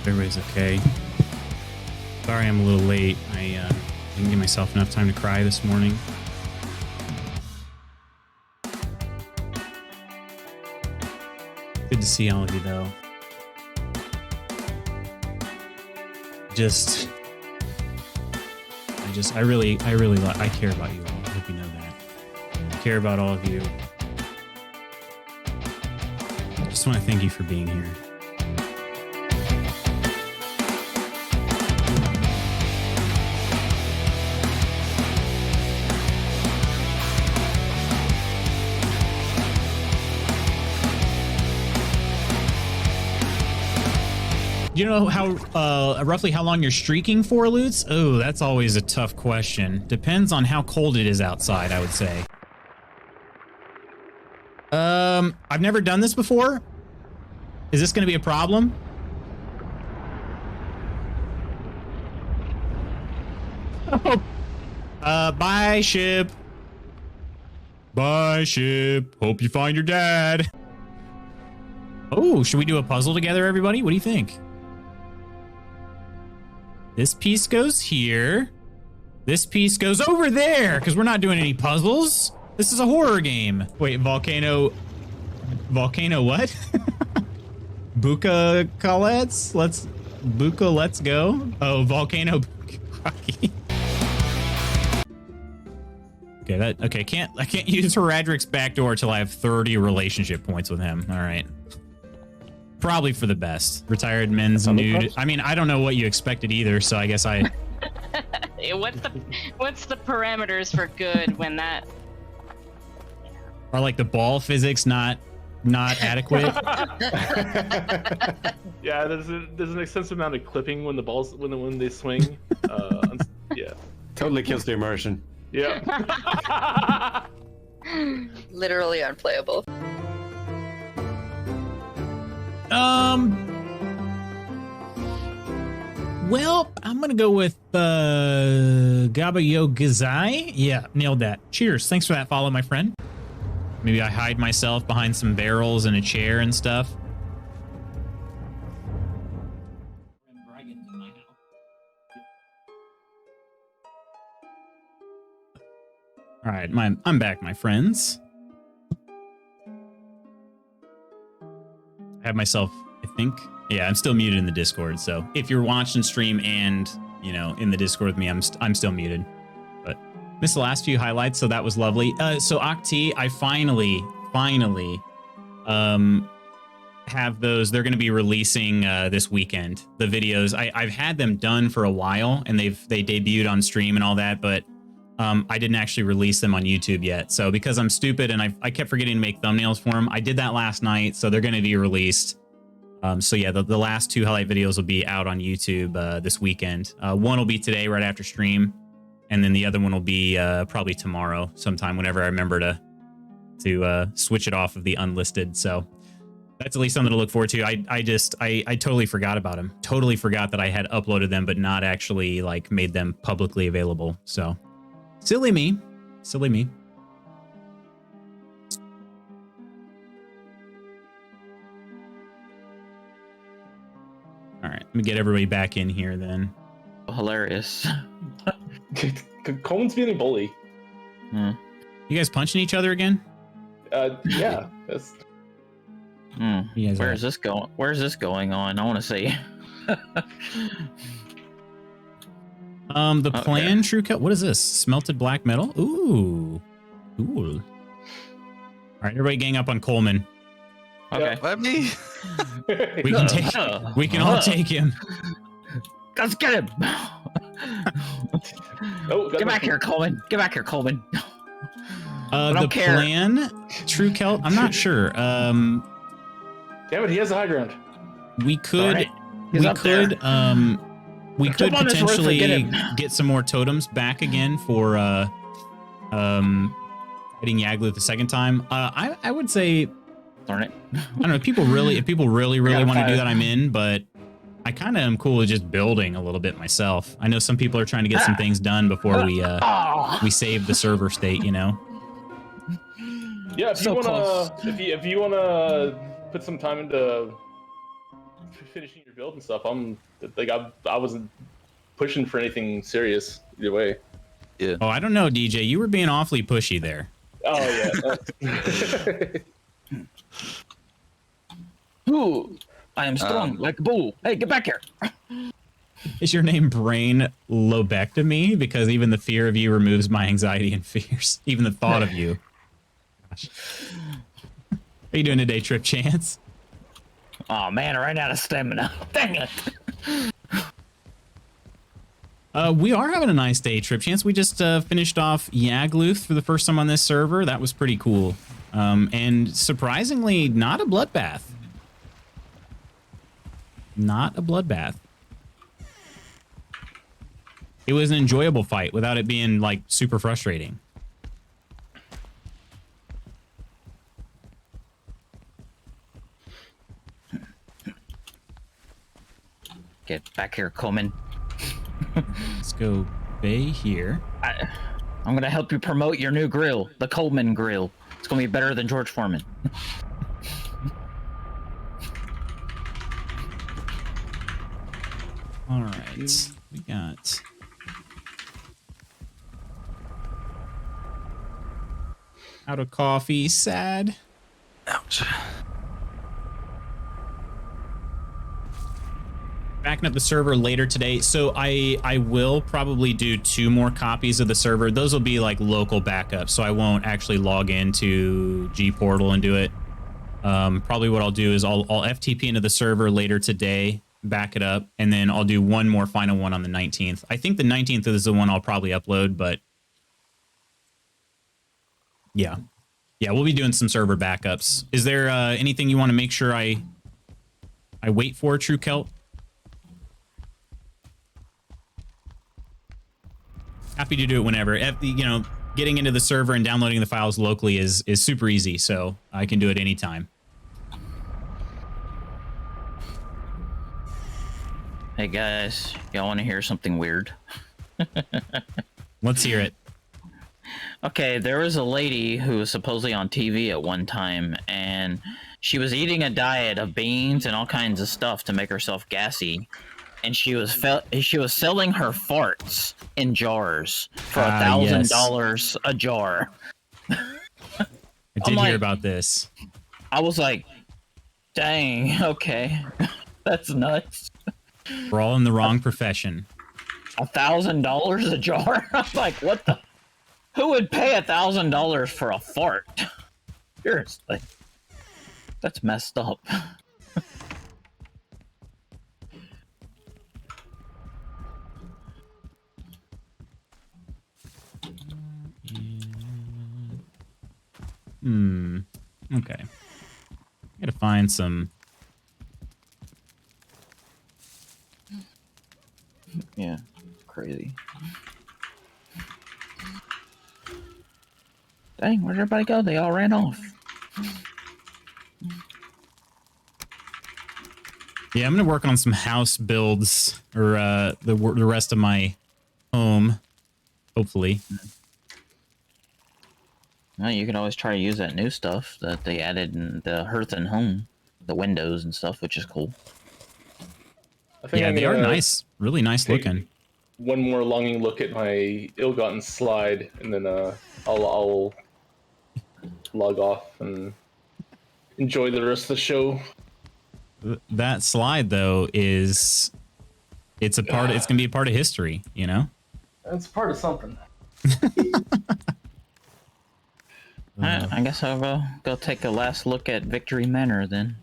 A: Everybody's okay. Sorry I'm a little late. I didn't give myself enough time to cry this morning. Good to see all of you, though. I really care about you all. I hope you know that. I care about all of you. I just want to thank you for being here. You know how roughly how long you're streaking for, Lutz? Oh, that's always a tough question. Depends on how cold it is outside, I would say. I've never done this before. Is this going to be a problem? Oh. Bye, ship. Bye, ship. Hope you find your dad. Oh, should we do a puzzle together, everybody? What do you think? This piece goes here. This piece goes over there, because we're not doing any puzzles. This is a horror game. Wait, volcano what? Buka Colets? Buka, let's go. Oh, volcano hockey. Okay, I can't use Heradric's backdoor till I have 30 relationship points with him. All right. Probably for the best. Retired men's nude. I mean, I don't know what you expected either, so I guess I...
H: What's the parameters for good when that...
A: Are like the ball physics not adequate?
C: Yeah, there's an extensive amount of clipping when the balls when they swing. Yeah.
B: Totally kills the immersion.
C: Yeah.
I: Literally unplayable.
A: Well, I'm gonna go with Gabayo Gazai. Yeah, nailed that. Cheers. Thanks for that follow, my friend. Maybe I hide myself behind some barrels and a chair and stuff. All right, I'm back, my friends. I have myself, I think. Yeah, I'm still muted in the Discord, so if you're watching stream and, you know, in the Discord with me, I'm still muted. But missed the last few highlights, so that was lovely. So Octi, I finally have those. They're going to be releasing this weekend. The videos I've had them done for a while, and they debuted on stream and all that, but I didn't actually release them on YouTube yet. So because I'm stupid and I kept forgetting to make thumbnails for them, I did that last night. So they're going to be released. So yeah, the last two highlight videos will be out on YouTube this weekend. One will be today right after stream, and then the other one will be probably tomorrow sometime whenever I remember to switch it off of the unlisted. So that's at least something to look forward to. I totally forgot about them. Totally forgot that I had uploaded them, but not actually like made them publicly available. So silly me. Silly me. All right, let me get everybody back in here then.
G: Hilarious.
C: Coleman's being a bully.
G: Hmm.
A: You guys punching each other again?
C: Yeah. That's...
G: Where's this going? Where's this going on? I want to see.
A: The plan, true cut. What is this? Smelted black metal? Ooh. Cool. All right, everybody gang up on Coleman.
G: Okay.
D: Let me.
A: We can all take him.
G: Let's get him. Get back here, Coleman. Get back here, Coleman.
A: The plan, true Celt. I'm not sure.
C: Damn it, he has the high ground.
A: We could.
G: Right.
A: We could potentially get some more totems back again for fighting Yagluth the second time. I would say,
G: darn it.
A: I don't know if people really want to do that, I'm in, but I kind of am cool with just building a little bit myself. I know some people are trying to get some things done before we save the server state, you know.
C: Yeah, if you wanna put some time into finishing your build and stuff, I wasn't pushing for anything serious either way.
D: Yeah.
A: Oh, I don't know, DJ. You were being awfully pushy there.
C: Oh yeah.
G: Ooh, I am strong like a bull. Hey, get back here.
A: Is your name Brain Lobectomy? Because even the fear of you removes my anxiety and fears. Even the thought of you. Gosh. How you doing today, Trip Chance?
G: Oh man, I ran out of stamina. Dang it.
A: We are having a nice day, Trip Chance. We just finished off Yagluth for the first time on this server. That was pretty cool. And surprisingly, not a bloodbath. Not a bloodbath. It was an enjoyable fight without it being like super frustrating.
G: Get back here, Coleman.
A: Let's go Bay here.
G: I'm gonna help you promote your new grill, the Coleman Grill. It's gonna be better than George Foreman.
A: All right, we got out of coffee. Sad.
D: Ouch.
A: Backing up the server later today, so I will probably do 2 more copies of the server. Those will be like local backups, so I won't actually log into G Portal and do it. Probably what I'll do is I'll FTP into the server later today, back it up, and then I'll do one more final one on the 19th. I think the 19th is the one I'll probably upload, but yeah, we'll be doing some server backups. Is there anything you want to make sure I wait for, True Celt? Happy to do it whenever. You know, getting into the server and downloading the files locally is super easy, so I can do it anytime.
G: Hey guys, y'all want to hear something weird?
A: Let's hear it.
G: Okay, there was a lady who was supposedly on TV at one time, and she was eating a diet of beans and all kinds of stuff to make herself gassy. And she was selling her farts in jars for $1,000 a jar.
A: I did hear about this.
G: I was like, dang, okay. That's nuts.
A: We're all in the wrong profession.
G: $1,000 a jar? I'm like, what the? Who would pay $1,000 for a fart? Seriously. That's messed up.
A: Okay. Gotta find some.
G: Yeah, crazy. Dang, where'd everybody go? They all ran off.
A: Yeah, I'm gonna work on some house builds or the rest of my home, hopefully.
G: Well, you can always try to use that new stuff that they added in the Hearth and Home, the windows and stuff, which is cool.
A: Yeah, they are nice, really nice looking.
C: One more longing look at my ill-gotten slide, and then I'll log off and enjoy the rest of the show.
A: That slide though it's gonna be a part of history, you know.
C: It's part of something.
G: I guess I'll go take a last look at Victory Manor then.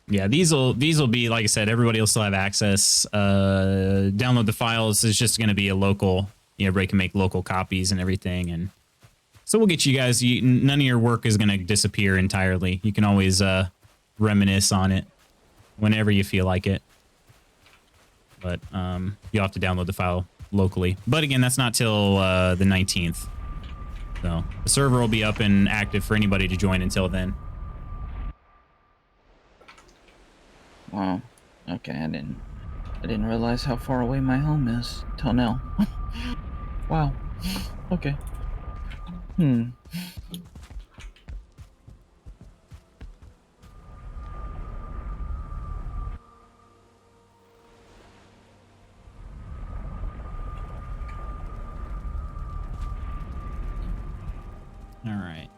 A: Yeah, these will be, like I said, everybody will still have access. Download the files. It's just going to be a local, everybody can make local copies and everything. And so we'll get you guys, none of your work is going to disappear entirely. You can always reminisce on it whenever you feel like it. But you'll have to download the file locally. But again, that's not till the 19th. So the server will be up and active for anybody to join until then.
G: Wow. Okay, I didn't realize how far away my home is till now. Wow. Okay.
A: All right.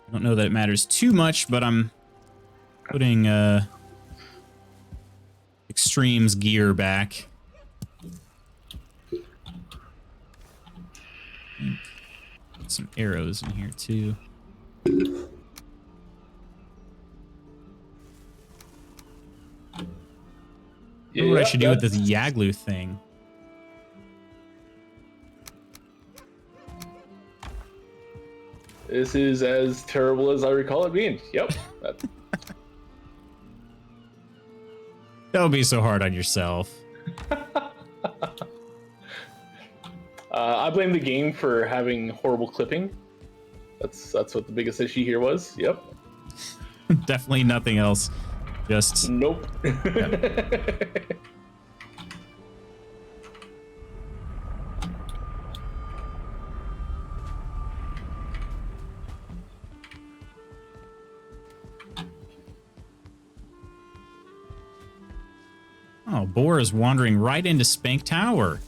A: I don't know that it matters too much, but I'm putting Extreme's gear back. Put some arrows in here too. I wonder what I should do with this Yaglu thing.
C: This is as terrible as I recall it being. Yep.
A: Don't be so hard on yourself.
C: I blame the game for having horrible clipping. That's what the biggest issue here was. Yep.
A: Definitely nothing else. Just
C: nope.
A: Yep. Oh, Boar is wandering right into Spank Tower.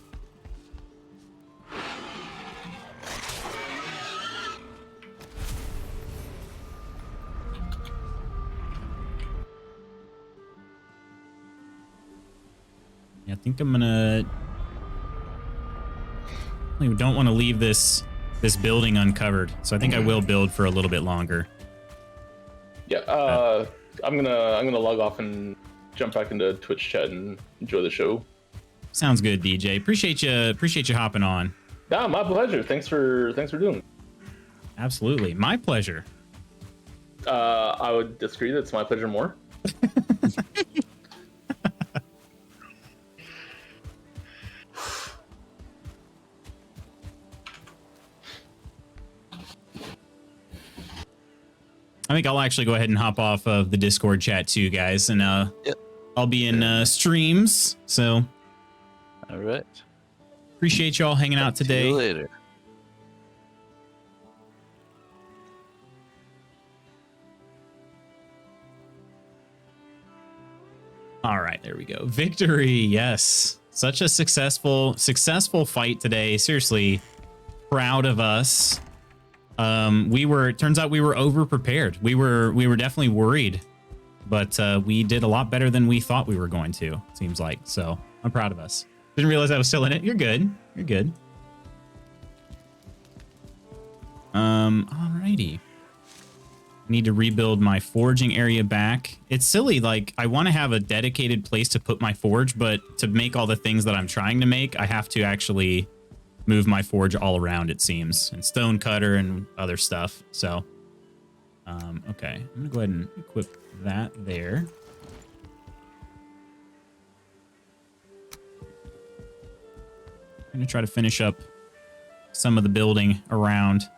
A: Yeah, I think I'm gonna... We don't want to leave this building uncovered, so I think I will build for a little bit longer.
C: Yeah, I'm gonna log off and jump back into Twitch chat and enjoy the show. Sounds good, DJ. Appreciate you hopping on. Yeah, my pleasure. Thanks for doing it. Absolutely, my pleasure. I would disagree. That's my pleasure more. I think I'll actually go ahead and hop off of the Discord chat too, guys, and yep. I'll be in streams. So,
D: all right.
A: Appreciate y'all hanging out today.
D: See you later.
A: All right, there we go. Victory, yes. Such a successful fight today. Seriously, proud of us. It turns out we were over prepared. We were definitely worried, but we did a lot better than we thought we were going to, seems like. So I'm proud of us. Didn't realize I was still in it. You're good. You're good. Alrighty. Need to rebuild my forging area back. It's silly, like I want to have a dedicated place to put my forge, but to make all the things that I'm trying to make, I have to actually move my forge all around, it seems, and stone cutter and other stuff. So, okay, I'm gonna go ahead and equip that there. I'm gonna try to finish up some of the building around.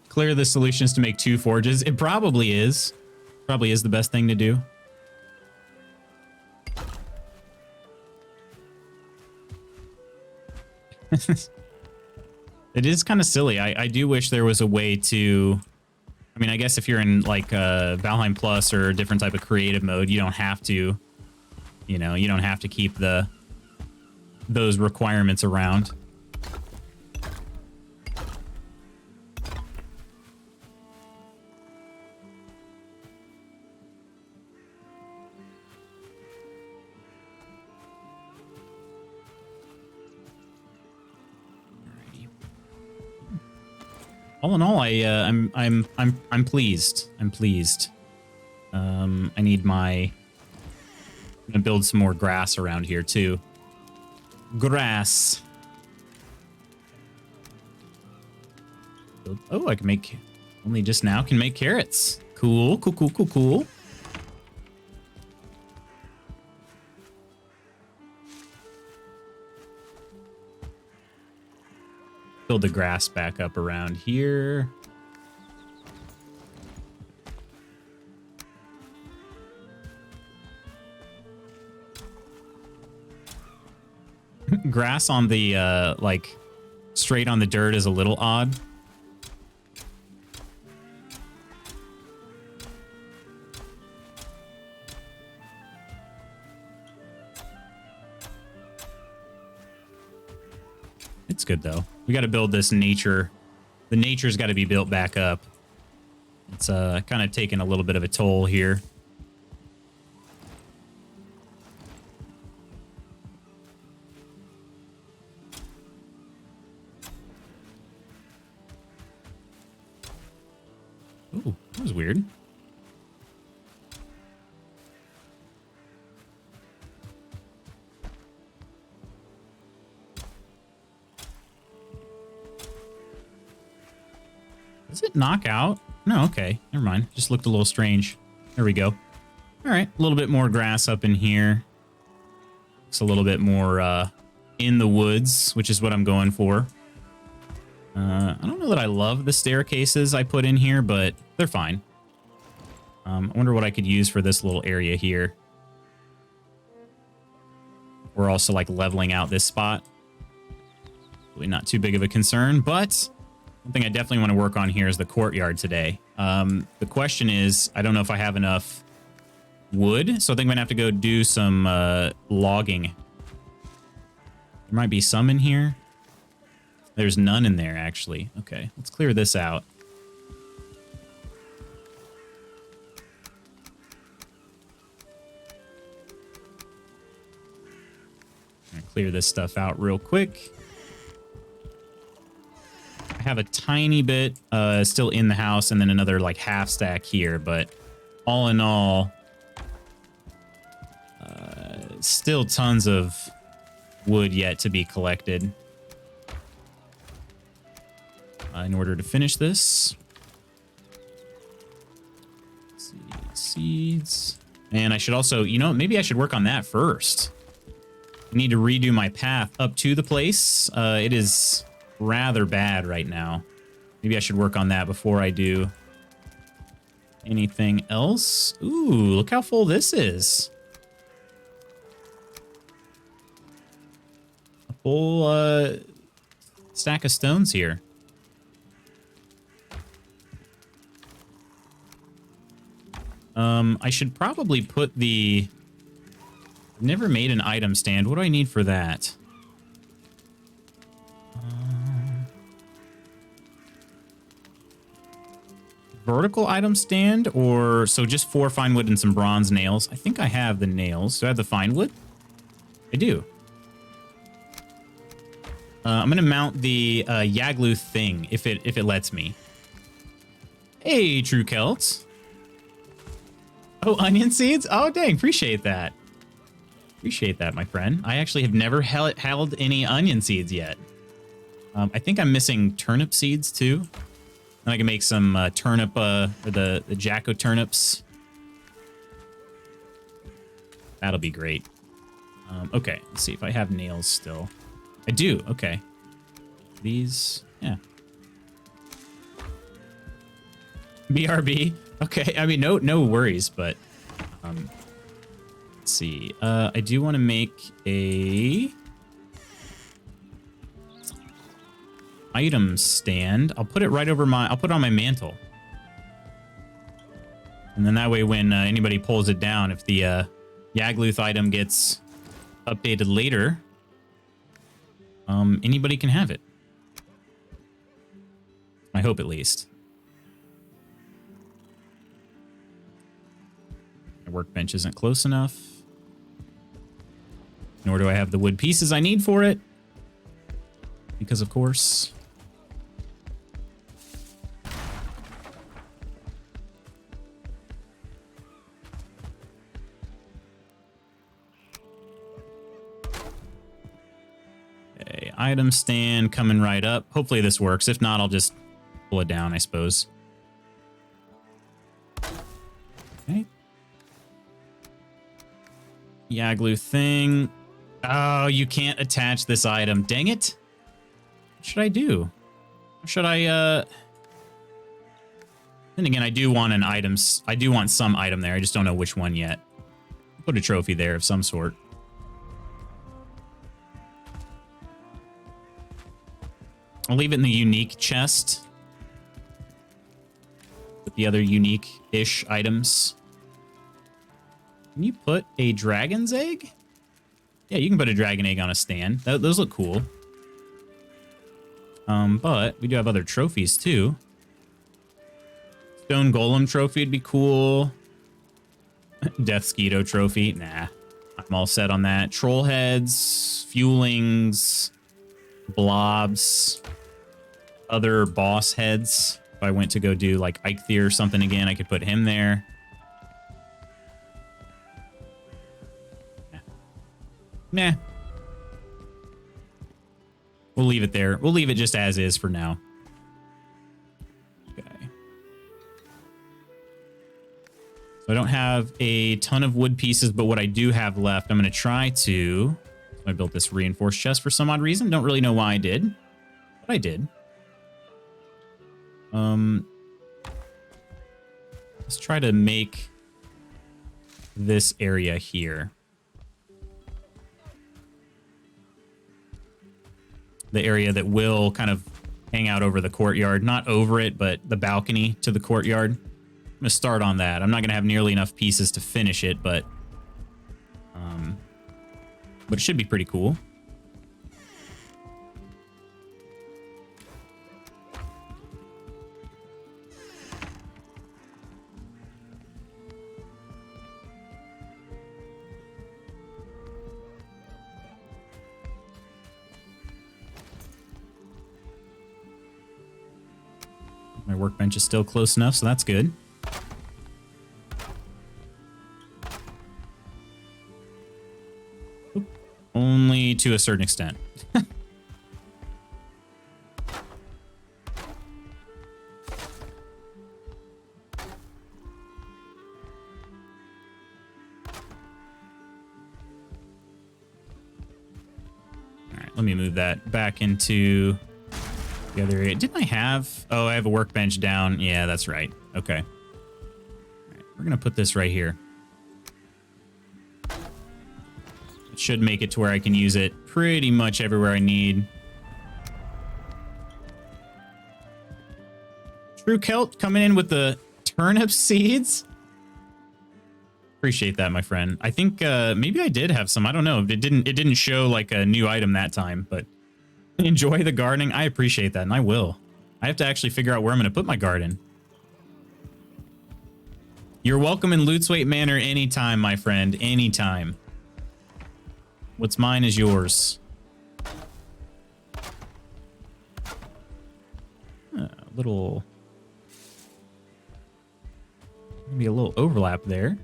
A: Clear the solutions to make 2 forges. It probably is. Probably is the best thing to do. It is kind of silly. I do wish there was a way to... I mean, I guess if you're in like Valheim Plus or a different type of creative mode, you don't have to, you know, you don't have to keep those requirements around. All in all, I'm pleased. I'm pleased. I need I'm gonna build some more grass around here too. Grass. Oh, I can make only just now can make carrots. Cool, cool, cool, cool, cool. Build the grass back up around here. Grass on the like straight on the dirt is a little odd. It's good though. We got to build this nature. The nature's got to be built back up. It's kind of taking a little bit of a toll here. Ooh, that was weird. Does it knock out? No, okay. Never mind. Just looked a little strange. There we go. All right. A little bit more grass up in here. Looks a little bit more in the woods, which is what I'm going for. I don't know that I love the staircases I put in here, but they're fine. I wonder what I could use for this little area here. We're also like leveling out this spot. Really not too big of a concern, but one thing I definitely want to work on here is the courtyard today. The question is, I don't know if I have enough wood, so I think I'm gonna have to go do some logging. There might be some in here. There's none in there, actually. Okay, let's clear this out. I'm gonna clear this stuff out real quick. I have a tiny bit still in the house, and then another like half stack here, but all in all, still tons of wood yet to be collected in order to finish this. Let's see, seeds. And I should also, you know, maybe I should work on that first. I need to redo my path up to the place. It is rather bad right now. Maybe I should work on that before I do anything else. Ooh, look how full this is. A full stack of stones here. I should probably put the... I've never made an item stand. What do I need for that? Vertical item stand, or so just 4 fine wood and some bronze nails. I think I have the nails. Do I have the fine wood? I do. I'm gonna mount the YAGGY thing if it lets me. Hey, True Celt. Oh, onion seeds? Oh, dang, appreciate that. Appreciate that, my friend. I actually have never held any onion seeds yet. I think I'm missing turnip seeds too. And I can make some turnip, or the Jacko turnips. That'll be great. Okay, let's see if I have nails still. I do, okay. These, yeah. BRB, okay. I mean, no worries, but let's see. I do want to make a item stand. I'll put it right over I'll put it on my mantle. And then that way when anybody pulls it down, if the YAGGY item gets updated later, anybody can have it. I hope, at least. My workbench isn't close enough. Nor do I have the wood pieces I need for it. Because, of course... Okay, item stand coming right up. Hopefully this works. If not, I'll just pull it down, I suppose. Okay. YAGGY thing. Oh, you can't attach this item. Dang it. What should I do? Or should I, Then again, I do want an item. I do want some item there. I just don't know which one yet. Put a trophy there of some sort. I'll leave it in the unique chest with the other unique-ish items. Can you put a dragon's egg? Yeah, you can put a dragon egg on a stand. Those look cool. But we do have other trophies too. Stone Golem trophy would be cool. Death Skeeto trophy. Nah, I'm all set on that. Troll heads, fuelings, blobs, other boss heads. If I went to go do like Eikthyr or something again, I could put him there. Nah. We'll leave it there. We'll leave it just as is for now. Okay. So I don't have a ton of wood pieces, but what I do have left, I'm going to try to... I built this reinforced chest for some odd reason. Don't really know why I did, but I did. Let's try to make this area here. The area that will kind of hang out over the courtyard. Not over it, but the balcony to the courtyard. I'm going to start on that. I'm not going to have nearly enough pieces to finish it, but it should be pretty cool. My workbench is still close enough, so that's good. Oop. Only to a certain extent. Let me move that back into the other area. Didn't I have... Oh, I have a workbench down. Yeah, that's right. Okay. All right, we're going to put this right here. It should make it to where I can use it pretty much everywhere I need. True Celt coming in with the turnip seeds. Appreciate that, my friend. I think maybe I did have some. I don't know. It didn't show like a new item that time, but enjoy the gardening. I appreciate that, and I will. I have to actually figure out where I'm going to put my garden. You're welcome in Lootsweight Manor anytime, my friend. Anytime. What's mine is yours. Little... Maybe a little overlap there.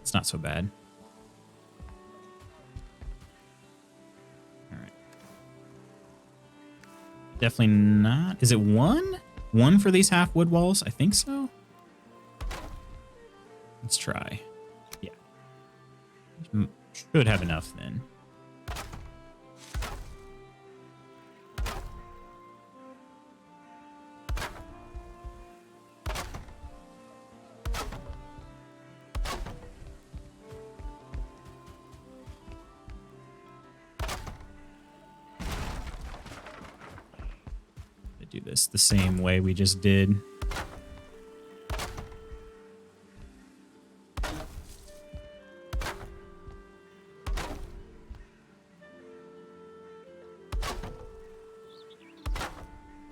A: It's not so bad. All right. Definitely not. Is it one? One for these half wood walls? I think so. Let's try. Yeah. Should have enough then. Do this the same way we just did.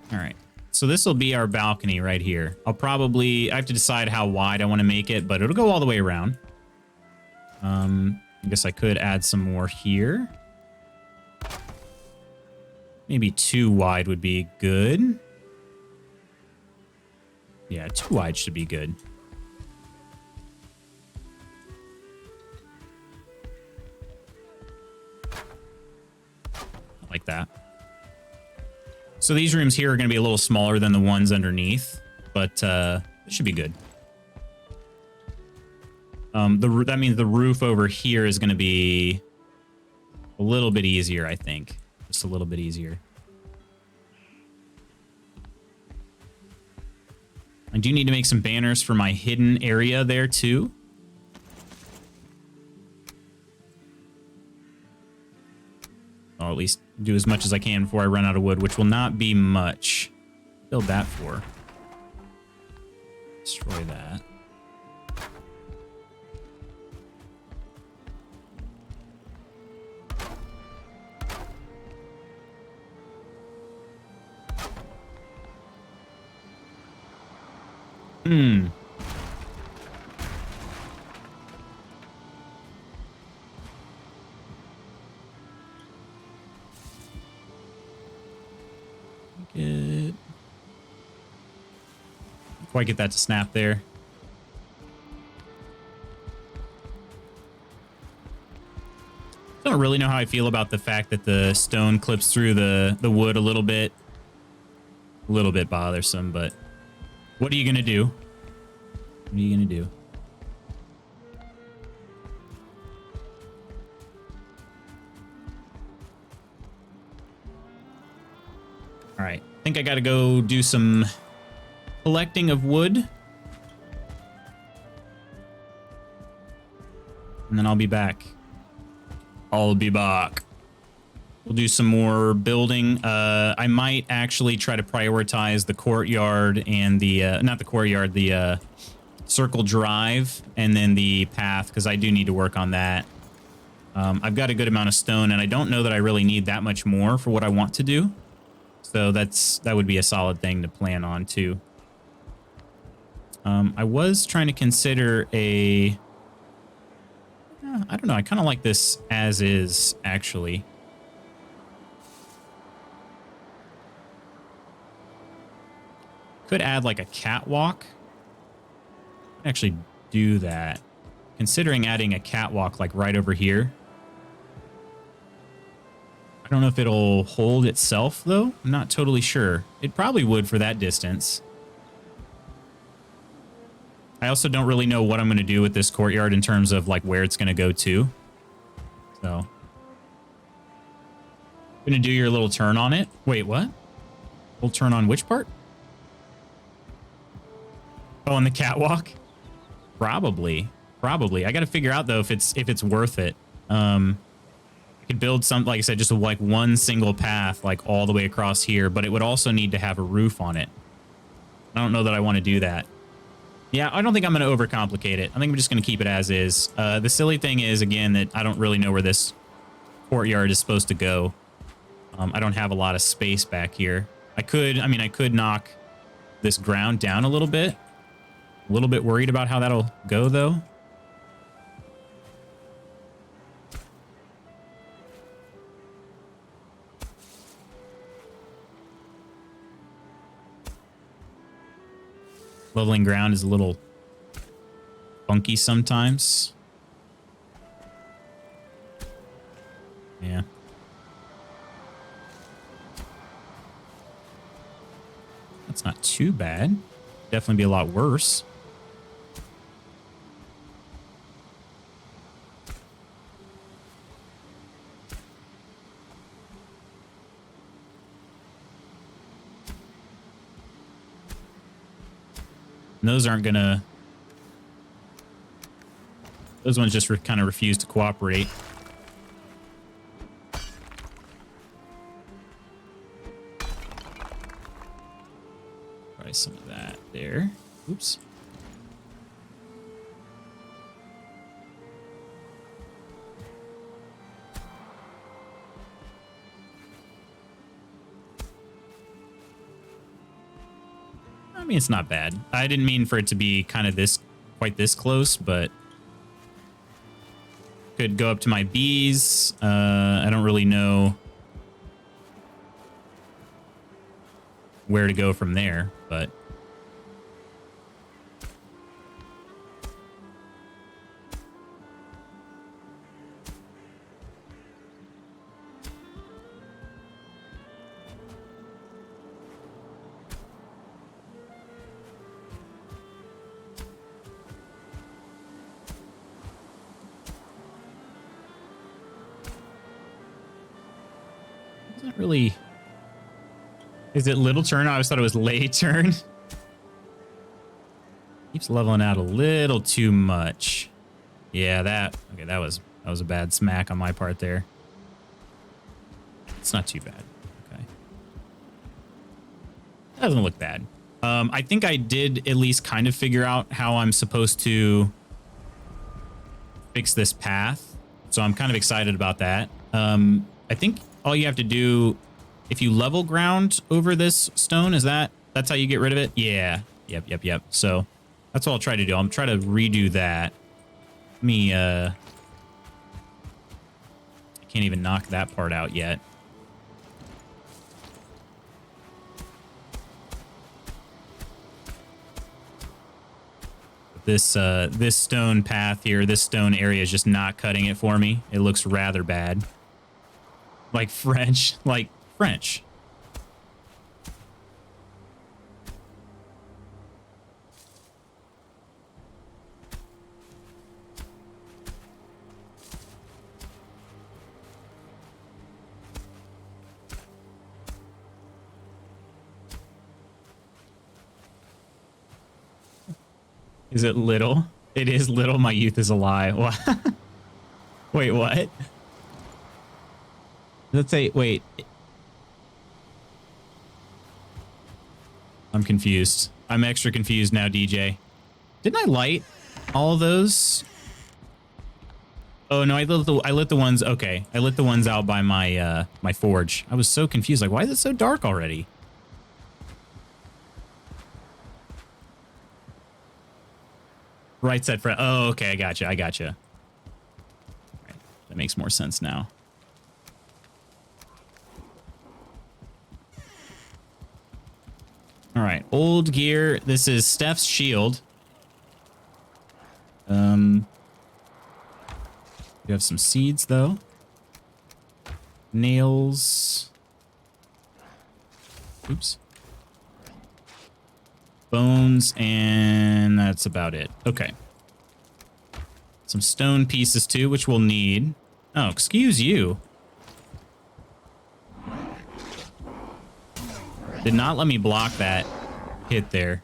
A: All right. So this will be our balcony right here. I have to decide how wide I want to make it, but it'll go all the way around. I guess I could add some more here. Maybe 2 wide would be good. Yeah, 2 wide should be good. Like that. So these rooms here are going to be a little smaller than the ones underneath, but it should be good. That means the roof over here is going to be a little bit easier, I think. Just a little bit easier. I do need to make some banners for my hidden area there too. I'll at least do as much as I can before I run out of wood, which will not be much. Build that for. Destroy that. Market. Quite get that to snap there. Don't really know how I feel about the fact that the stone clips through the wood a little bit. A little bit bothersome, but what are you gonna do? What are you gonna do? All right, I think I gotta go do some collecting of wood. And then I'll be back. I'll be back. We'll do some more building. I might actually try to prioritize the courtyard and the, not the courtyard, the circle drive and then the path, because I do need to work on that. I've got a good amount of stone, and I don't know that I really need that much more for what I want to do. So that would be a solid thing to plan on too. I was trying to consider a... I don't know. I kind of like this as is, actually. Could add like a catwalk. Actually do that. Considering adding a catwalk like right over here. I don't know if it'll hold itself though. I'm not totally sure. It probably would for that distance. I also don't really know what I'm going to do with this courtyard in terms of like where it's going to go to. So. Going to do your little turn on it. Wait, what? Little turn on which part? Oh, on the catwalk? Probably. Probably. I got to figure out though if it's worth it. I could build some, like I said, just like one single path like all the way across here, but it would also need to have a roof on it. I don't know that I want to do that. Yeah, I don't think I'm going to overcomplicate it. I think I'm just going to keep it as is. The silly thing is, again, that I don't really know where this courtyard is supposed to go. I don't have a lot of space back here. I could knock this ground down a little bit. A little bit worried about how that'll go, though. Leveling ground is a little funky sometimes. Yeah. That's not too bad. Definitely be a lot worse. And those aren't gonna... Those ones just kind of refuse to cooperate. Try some of that there. Oops. I mean, it's not bad. I didn't mean for it to be kind of quite this close, but could go up to my bees. I don't really know where to go from there, but it's not really... Is it little turn? I always thought it was late turn. Keeps leveling out a little too much. Yeah, okay, that was a bad smack on my part there. It's not too bad. Okay. That doesn't look bad. I think I did at least kind of figure out how I'm supposed to fix this path. So I'm kind of excited about that. I think all you have to do, if you level ground over this stone, that's how you get rid of it? Yeah. Yep. So that's what I'll try to do. I'll try to redo that. Let me, I can't even knock that part out yet. This stone path here, this stone area is just not cutting it for me. It looks rather bad. Like French. Like French. Is it little? It is little. My youth is a lie. Wait, what? Let's say, wait. I'm confused. I'm extra confused now, DJ. Didn't I light all of those? Oh no, I lit the ones. Okay, I lit the ones out by my my forge. I was so confused. Like, why is it so dark already? Right set for. Oh, okay, I gotcha. I gotcha. Right, that makes more sense now. All right, old gear. This is Steph's shield. You have some seeds though. Nails. Oops. Bones, and that's about it. Okay. Some stone pieces too, which we'll need. Oh, excuse you. Did not let me block that hit there.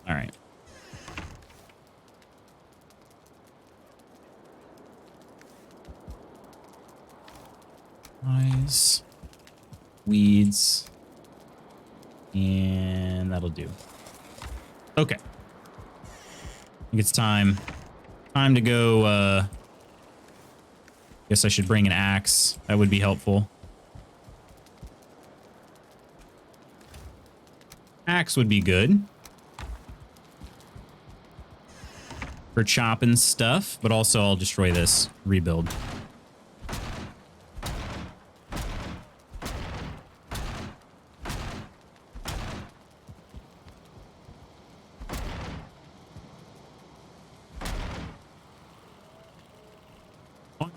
A: All right. Eyes. Weeds. And that'll do. Okay. I think it's time. Time to go, guess I should bring an axe. That would be helpful. Axe would be good. For chopping stuff, but also I'll destroy this. Rebuild.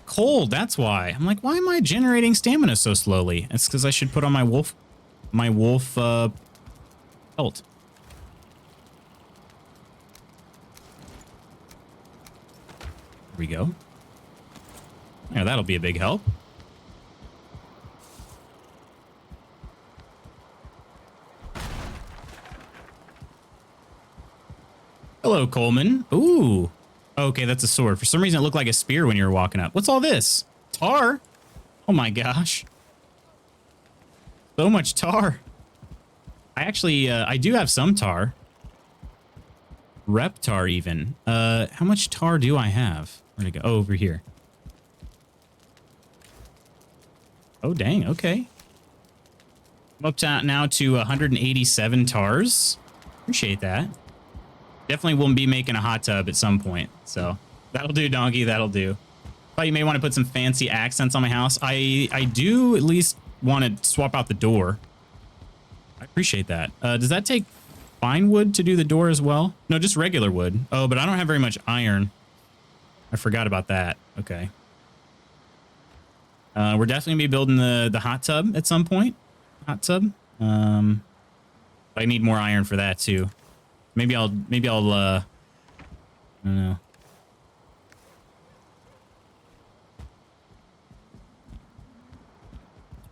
A: Cold, that's why. I'm like, why am I generating stamina so slowly? It's because I should put on my wolf pelt. Here we go. Yeah, that'll be a big help. Hello, Coleman. Ooh. Okay, that's a sword. For some reason, it looked like a spear when you were walking up. What's all this? Tar? Oh my gosh. So much tar. I actually, I do have some tar. Rep tar even. How much tar do I have? Where'd it go? Oh, over here. Oh, dang. Okay. I'm up to now to 187 tars. Appreciate that. Definitely will be making a hot tub at some point. So that'll do, Donkey. That'll do. Thought you may want to put some fancy accents on my house. I do at least want to swap out the door. I appreciate that. Does that take fine wood to do the door as well? No, just regular wood. Oh, but I don't have very much iron. I forgot about that. Okay. We're definitely gonna be building the hot tub at some point. Hot tub. I need more iron for that too. Maybe I'll I don't know.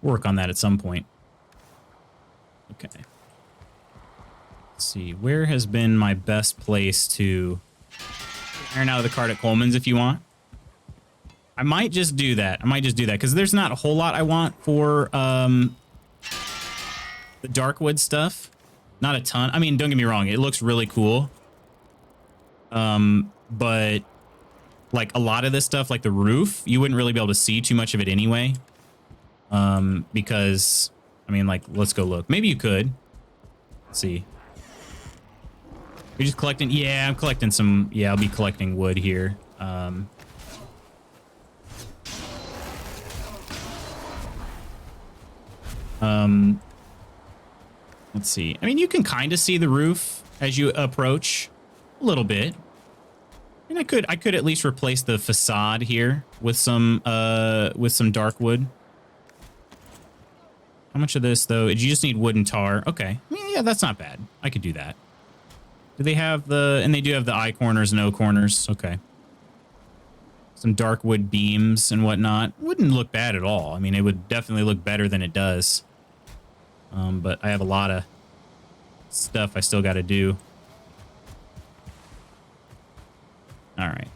A: Work on that at some point. Okay. Let's see. Where has been my best place to iron out of the cart at Coleman's if you want? I might just do that. Because there's not a whole lot I want for the Darkwood stuff. Not a ton. I mean, don't get me wrong. It looks really cool. But like a lot of this stuff, like the roof, you wouldn't really be able to see too much of it anyway. Because, I mean, like, let's go look. Maybe you could. Let's see. You're just collecting? Yeah, I'm collecting some. Yeah, I'll be collecting wood here. Let's see. I mean, you can kind of see the roof. as you approach a little bit. And I could at least replace the facade here with some dark wood. How much of this though? You just need wood and tar. Okay. I mean, yeah, that's not bad. I could do that. Do they have and they do have the I corners and O corners. Okay. Some dark wood beams and whatnot. Wouldn't look bad at all. I mean, it would definitely look better than it does. But I have a lot of stuff I still got to do. All right.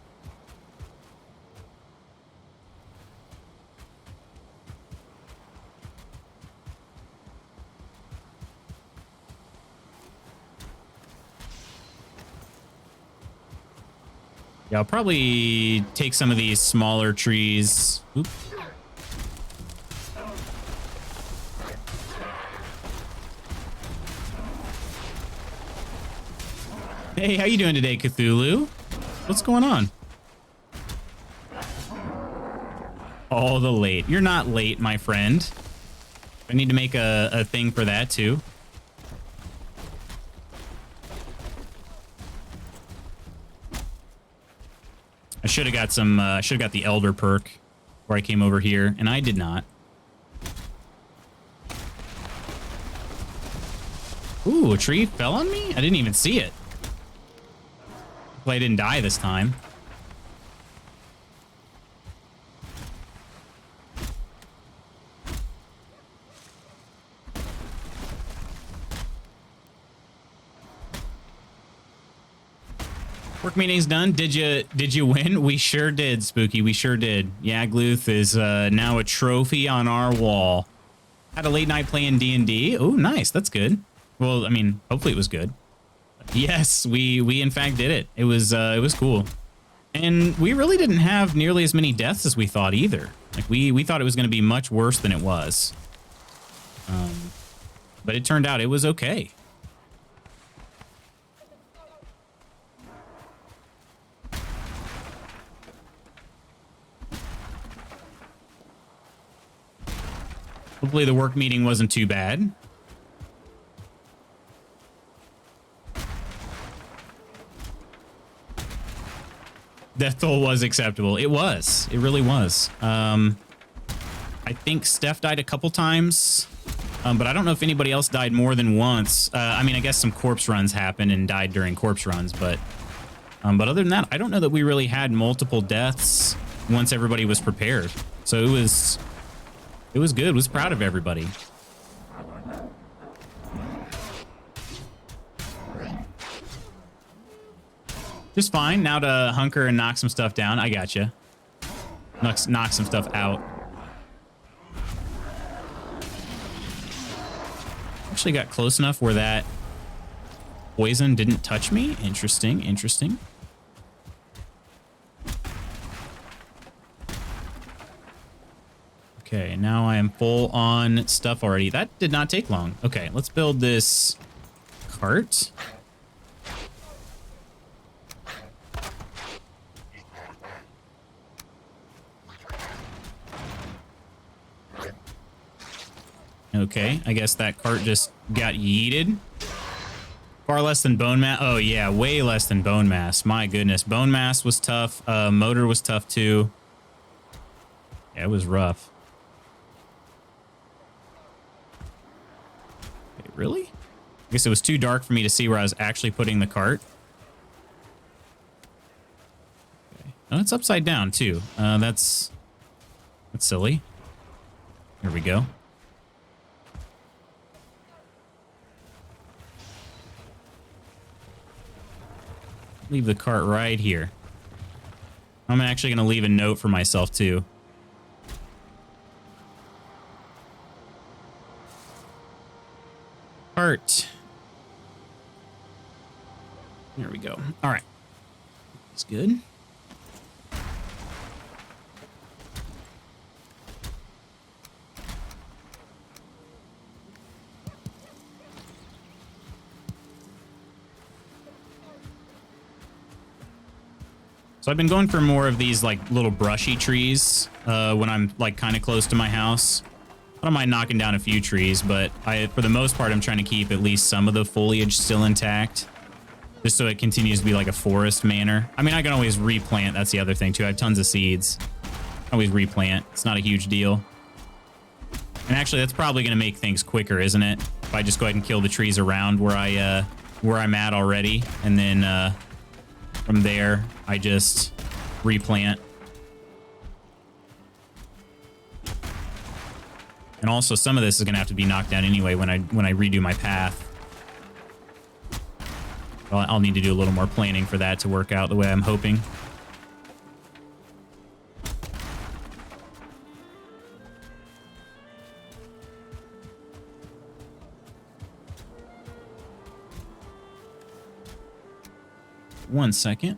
A: Yeah, I'll probably take some of these smaller trees. Oop. Hey, how you doing today, Cthulhu? What's going on? All the late. You're not late, my friend. I need to make a thing for that, too. I should have got some, should have got the Elder perk before I came over here, and I did not. Ooh, a tree fell on me? I didn't even see it. Well, I didn't die this time. Work meeting's done. Did you win? We sure did, Spooky. We sure did. Yaggluth is now a trophy on our wall. Had a late night playing D&D. Oh, nice. That's good. Well, I mean, hopefully it was good. Yes, we in fact did it. It was cool. And we really didn't have nearly as many deaths as we thought either. Like we thought it was going to be much worse than it was. But it turned out it was okay. Hopefully the work meeting wasn't too bad. Death toll was acceptable. It was. It really was. I think Steph died a couple times, but I don't know if anybody else died more than once. I mean, I guess some corpse runs happened and died during corpse runs, but other than that, I don't know that we really had multiple deaths once everybody was prepared. So it was good. Was proud of everybody. Just fine. Now to hunker and knock some stuff down. I gotcha. Knock some stuff out. Actually got close enough where that poison didn't touch me. Interesting, interesting. Okay, now I am full on stuff already. That did not take long. Okay, let's build this cart. Okay, I guess that cart just got yeeted. Far less than bone mass. Oh, yeah, way less than bone mass. My goodness. Bone mass was tough. Motor was tough, too. Yeah, it was rough. Wait, really? I guess it was too dark for me to see where I was actually putting the cart. Okay. Oh, it's upside down, too. That's silly. Here we go. Leave the cart right here. I'm actually going to leave a note for myself, too. Cart. There we go. All right. That's good. So I've been going for more of these like little brushy trees when I'm like kind of close to my house. I don't mind knocking down a few trees, but for the most part, I'm trying to keep at least some of the foliage still intact. just so it continues to be like a forest manor. I mean, I can always replant. That's the other thing too. I have tons of seeds. Always replant. It's not a huge deal. And actually, that's probably going to make things quicker, isn't it? If I just go ahead and kill the trees around where I'm at already, and then from there I just replant. And also, some of this is going to have to be knocked down anyway when I redo my path. I'll need to do a little more planning for that to work out the way I'm hoping. One second.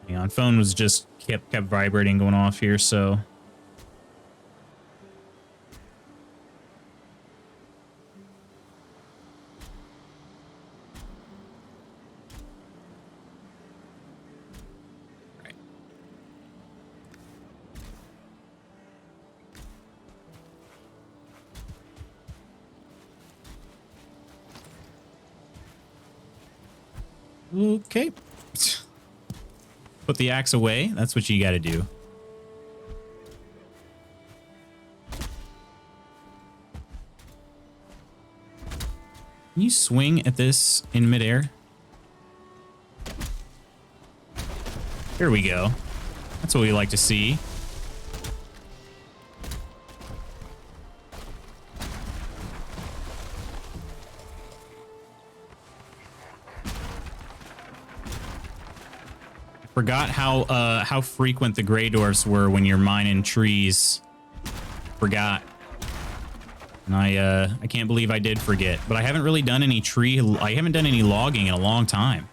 A: Hang on, phone was just kept vibrating going off here, so okay. Put the axe away. That's what you got to do. Can you swing at this in midair? Here we go. That's what we like to see. Forgot how frequent the gray dwarfs were when you're mining trees. Forgot. And I can't believe I did forget. But I haven't really done any I haven't done any logging in a long time.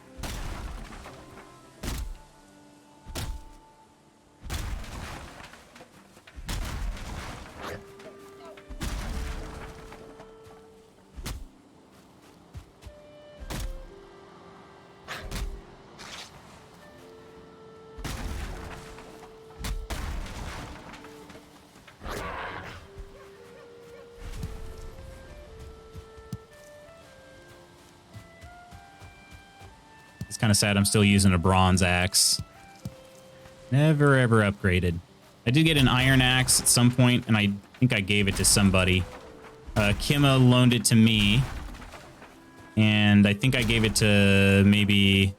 A: Kind of sad I'm still using a bronze axe. Never ever upgraded. I did get an iron axe at some point, and I think I gave it to somebody. Kima loaned it to me, and I think I gave it to maybe...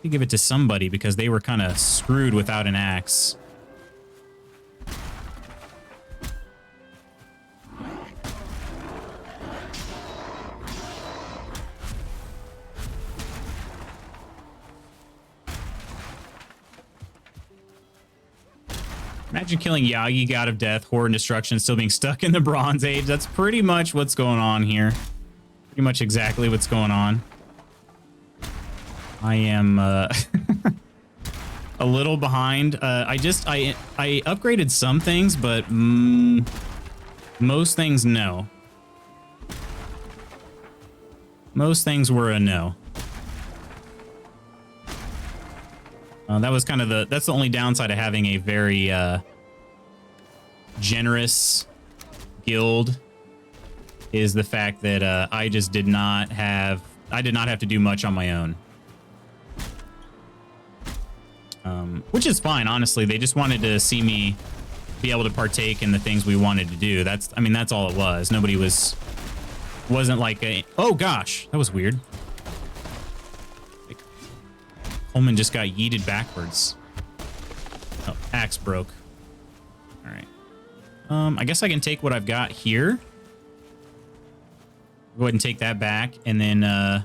A: I give it to somebody because they were kind of screwed without an axe. Imagine killing YAGGY, God of Death, Horror and Destruction, still being stuck in the Bronze Age. That's pretty much what's going on here. Pretty much exactly what's going on. I am a little behind. I upgraded some things, but most things, no. Most things were a no. That was kind of that's the only downside of having a very generous guild, is the fact that I just did not have to do much on my own. Which is fine, honestly. They just wanted to see me be able to partake in the things we wanted to do. That's all it was. Nobody wasn't like a, oh gosh, that was weird. Coleman just got yeeted backwards. Oh, axe broke. All right. I guess I can take what I've got here. Go ahead and take that back, and then I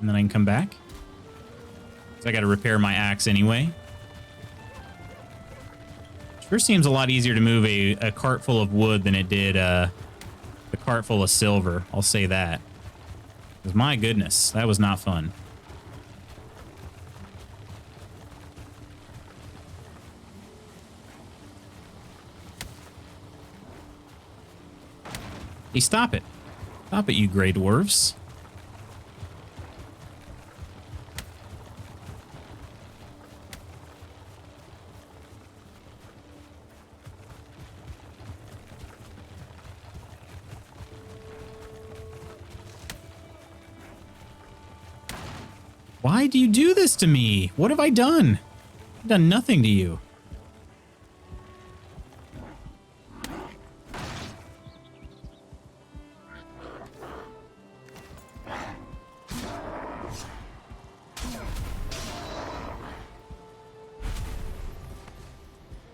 A: can come back. So I got to repair my axe anyway. Sure seems a lot easier to move a cart full of wood than it did the cart full of silver. I'll say that. Because my goodness, that was not fun. Hey, stop it. Stop it, you gray dwarves. Why do you do this to me? What have I done? I've done nothing to you.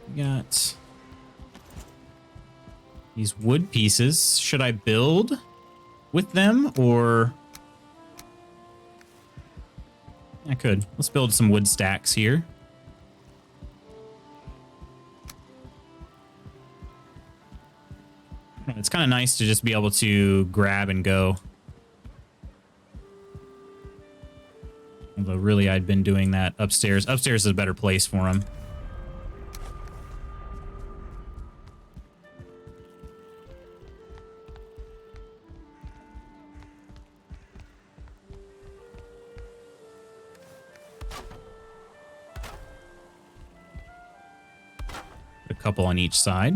A: We got these wood pieces. Should I build with them or... I could. Let's build some wood stacks here. It's kind of nice to just be able to grab and go. Although really I'd been doing that upstairs. Upstairs is a better place for them. A couple on each side.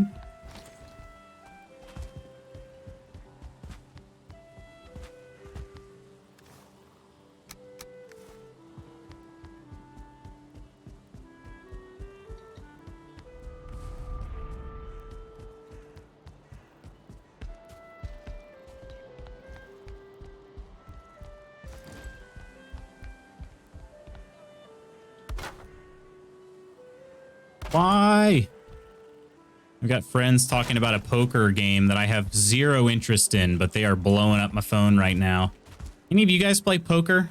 A: Why? I've got friends talking about a poker game that I have zero interest in, but they are blowing up my phone right now. Any of you guys play poker?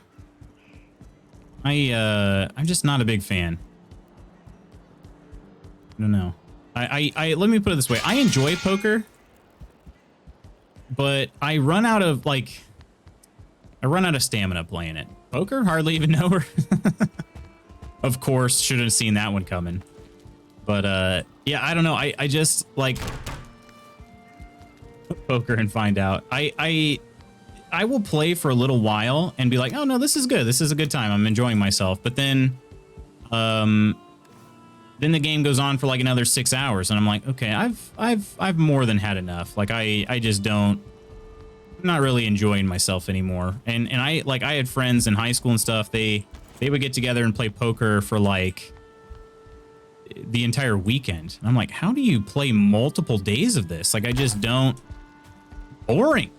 A: I'm just not a big fan. I don't know. Let me put it this way. I enjoy poker, but I run out of stamina playing it. Poker? Hardly even know her. Of course, should have seen that one coming. But yeah, I don't know. I just like poker and find out. I will play for a little while and be like, oh no, this is good. This is a good time. I'm enjoying myself. But then the game goes on for like another 6 hours, and I'm like, okay, I've more than had enough. Like I just don't. I'm not really enjoying myself anymore. And I had friends in high school and stuff. They would get together and play poker for like the entire weekend. And I'm like, how do you play multiple days of this? Like, I just don't. Boring.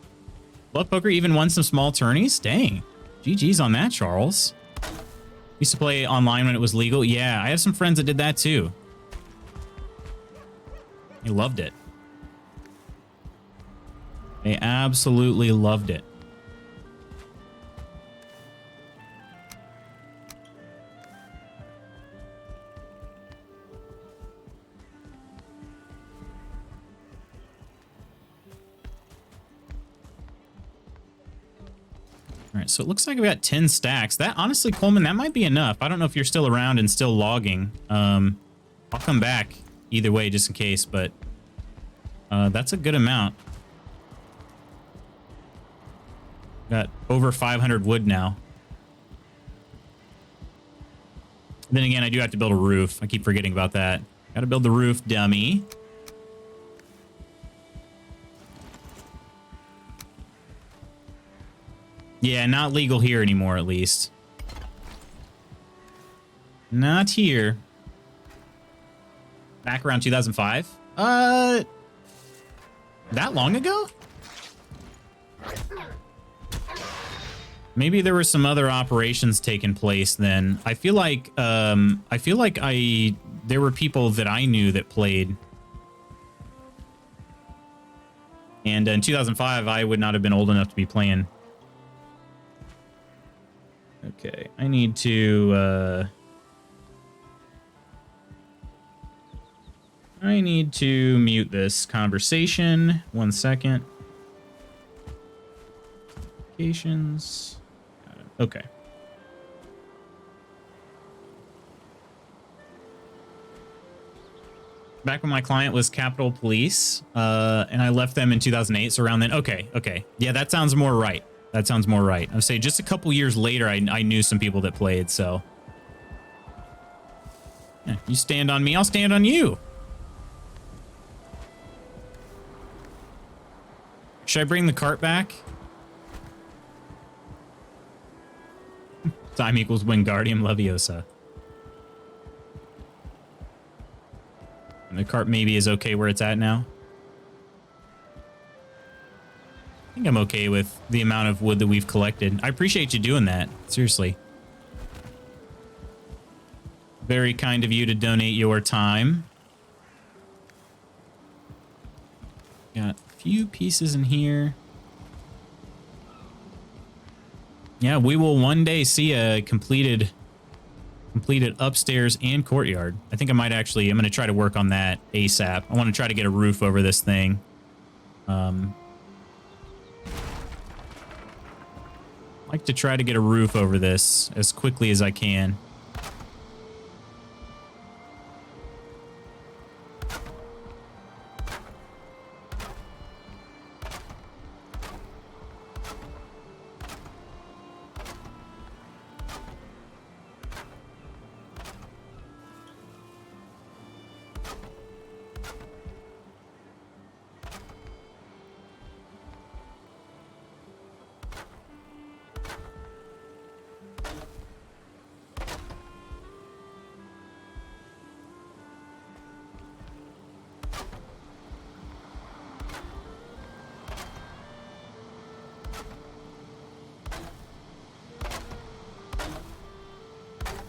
A: Love poker, even won some small tourneys. Dang. GG's on that, Charles. Used to play online when it was legal. Yeah, I have some friends that did that too. They loved it. They absolutely loved it. All right, so it looks like we got 10 stacks. That, honestly, Coleman, that might be enough. I don't know if you're still around and still logging. I'll come back either way just in case, but that's a good amount. Got over 500 wood now. Then again, I do have to build a roof. I keep forgetting about that. Got to build the roof, dummy. Yeah, not legal here anymore, at least. Not here. Back around 2005? That long ago? Maybe there were some other operations taking place then. I feel like there were people that I knew that played. And in 2005, I would not have been old enough to be playing. Okay, I need to mute this conversation. 1 second. Notifications. Okay. Back when my client was Capitol Police, and I left them in 2008, so around then. Okay. Yeah, that sounds more right. That sounds more right. I would say just a couple years later, I knew some people that played, so. Yeah, you stand on me, I'll stand on you. Should I bring the cart back? Time equals Wingardium Leviosa. And the cart maybe is okay where it's at now. I think I'm okay with the amount of wood that we've collected. I appreciate you doing that. Seriously. Very kind of you to donate your time. Got a few pieces in here. Yeah, we will one day see a completed upstairs and courtyard. I think I might actually, I'm going to try to work on that ASAP. I want to try to get a roof over this thing. Like to try to get a roof over this as quickly as I can.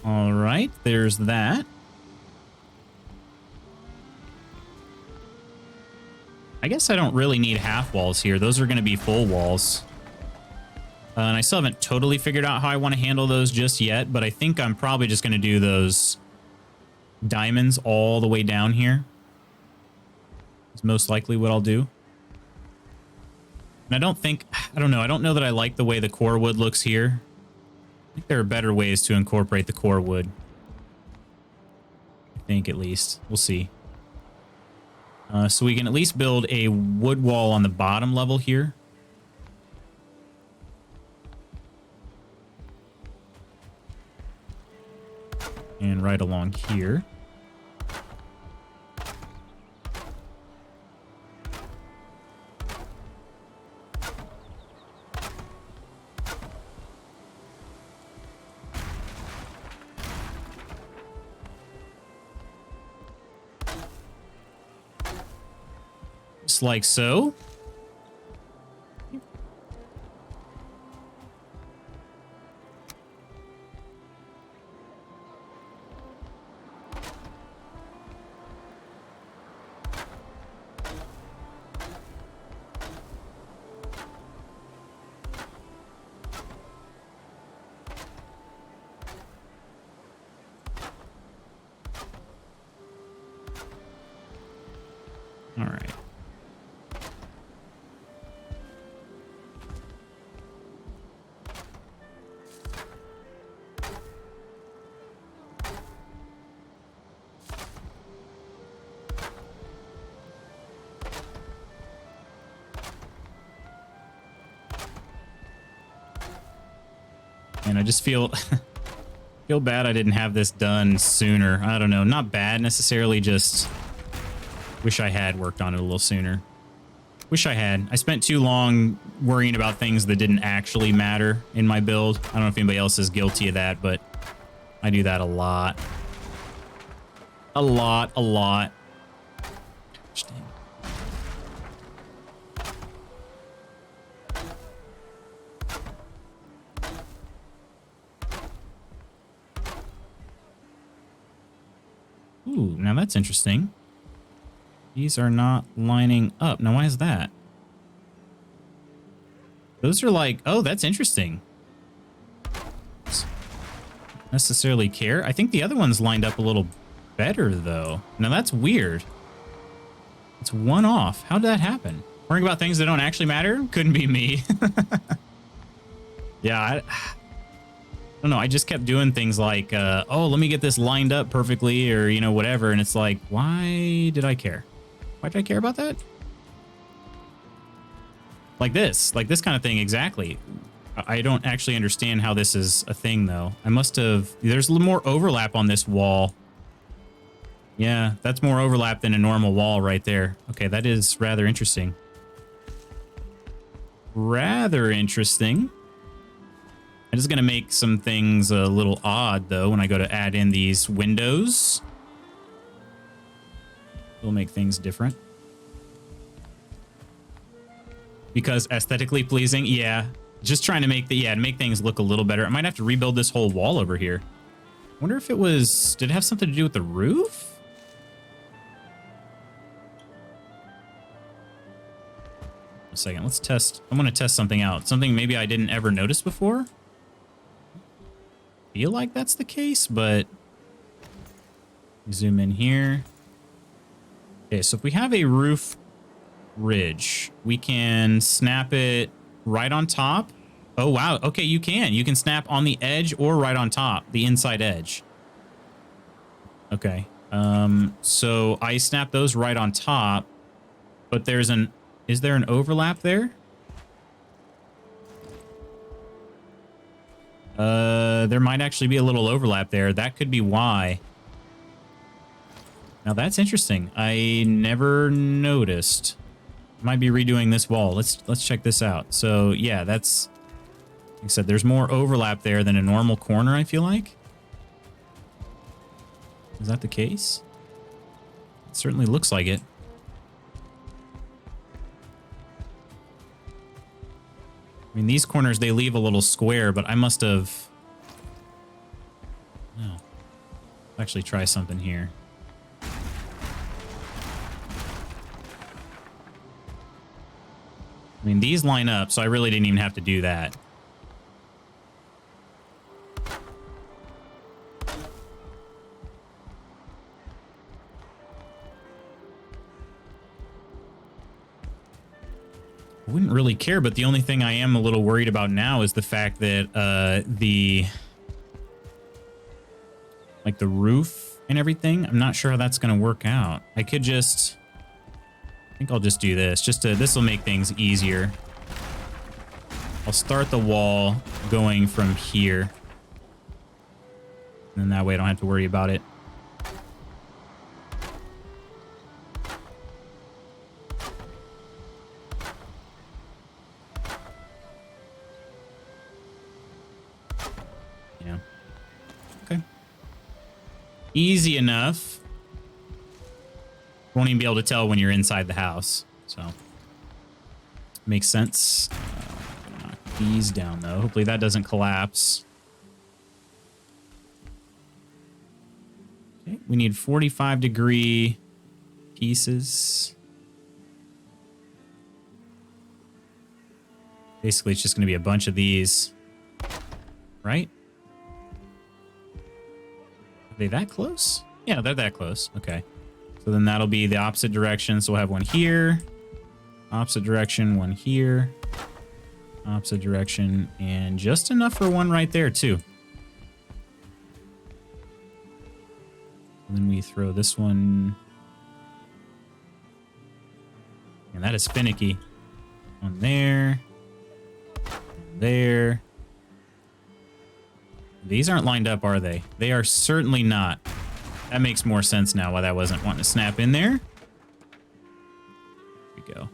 A: All right, there's that. I guess I don't really need half walls here. Those are going to be full walls. And I still haven't totally figured out how I want to handle those just yet, but I think I'm probably just going to do those diamonds all the way down here. It's most likely what I'll do. And I don't know that I like the way the core wood looks here. I think there are better ways to incorporate the core wood. I think, at least. We'll see. So we can at least build a wood wall on the bottom level here. And right along here. Like so. All right. And I just feel bad I didn't have this done sooner. I don't know, not bad necessarily, just wish I had worked on it a little sooner. Wish I had. I spent too long worrying about things that didn't actually matter in my build. I don't know if anybody else is guilty of that, but I do that a lot. A lot. Dang. Ooh, now that's interesting. These are not lining up. Now, why is that? Those are like, oh, that's interesting. Necessarily care. I think the other one's lined up a little better, though. Now, that's weird. It's one off. How did that happen? Worrying about things that don't actually matter? Couldn't be me. Yeah, I don't know. I just kept doing things like, oh, let me get this lined up perfectly, or, you know, whatever. And it's like, why did I care? Why did I care about that? Like this kind of thing, exactly. I don't actually understand how this is a thing, though. I must have... There's a little more overlap on this wall. Yeah, that's more overlap than a normal wall right there. Okay, that is rather interesting. Rather interesting. It is going to make some things a little odd, though, when I go to add in these windows. It'll make things different. Because aesthetically pleasing, yeah. Just trying to make make things look a little better. I might have to rebuild this whole wall over here. Wonder if it was... Did it have something to do with the roof? A second, let's test. I want to test something out. Something maybe I didn't ever notice before. Feel like that's the case, but zoom in here. Okay, so if we have a roof ridge, we can snap it right on top. Oh, wow. Okay, you can. You can snap on the edge or right on top, the inside edge. Okay. So I snap those right on top, but there's an... Is there an overlap there? There might actually be a little overlap there. That could be why. Now that's interesting. I never noticed. Might be redoing this wall. Let's check this out. So yeah, that's... Like I said, there's more overlap there than a normal corner, I feel like. Is that the case? It certainly looks like it. I mean, these corners, they leave a little square, but I must have... No. Actually try something here. I mean, these line up, so I really didn't even have to do that. I wouldn't really care, but the only thing I am a little worried about now is the fact that the roof and everything, I'm not sure how that's going to work out. I could just... I think I'll just do this. This will make things easier. I'll start the wall going from here. And then that way I don't have to worry about it. Yeah. Okay. Easy enough. Won't even be able to tell when you're inside the house, so makes sense. Knock these down though. Hopefully that doesn't collapse. Okay, we need 45-degree pieces. Basically, it's just going to be a bunch of these, right? Are they that close? Yeah, they're that close. Okay. So then that'll be the opposite direction. So we'll have one here, opposite direction, one here, opposite direction, and just enough for one right there too. And then we throw this one. And that is finicky. One there, one there. These aren't lined up, are they? They are certainly not. That makes more sense now why that wasn't wanting to snap in there. There we go.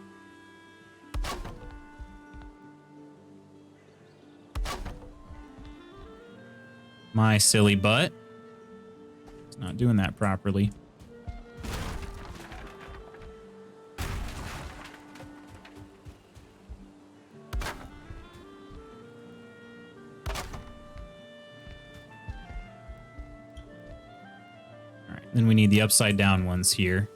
A: My silly butt. It's not doing that properly. Then we need the upside down ones here.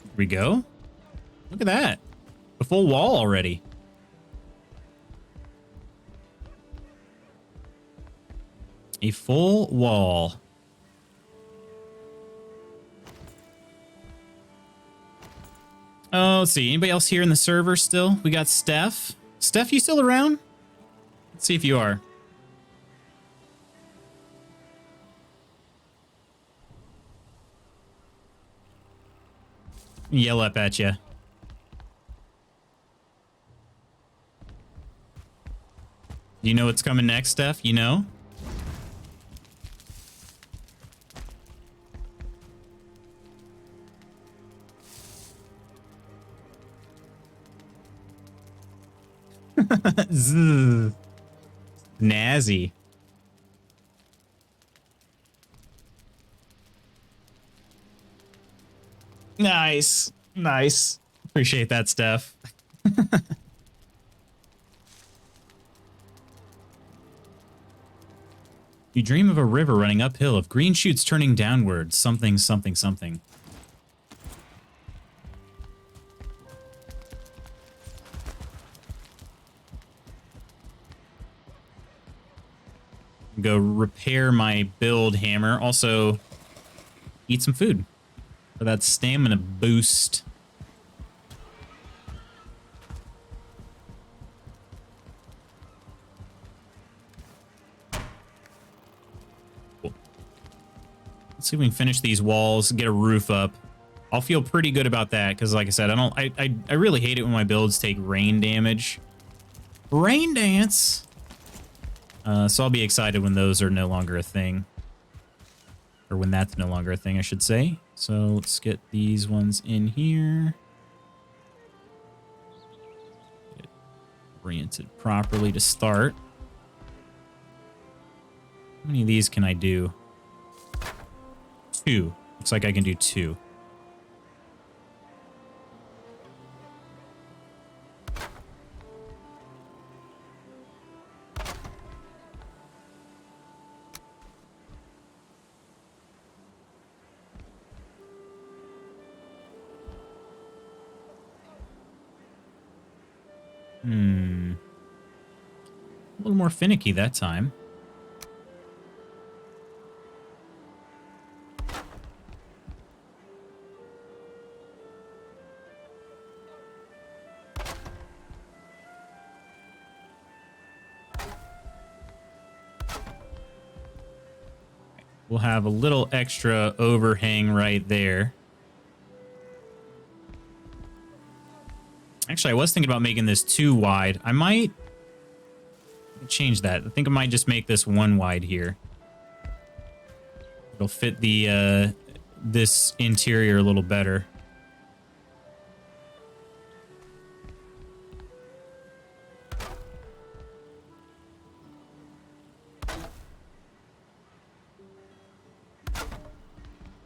A: Here we go. Look at that. A full wall already. A full wall. Oh, let's see. Anybody else here in the server still? We got Steph. Steph, you still around? Let's see if you are. Yell up at you. You know what's coming next, Steph? You know? Zzz. Snazzy. Nice. Nice. Appreciate that, Steph. You dream of a river running uphill, of green shoots turning downward, something, something, something. Go repair my build hammer. Also, eat some food for that stamina boost. Cool. Let's see if we can finish these walls, get a roof up. I'll feel pretty good about that because, like I said, I really hate it when my builds take rain damage. Rain dance. So I'll be excited when those are no longer a thing. Or when that's no longer a thing, I should say. So let's get these ones in here. Get oriented properly to start. How many of these can I do? 2. Looks like I can do 2. A little more finicky that time. We'll have a little extra overhang right there. Actually, I was thinking about making this 2 wide. I might change that. I think I might just make this 1 wide here. It'll fit the this interior a little better.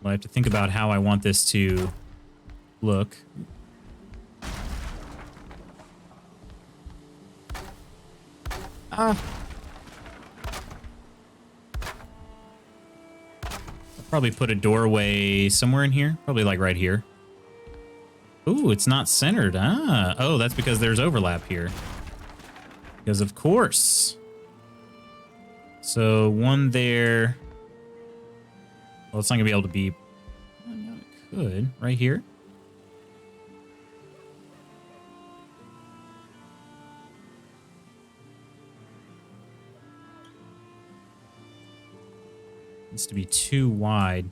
A: I have to think about how I want this to look. I'll probably put a doorway somewhere in here. Probably like right here. Ooh, it's not centered. Ah, oh, that's because there's overlap here. Because of course. So 1 there. Well, it's not gonna be able to be. Oh, no, it could right here. Needs to be 2 wide.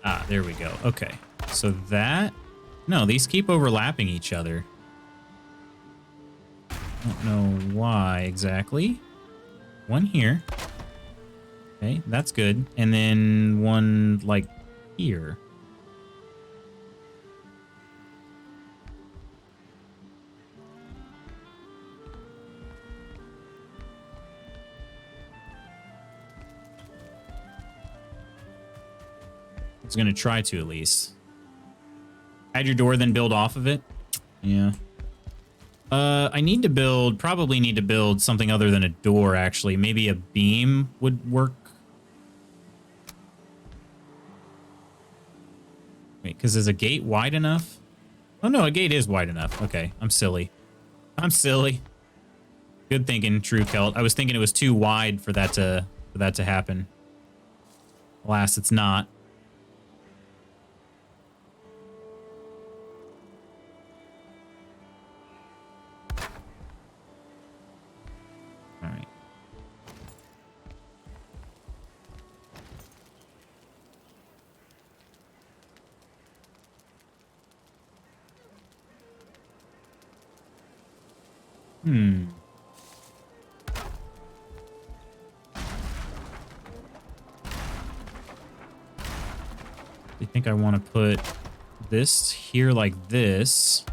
A: Ah, there we go. Okay. So that... No, these keep overlapping each other. Don't know why exactly. 1 here. Okay, that's good. And then 1, like, here. I was going to try to, at least. Add your door, then build off of it. Yeah. I need to build... Probably need to build something other than a door, actually. Maybe a beam would work. Wait, because is a gate wide enough? Oh, no, a gate is wide enough. Okay, I'm silly. I'm silly. Good thinking, True Celt. I was thinking it was too wide for that to happen. Alas, it's not. All right. Hmm. I think I want to put this here like this.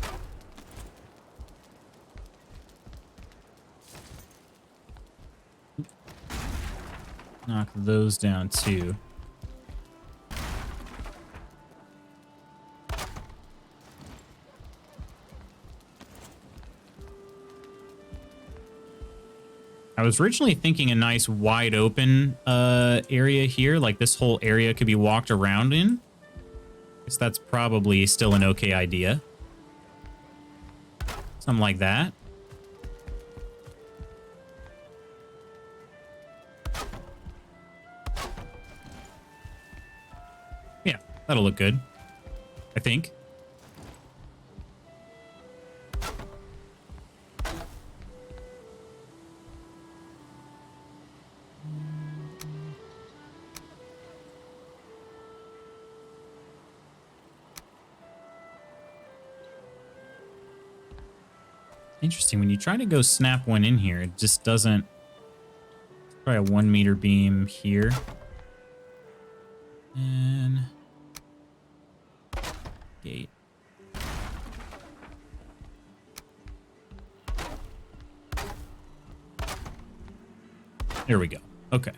A: Knock those down too. I was originally thinking a nice wide open area here, like this whole area could be walked around in. Guess that's probably still an okay idea. Something like that. Yeah, that'll look good, I think. Interesting. When you try to go snap one in here, it just doesn't. Try a 1 meter beam here. And gate. There we go. Okay.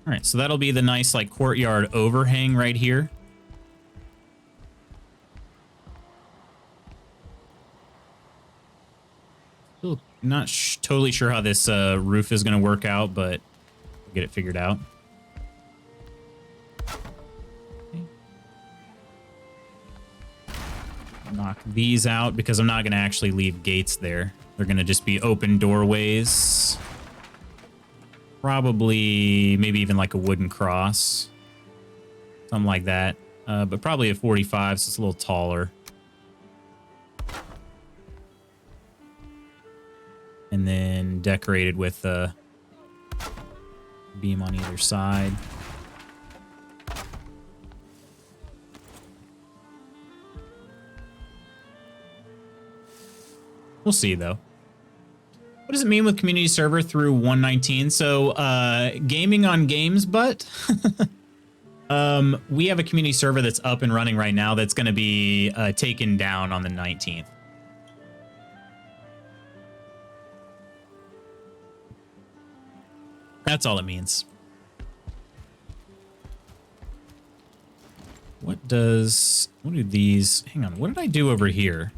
A: All right, so that'll be the nice like courtyard overhang right here. Still not totally sure how this roof is going to work out, but we'll get it figured out. Okay. Knock these out because I'm not going to actually leave gates there. They're going to just be open doorways. Probably, maybe even like a wooden cross. Something like that. But probably a 45, so it's a little taller. And then decorated with a beam on either side. We'll see, though. What does it mean with community server through 119? So, gaming on games, but we have a community server that's up and running right now that's going to be taken down on the 19th. That's all it means. What do these, hang on, what did I do over here?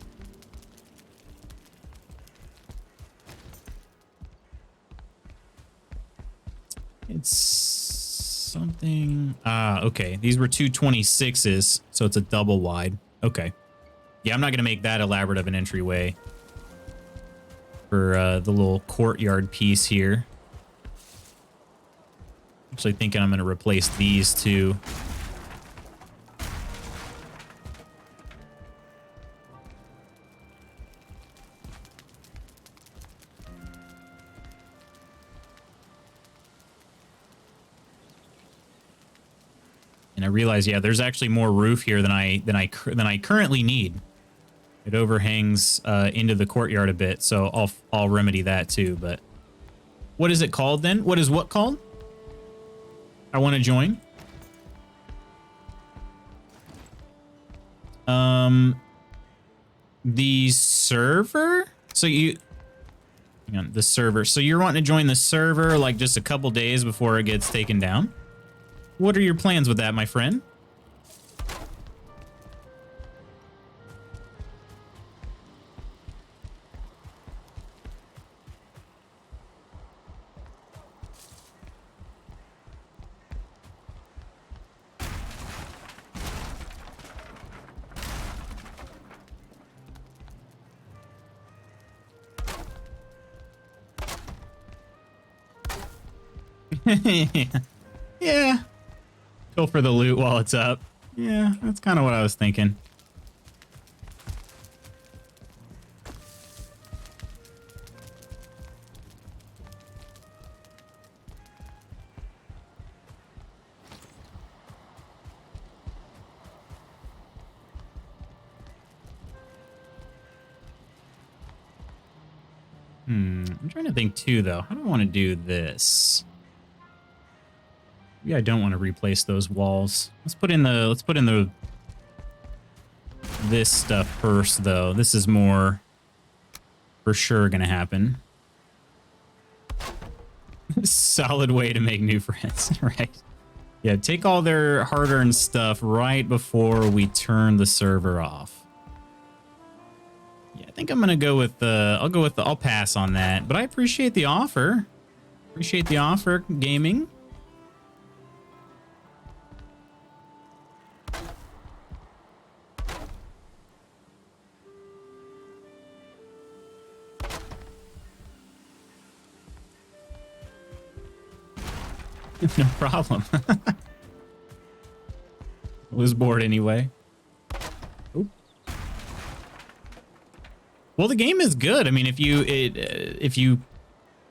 A: It's something, okay. These were 226s, so it's a double wide. Okay. Yeah, I'm not going to make that elaborate of an entryway for the little courtyard piece here. Actually thinking I'm going to replace these two. And I realize, yeah, there's actually more roof here than I currently need. It overhangs into the courtyard a bit, so I'll remedy that too. But what is it called then? What is what called? I want to join. The server? So you... Hang on, the server. So you're wanting to join the server like just a couple days before it gets taken down? What are your plans with that, my friend? Yeah. Go for the loot while it's up. Yeah, that's kind of what I was thinking. I'm trying to think too, though. How do I want to do this? Maybe I don't want to replace those walls. Let's put in the this stuff first, though. This is more for sure gonna happen. Solid way to make new friends, right? Yeah, take all their hard-earned stuff right before we turn the server off. Yeah, I think I'm gonna go with the. I'll pass on that, but I appreciate the offer. Appreciate the offer, gaming. No problem. I was bored anyway. Oop. Well, the game is good. I mean, I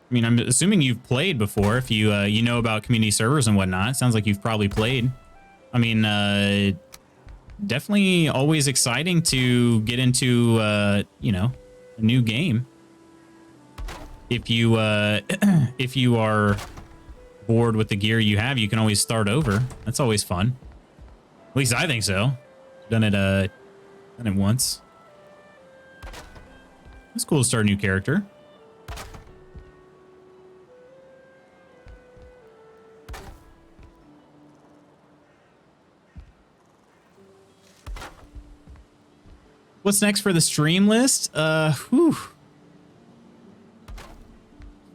A: mean, I'm assuming you've played before. If you you know about community servers and whatnot, sounds like you've probably played. I mean, definitely always exciting to get into you know, a new game. If you if you are bored with the gear you have, you can always start over. That's always fun. At least I think so. Done it once. It's cool to start a new character. What's next for the stream list? Whew.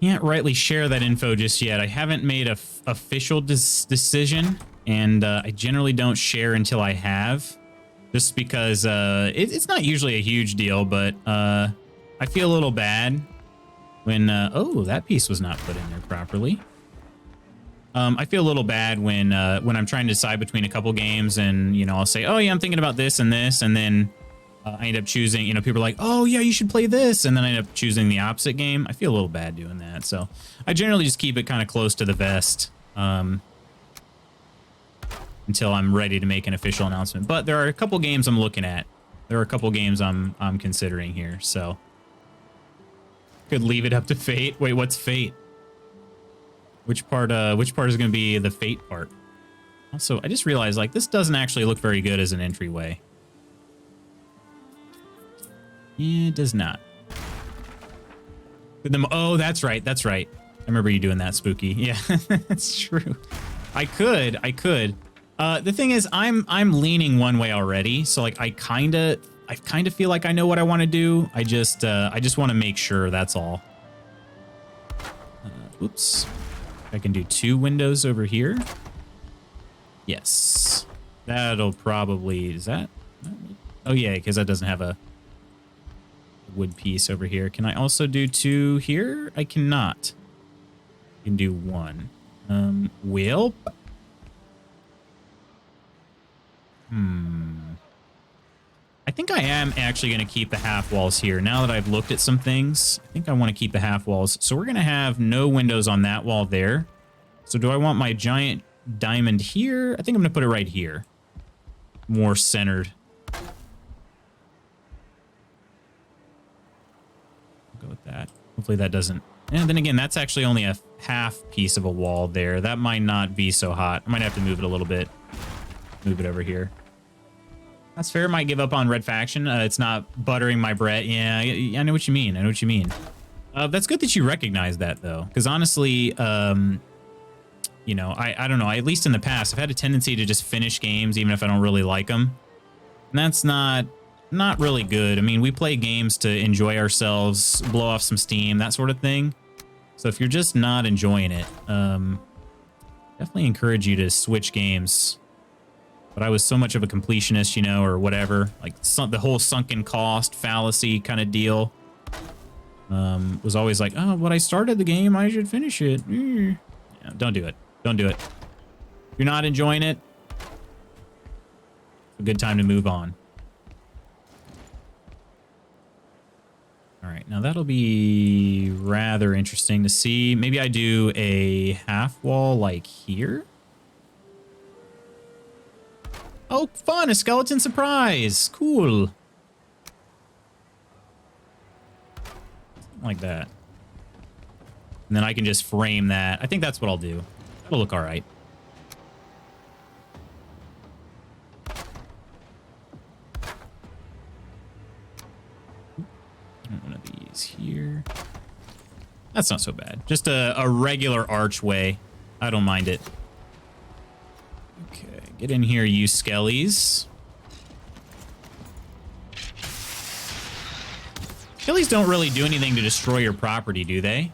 A: Can't rightly share that info just yet. I haven't made a official decision, and I generally don't share until I have, just because it's not usually a huge deal, but I feel a little bad when oh, that piece was not put in there properly. I feel a little bad when I'm trying to decide between a couple games, and you know, I'll say, oh yeah, I'm thinking about this and this, and then I end up choosing, you know, people are like, oh yeah, you should play this, and then I end up choosing the opposite game. I feel a little bad doing that, so I generally just keep it kind of close to the vest until I'm ready to make an official announcement. But there are a couple games I'm looking at. There are a couple games I'm considering here, so could leave it up to fate. Wait, what's fate? Which part is going to be the fate part? Also, I just realized, like, this doesn't actually look very good as an entryway. Yeah, it does not. Oh, that's right. That's right. I remember you doing that, Spooky. Yeah, that's true. I could. The thing is, I'm leaning one way already, so like I kind of feel like I know what I want to do. I just want to make sure. That's all. Oops. I can do 2 windows over here. Yes, that'll probably. Is that? Oh yeah, because that doesn't have a wood piece over here. Can I also do 2 here? I cannot. I can do 1. Well. I think I am actually going to keep the half walls here. Now that I've looked at some things, I think I want to keep the half walls. So we're going to have no windows on that wall there. So do I want my giant diamond here? I think I'm going to put it right here. More centered. Go with that. Hopefully that doesn't. And then again, that's actually only a half piece of a wall there. That might not be so hot. I might have to move it a little bit. Move it over here. That's fair. Might give up on red faction. It's not buttering my bread. Yeah, I know what you mean. I know what you mean. That's good that you recognize that, though, because honestly, you know, I don't know. At least in the past, I've had a tendency to just finish games even if I don't really like them, and that's not really good. I mean, we play games to enjoy ourselves, blow off some steam, that sort of thing. So if you're just not enjoying it, definitely encourage you to switch games. But I was so much of a completionist, you know, or whatever, like the whole sunken cost fallacy kind of deal. Was always like, oh, when I started the game, I should finish it. Yeah, don't do it. Don't do it. If you're not enjoying it, it's a good time to move on. All right, now that'll be rather interesting to see. Maybe I do a half wall like here. Oh, fun! A skeleton surprise! Cool. Something like that. And then I can just frame that. I think that's what I'll do. That'll look all right. One of these here. That's not so bad. Just a regular archway. I don't mind it. Okay, get in here, you skellies. Skellies don't really do anything to destroy your property, do they?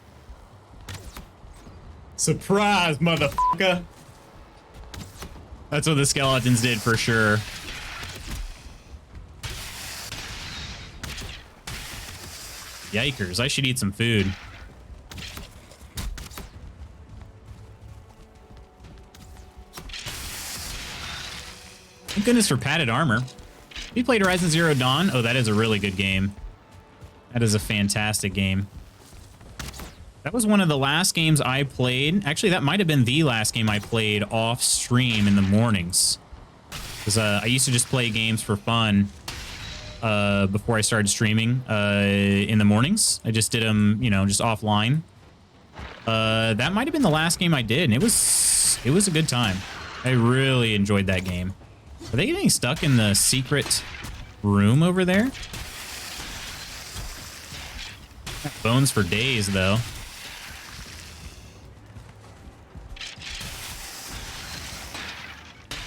A: Surprise, motherfucker! That's what the skeletons did for sure. Yikers, I should eat some food. Thank goodness for padded armor. You played Horizon Zero Dawn? Oh, that is a really good game. That is a fantastic game. That was one of the last games I played. Actually, that might have been the last game I played off stream in the mornings. Because I used to just play games for fun before I started streaming in the mornings. I just did them, you know, just offline. That might have been the last game I did, and it was a good time. I really enjoyed that game. Are they getting stuck in the secret room over there? Bones for days, though.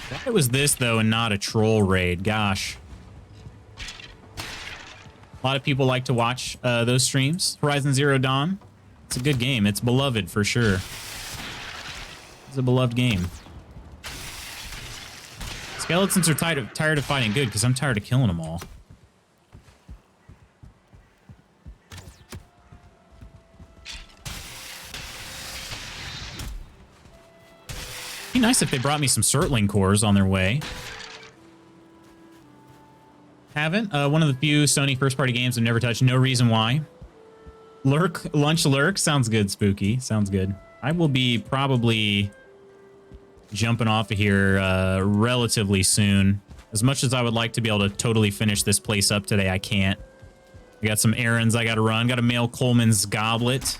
A: Why was this, though, and not a troll raid? Gosh. A lot of people like to watch those streams. Horizon Zero Dawn. It's a good game. It's beloved, for sure. It's a beloved game. Skeletons are tired of fighting good, because I'm tired of killing them all. Be nice if they brought me some Surtling cores on their way. Haven't. One of the few Sony first-party games I've never touched. No reason why. Lunch Lurk. Sounds good, Spooky. Sounds good. I will be probably jumping off of here relatively soon. As much as I would like to be able to totally finish this place up today, I can't. I got some errands I got to run. Got to mail Coleman's goblet.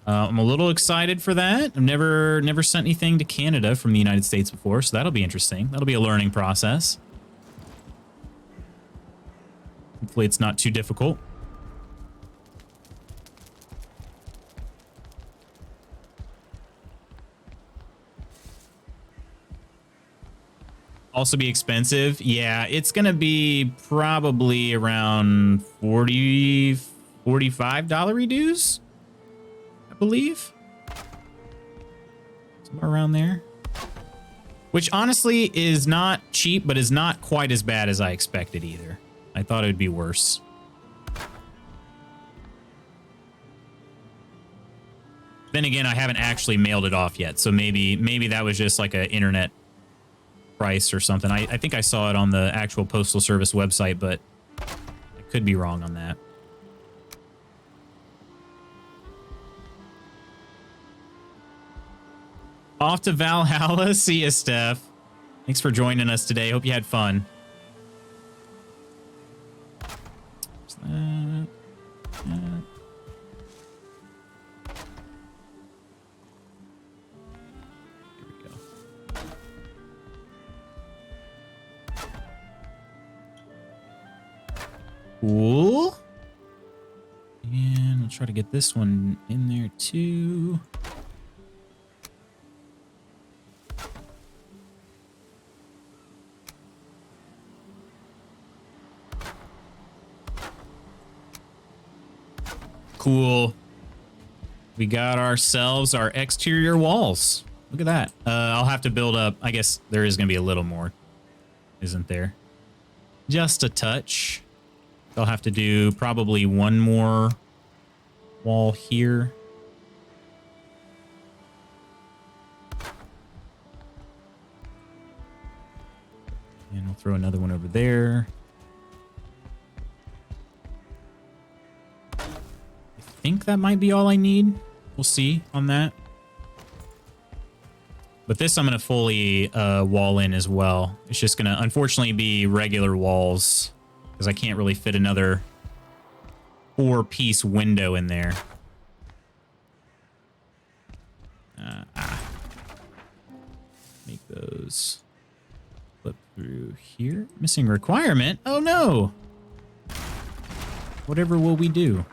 A: I'm a little excited for that. I've never sent anything to Canada from the United States before, so that'll be interesting. That'll be a learning process. Hopefully it's not too difficult. Also be expensive. Yeah, it's going to be probably around $40, $45 reduce, I believe. Somewhere around there. Which honestly is not cheap, but is not quite as bad as I expected either. I thought it would be worse. Then again, I haven't actually mailed it off yet, so maybe that was just like an internet price or something. I think I saw it on the actual Postal Service website, but I could be wrong on that. Off to Valhalla. See ya, Steph. Thanks for joining us today. Hope you had fun. That. Here we go. Cool. And we'll try to get this one in there too. Cool. We got ourselves our exterior walls. Look at that. I'll have to build up. I guess there is going to be a little more, isn't there? Just a touch. I'll have to do probably one more wall here. And we'll throw another one over there. I think that might be all I need. We'll see on that. But this I'm going to fully wall in as well. It's just going to unfortunately be regular walls because I can't really fit another 4-piece window in there. Make those flip through here. Missing requirement? Oh no! Whatever will we do?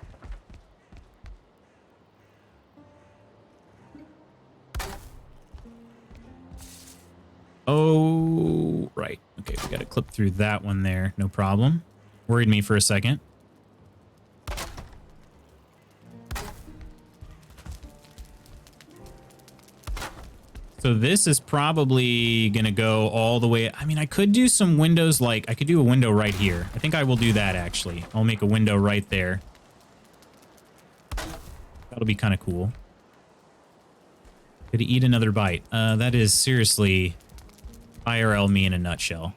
A: Oh, right. Okay, we got to clip through that one there. No problem. Worried me for a second. So this is probably going to go all the way. I mean, I could do some windows, like I could do a window right here. I think I will do that, actually. I'll make a window right there. That'll be kind of cool. Could eat another bite. That is seriously IRL me in a nutshell.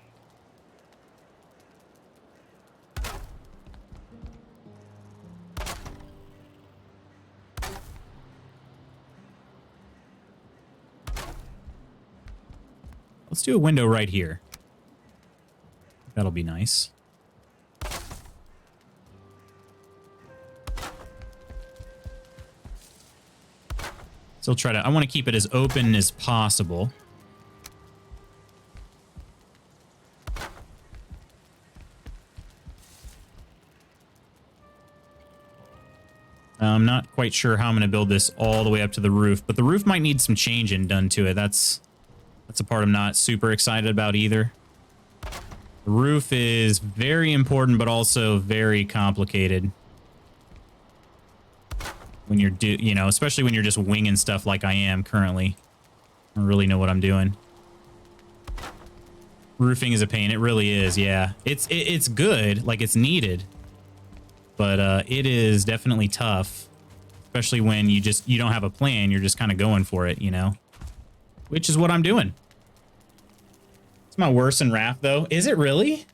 A: Let's do a window right here. That'll be nice. Still try to, I want to keep it as open as possible. I'm not quite sure how I'm going to build this all the way up to the roof, but the roof might need some changing done to it. That's a part I'm not super excited about either. The roof is very important, but also very complicated. When you're, you know, especially when you're just winging stuff like I am currently. I don't really know what I'm doing. Roofing is a pain. It really is, yeah. It's good, like it's needed. But it is definitely tough. Especially when you don't have a plan. You're just kind of going for it, you know? Which is what I'm doing. It's my worse in Raft, though. Is it really?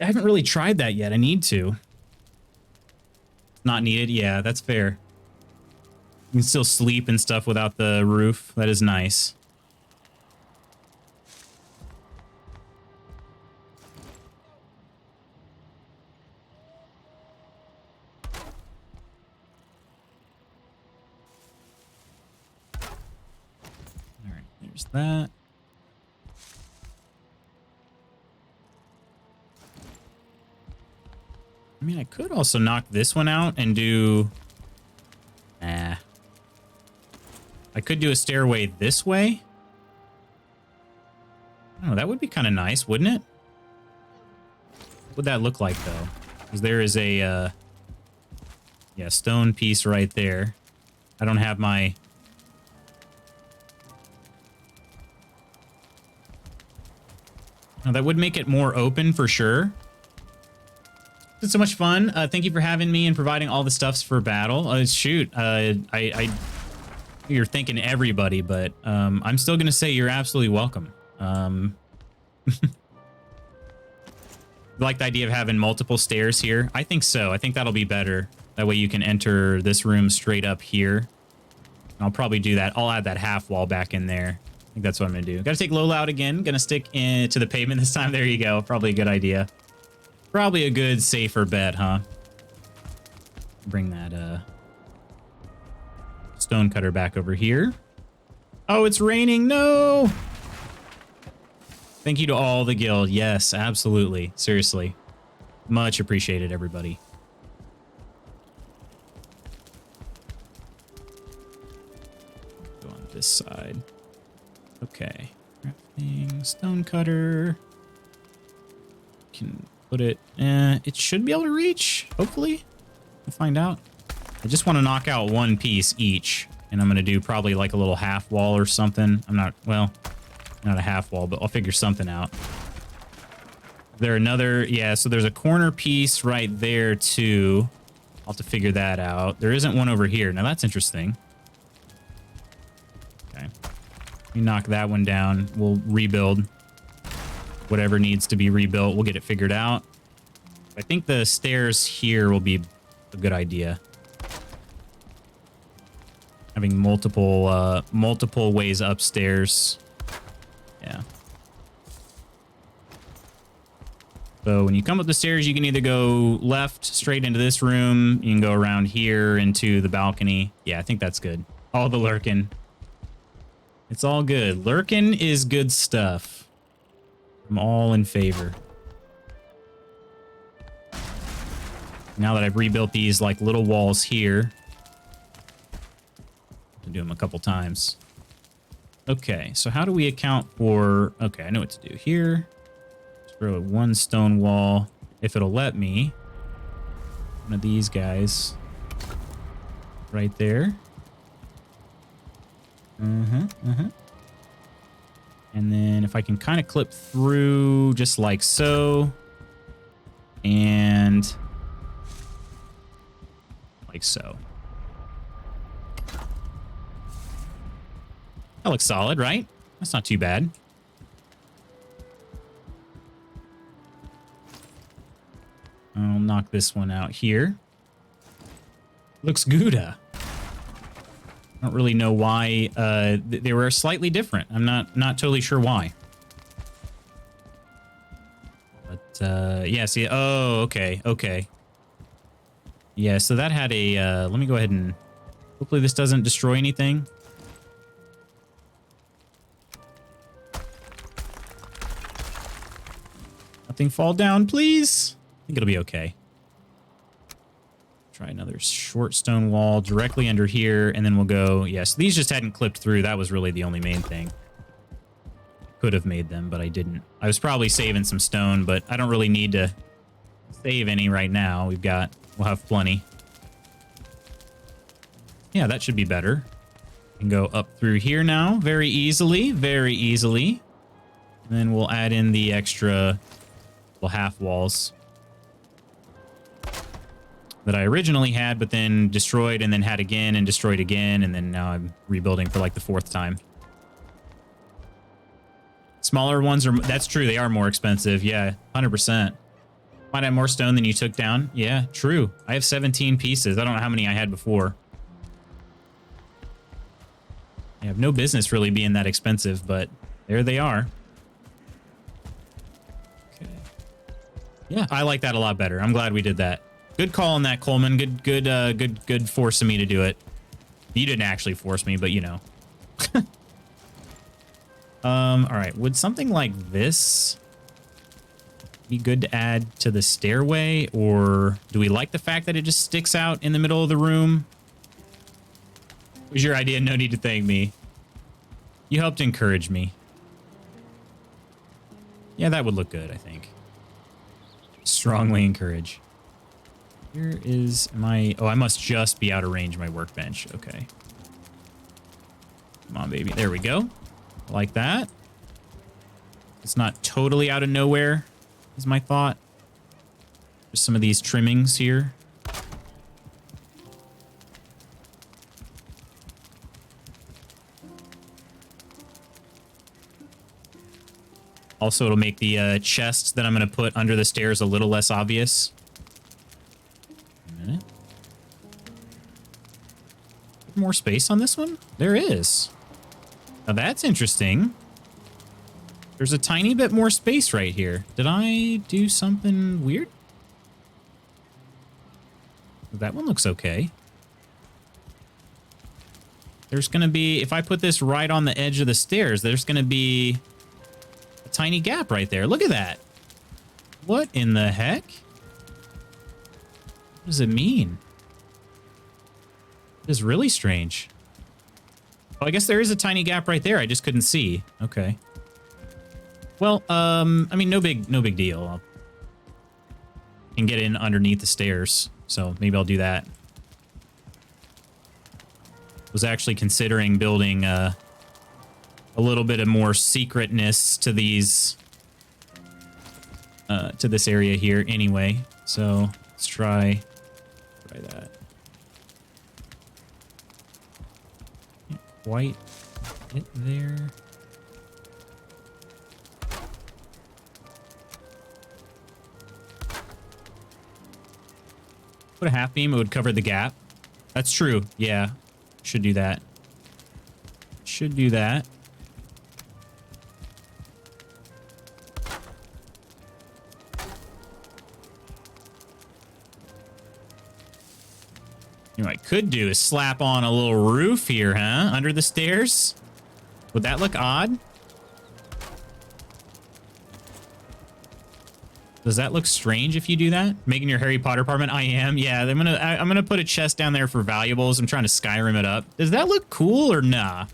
A: I haven't really tried that yet. I need to. Not needed? Yeah, that's fair. You can still sleep and stuff without the roof. That is nice. All right, there's that. I mean, I could also knock this one out and do... Nah. I could do a stairway this way. Oh, that would be kind of nice, wouldn't it? What would that look like, though? Because there is a, yeah, stone piece right there. I don't have my... Oh, that would make it more open for sure. It's so much fun. Thank you for having me and providing all the stuffs for battle. Shoot, you're thanking everybody, but I'm still gonna say you're absolutely welcome. Like the idea of having multiple stairs here? I think so. I think that'll be better. That way you can enter this room straight up here. I'll probably do that. I'll add that half wall back in there. I think that's what I'm gonna do. Gotta take low loud again. Gonna stick into the pavement this time. There you go. Probably a good idea. Probably a good, safer bet, huh? Bring that stone cutter back over here. Oh, it's raining. No! Thank you to all the guild. Yes, absolutely. Seriously. Much appreciated, everybody. Go on this side. Okay. Crafting, stone cutter. Can... put it, it should be able to reach, hopefully. We'll find out. I just want to knock out one piece each, and I'm going to do probably like a little half wall or something. I'm not, well, not a half wall, but I'll figure something out. There another, yeah, so there's a corner piece right there too. I'll have to figure that out. There isn't one over here. Now that's interesting. Okay. We knock that one down. We'll rebuild. Whatever needs to be rebuilt, we'll get it figured out. I think the stairs here will be a good idea. Having multiple ways upstairs. Yeah. So when you come up the stairs, you can either go left straight into this room. You can go around here into the balcony. Yeah, I think that's good. All the lurking. It's all good. Lurkin is good stuff. I'm all in favor. Now that I've rebuilt these like little walls here, I'll do them a couple times. Okay, so how do we account for... Okay, I know what to do here. Just throw one stone wall, if it'll let me. One of these guys. Right there. And then if I can kind of clip through just like so. And... like so. That looks solid, right? That's not too bad. I'll knock this one out here. Looks Gouda. I don't really know why they were slightly different. I'm not totally sure why. But yeah, see, oh, okay. Yeah, so that had a let me go ahead and hopefully this doesn't destroy anything. Nothing fall down, please. I think it'll be okay. Try another short stone wall directly under here, and then we'll go... Yes, these just hadn't clipped through. That was really the only main thing. Could have made them, but I didn't. I was probably saving some stone, but I don't really need to save any right now. We'll have plenty. Yeah, that should be better. Can go up through here now very easily, very easily. And then we'll add in the extra half walls that I originally had, but then destroyed and then had again and destroyed again. And then now I'm rebuilding for like the 4th time. Smaller ones are, that's true. They are more expensive. Yeah, 100%. Might have more stone than you took down. Yeah, true. I have 17 pieces. I don't know how many I had before. I have no business really being that expensive, but there they are. Okay. Yeah, I like that a lot better. I'm glad we did that. Good call on that, Coleman. Good forcing me to do it. You didn't actually force me, but you know. All right. Would something like this be good to add to the stairway, or do we like the fact that it just sticks out in the middle of the room? It was your idea. No need to thank me. You helped encourage me. Yeah, that would look good, I think. Strongly encourage. Here is my... Oh, I must just be out of range of my workbench. Okay. Come on, baby. There we go. Like that. It's not totally out of nowhere, is my thought. Just some of these trimmings here. Also, it'll make the chest that I'm going to put under the stairs a little less obvious. A minute. More space on this one? There is. Now that's interesting. There's a tiny bit more space right here. Did I do something weird? That one looks okay. There's going to be, if I put this right on the edge of the stairs, there's going to be a tiny gap right there. Look at that. What in the heck? What does it mean? It is really strange. Oh, I guess there is a tiny gap right there. I just couldn't see. Okay. Well, I mean, no big deal. I can get in underneath the stairs, so maybe I'll do that. Was actually considering building a little bit of more secretness to these, to this area here anyway. So let's try that. Can't quite get there. Put a half beam, it would cover the gap. That's true. Yeah. Should do that. Should do that. You know what I could do is slap on a little roof here, huh? Under the stairs. Would that look odd? Does that look strange if you do that? Making your Harry Potter apartment? I am. Yeah, I'm gonna put a chest down there for valuables. I'm trying to Skyrim it up. Does that look cool or nah?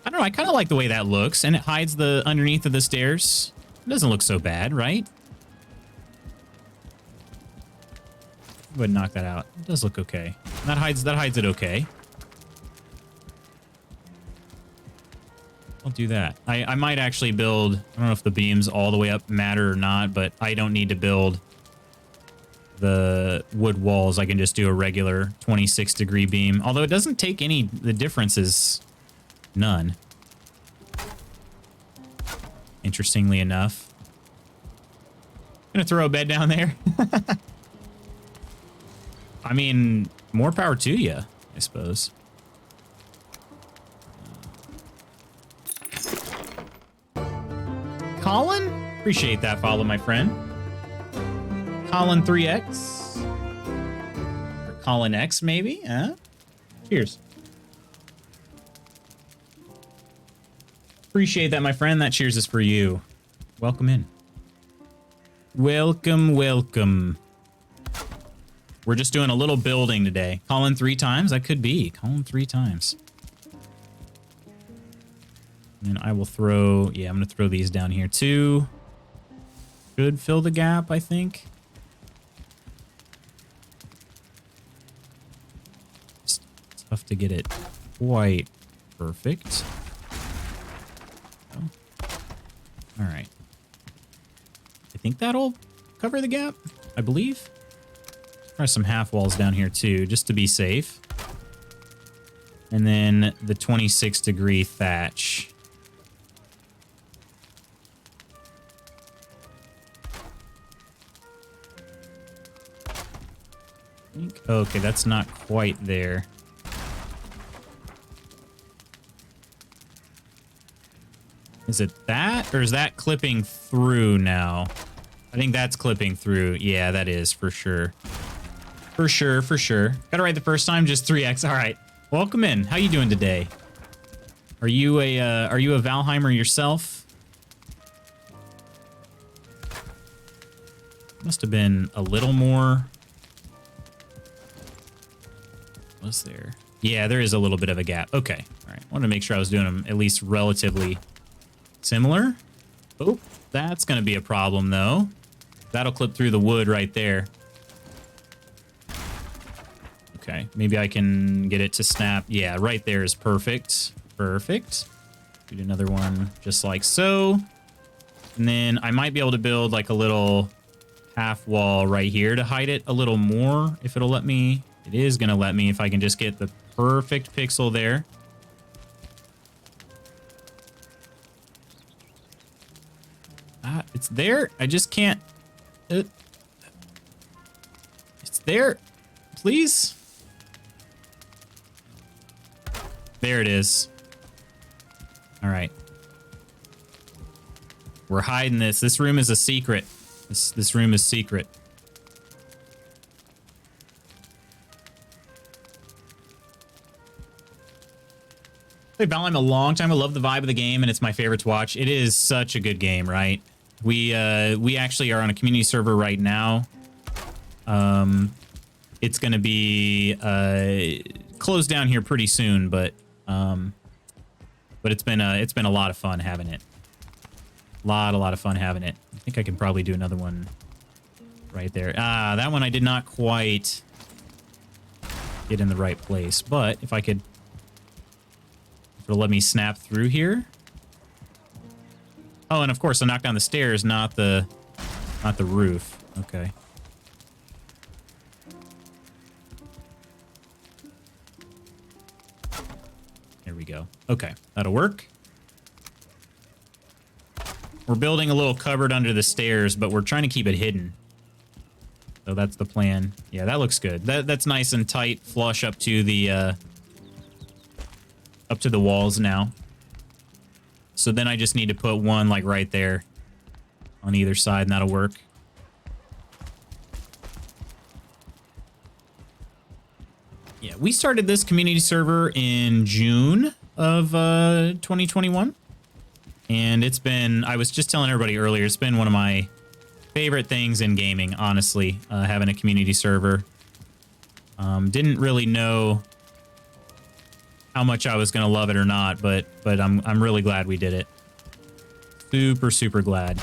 A: I don't know. I kind of like the way that looks, and it hides the underneath of the stairs. It doesn't look so bad, right? Go ahead and knock that out. It does look okay. That hides it okay. I'll do that. I might actually build, I don't know if the beams all the way up matter or not, but I don't need to build the wood walls. I can just do a regular 26-degree beam. Although it doesn't take any, the difference is none. Interestingly enough. Gonna throw a bed down there. I mean, more power to you, I suppose. Colin? Appreciate that follow, my friend. Colin 3X. Or Colin X, maybe? Huh? Cheers. Appreciate that, my friend. That cheers is for you. Welcome in. Welcome, welcome. We're just doing a little building today. Colin 3 times? That could be. Colin 3 times. And I will throw, yeah, I'm going to throw these down here too. Should fill the gap, I think. It's tough to get it quite perfect. Oh. All right. I think that'll cover the gap, I believe. Try some half walls down here too, just to be safe. And then the 26-degree thatch. Okay, that's not quite there. Is it that, or is that clipping through now? I think that's clipping through. Yeah, that is for sure. For sure, for sure. Got it right the first time, just 3x. All right, welcome in. How you doing today? Are you a Valheimer yourself? Must have been a little more. Was there? Yeah, there is a little bit of a gap. Okay, all right. I wanted to make sure I was doing them at least relatively similar. Oh, that's going to be a problem, though. That'll clip through the wood right there. Okay, maybe I can get it to snap. Yeah, right there is perfect. Perfect. Do another one just like so. And then I might be able to build like a little half wall right here to hide it a little more if it'll let me. It is going to let me if I can just get the perfect pixel there. Ah, it's there. I just can't. It's there. Please. There it is. All right. We're hiding this. This room is a secret. This room is secret. Played Valheim a long time. I love the vibe of the game, and it's my favorite to watch. It is such a good game, right? We actually are on a community server right now. It's going to be closed down here pretty soon, but it's been a lot of fun having it. A lot of fun having it. I think I can probably do another one right there. Ah, that one I did not quite get in the right place, but if I could. It'll let me snap through here. Oh, and of course I knocked down the stairs, not the roof. Okay. There we go. Okay, that'll work. We're building a little cupboard under the stairs, but we're trying to keep it hidden. So that's the plan. Yeah, that looks good. That's nice and tight, flush up to the walls now. So then I just need to put one like right there on either side, and that'll work. Yeah, we started this community server in June. of 2021. And it's been, I was just telling everybody earlier, it's been one of my favorite things in gaming, honestly, having a community server. Didn't really know how much I was going to love it or not, but I'm really glad we did it. Super, super glad.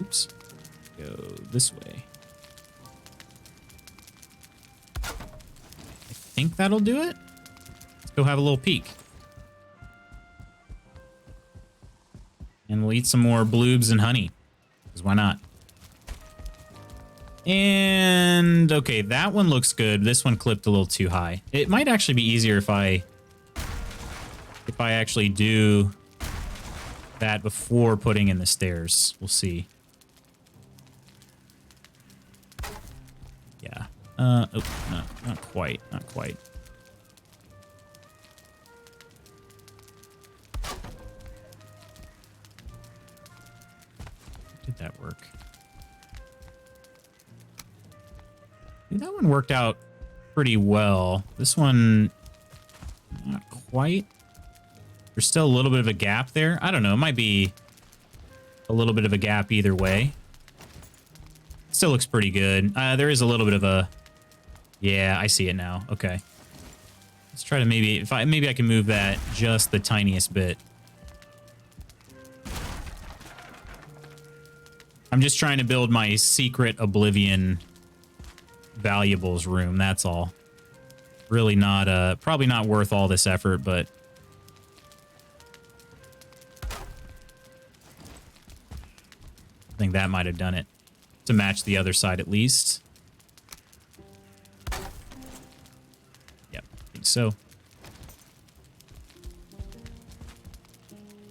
A: Oops. Go this way. I think that'll do it. Let's go have a little peek. And we'll eat some more bloobs and honey. Because why not? And okay, that one looks good. This one clipped a little too high. It might actually be easier if I actually do that before putting in the stairs. We'll see. Yeah. Oh, no, not quite. Not quite. Did that work? That one worked out pretty well. This one, not quite. There's still a little bit of a gap there. I don't know. It might be a little bit of a gap either way. Still looks pretty good. There is a little bit of a... Yeah, I see it now. Okay. Let's try to maybe... maybe I can move that just the tiniest bit. I'm just trying to build my secret Oblivion valuables room, that's all. Really not probably not worth all this effort, but I think that might have done it to match the other side at least. Yep, I think so.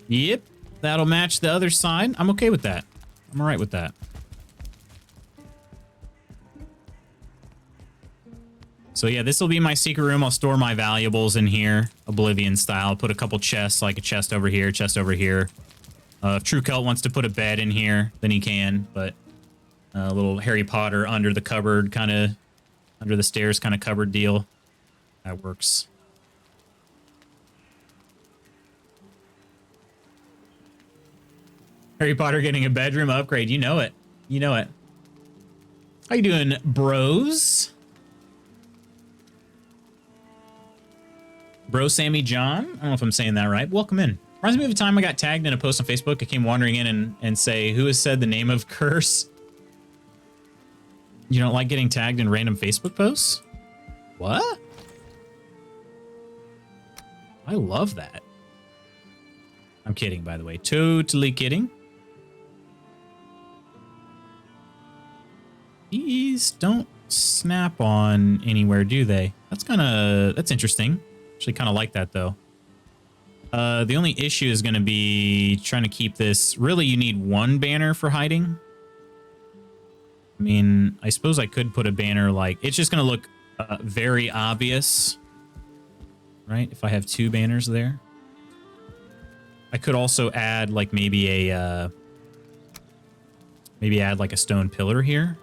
A: Yep, that'll match the other side. I'm okay with that. I'm all right with that. So yeah, this will be my secret room. I'll store my valuables in here, Oblivion style. Put a couple chests, like a chest over here, chest over here. If True Cult wants to put a bed in here, then he can. But a little Harry Potter under the cupboard, kind of under the stairs, kind of cupboard deal. That works. Harry Potter getting a bedroom upgrade. You know it. You know it. How you doing, bros? Bro Sammy John? I don't know if I'm saying that right. Welcome in. Reminds me of a time I got tagged in a post on Facebook. I came wandering in and say, who has said the name of curse? You don't like getting tagged in random Facebook posts? What? I love that. I'm kidding, by the way. Totally kidding. These don't snap on anywhere, do they? That's interesting. Actually kind of like that, though. The only issue is going to be trying to keep this... Really, you need one banner for hiding. I mean, I suppose I could put a banner like... It's just going to look very obvious. Right? If I have two banners there. I could also add, like, maybe a... maybe add, like, a stone pillar here.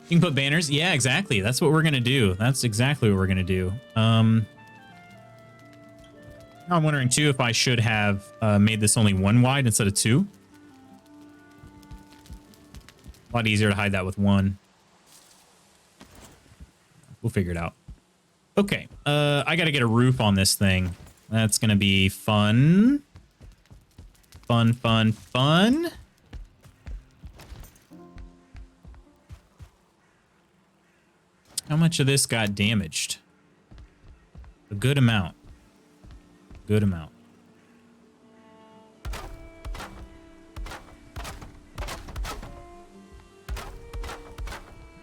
A: You can put banners. Yeah, exactly. That's what we're going to do. That's exactly what we're going to do. I'm wondering, too, if I should have made this only one wide instead of two. A lot easier to hide that with one. We'll figure it out. Okay. I got to get a roof on this thing. That's going to be fun. Fun, fun, fun. How much of this got damaged? A good amount. Good amount.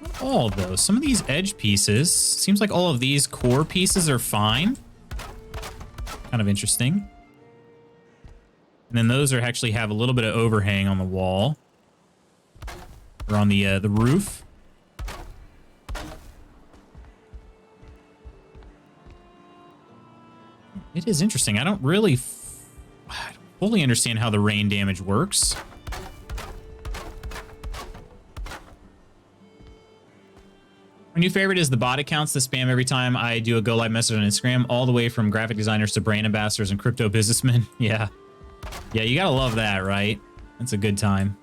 A: Not all, though. Some of these edge pieces, seems like all of these core pieces are fine. Kind of interesting. And then those are actually have a little bit of overhang on the wall. Or on the roof. It is interesting. I don't really fully understand how the rain damage works. My new favorite is the bot accounts that spam every time I do a go live message on Instagram, all the way from graphic designers to brand ambassadors and crypto businessmen. Yeah. Yeah, you gotta love that, right? That's a good time.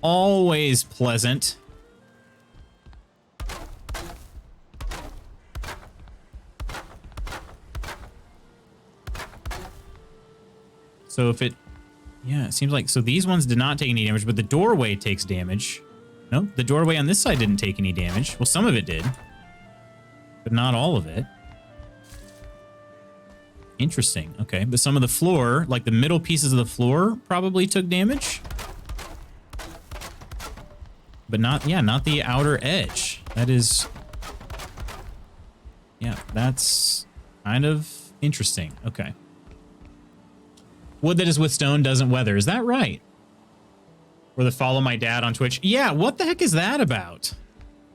A: Always pleasant. So if it... Yeah, it seems like... So these ones did not take any damage, but the doorway takes damage. No, the doorway on this side didn't take any damage. Well, some of it did. But not all of it. Interesting. Okay, but some of the floor, like the middle pieces of the floor, probably took damage. But not, yeah, not the outer edge. That is... Yeah, that's kind of interesting. Okay. Wood that is with stone doesn't weather. Is that right? Or the follow my dad on Twitch. Yeah, what the heck is that about?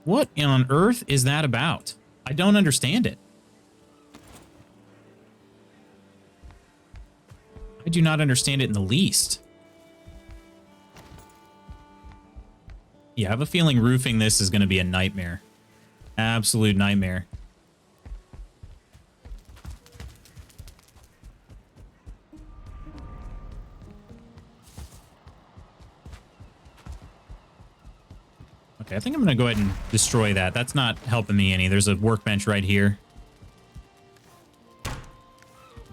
A: What on earth is that about? I don't understand it. I do not understand it in the least. Yeah, I have a feeling roofing this is going to be a nightmare. Absolute nightmare. Okay, I think I'm going to go ahead and destroy that. That's not helping me any. There's a workbench right here.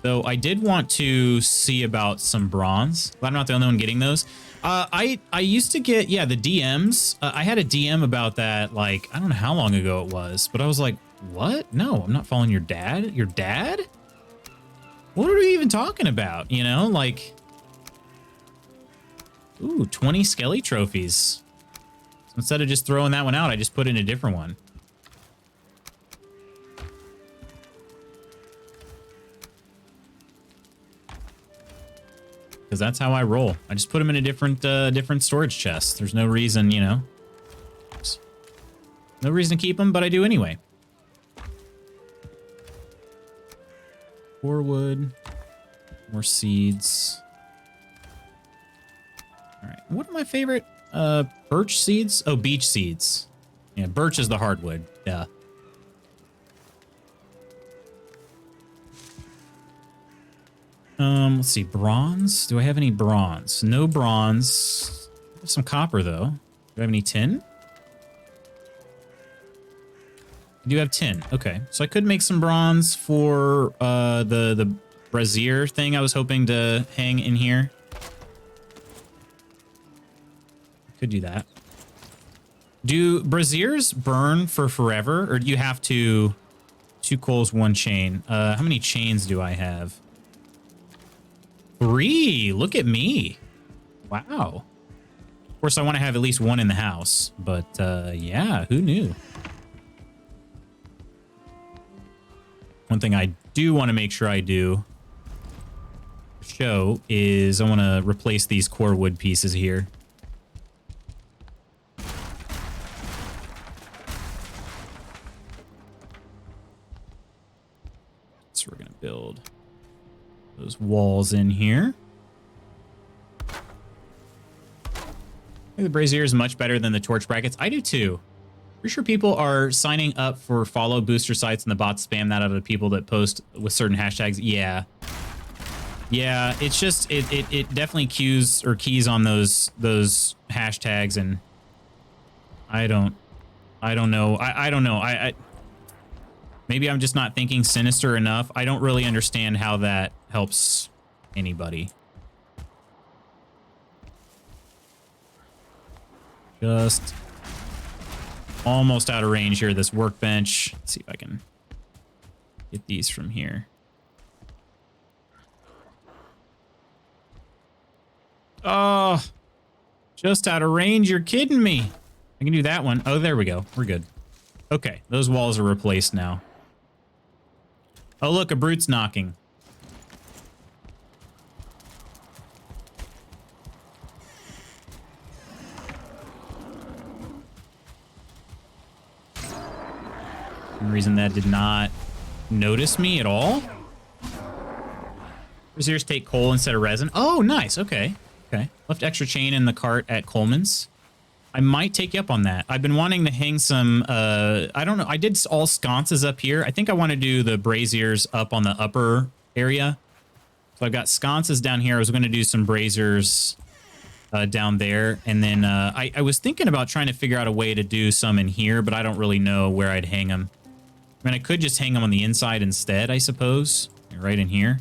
A: Though I did want to see about some bronze. I'm not the only one getting those. I used to get, yeah, the DMs. I had a DM about that, like, I don't know how long ago it was, but I was like, what? No, I'm not following your dad. Your dad? What are we even talking about? You know, like, ooh, 20 Skelly trophies. So instead of just throwing that one out, I just put in a different one. Because that's how I roll. I just put them in a different storage chest. There's no reason, you know. No reason to keep them, but I do anyway. 4 wood. More seeds. All right. What are my favorite? Birch seeds? Oh, beech seeds. Yeah, birch is the hardwood. Yeah. Let's see. Bronze? Do I have any bronze? No bronze. I have some copper, though. Do I have any tin? I do have tin. Okay. So I could make some bronze for the brazier thing I was hoping to hang in here. Could do that. Do braziers burn for forever, or do you have to 2 coals, 1 chain? How many chains do I have? 3. Look at me. Wow. Of course, I want to have at least 1 in the house, but yeah, who knew? One thing I do want to make sure I do show is I want to replace these core wood pieces here. So we're going to build those walls in here. I think the brazier is much better than the torch brackets. I do too. Pretty sure people are signing up for follow booster sites and the bots spam that out of the people that post with certain hashtags. Yeah. Yeah, it's just, it definitely keys on those hashtags, and I don't know. I don't know. Maybe I'm just not thinking sinister enough. I don't really understand how that helps anybody. Just almost out of range here, this workbench. Let's see if I can get these from here. Oh, just out of range. You're kidding me. I can do that one. Oh, there we go. We're good. Okay, those walls are replaced now. Oh, look, a brute's knocking. For some reason that did not notice me at all. Braziers take coal instead of resin. Oh, nice. Okay. Okay. Left extra chain in the cart at Coleman's. I might take you up on that. I've been wanting to hang some, I don't know. I did all sconces up here. I think I want to do the braziers up on the upper area. So I've got sconces down here. I was going to do some braziers down there. And then I was thinking about trying to figure out a way to do some in here, but I don't really know where I'd hang them. I mean, I could just hang them on the inside instead, I suppose. Right in here.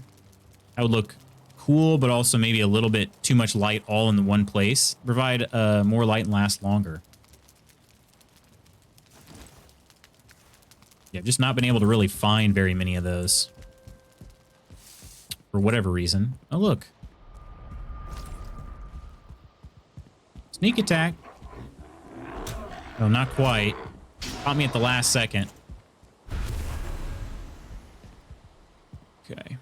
A: That would look cool, but also maybe a little bit too much light all in the one place. Provide more light and last longer. Yeah, I've just not been able to really find very many of those. For whatever reason. Oh, look. Sneak attack. Oh, not quite. Caught me at the last second. Okay.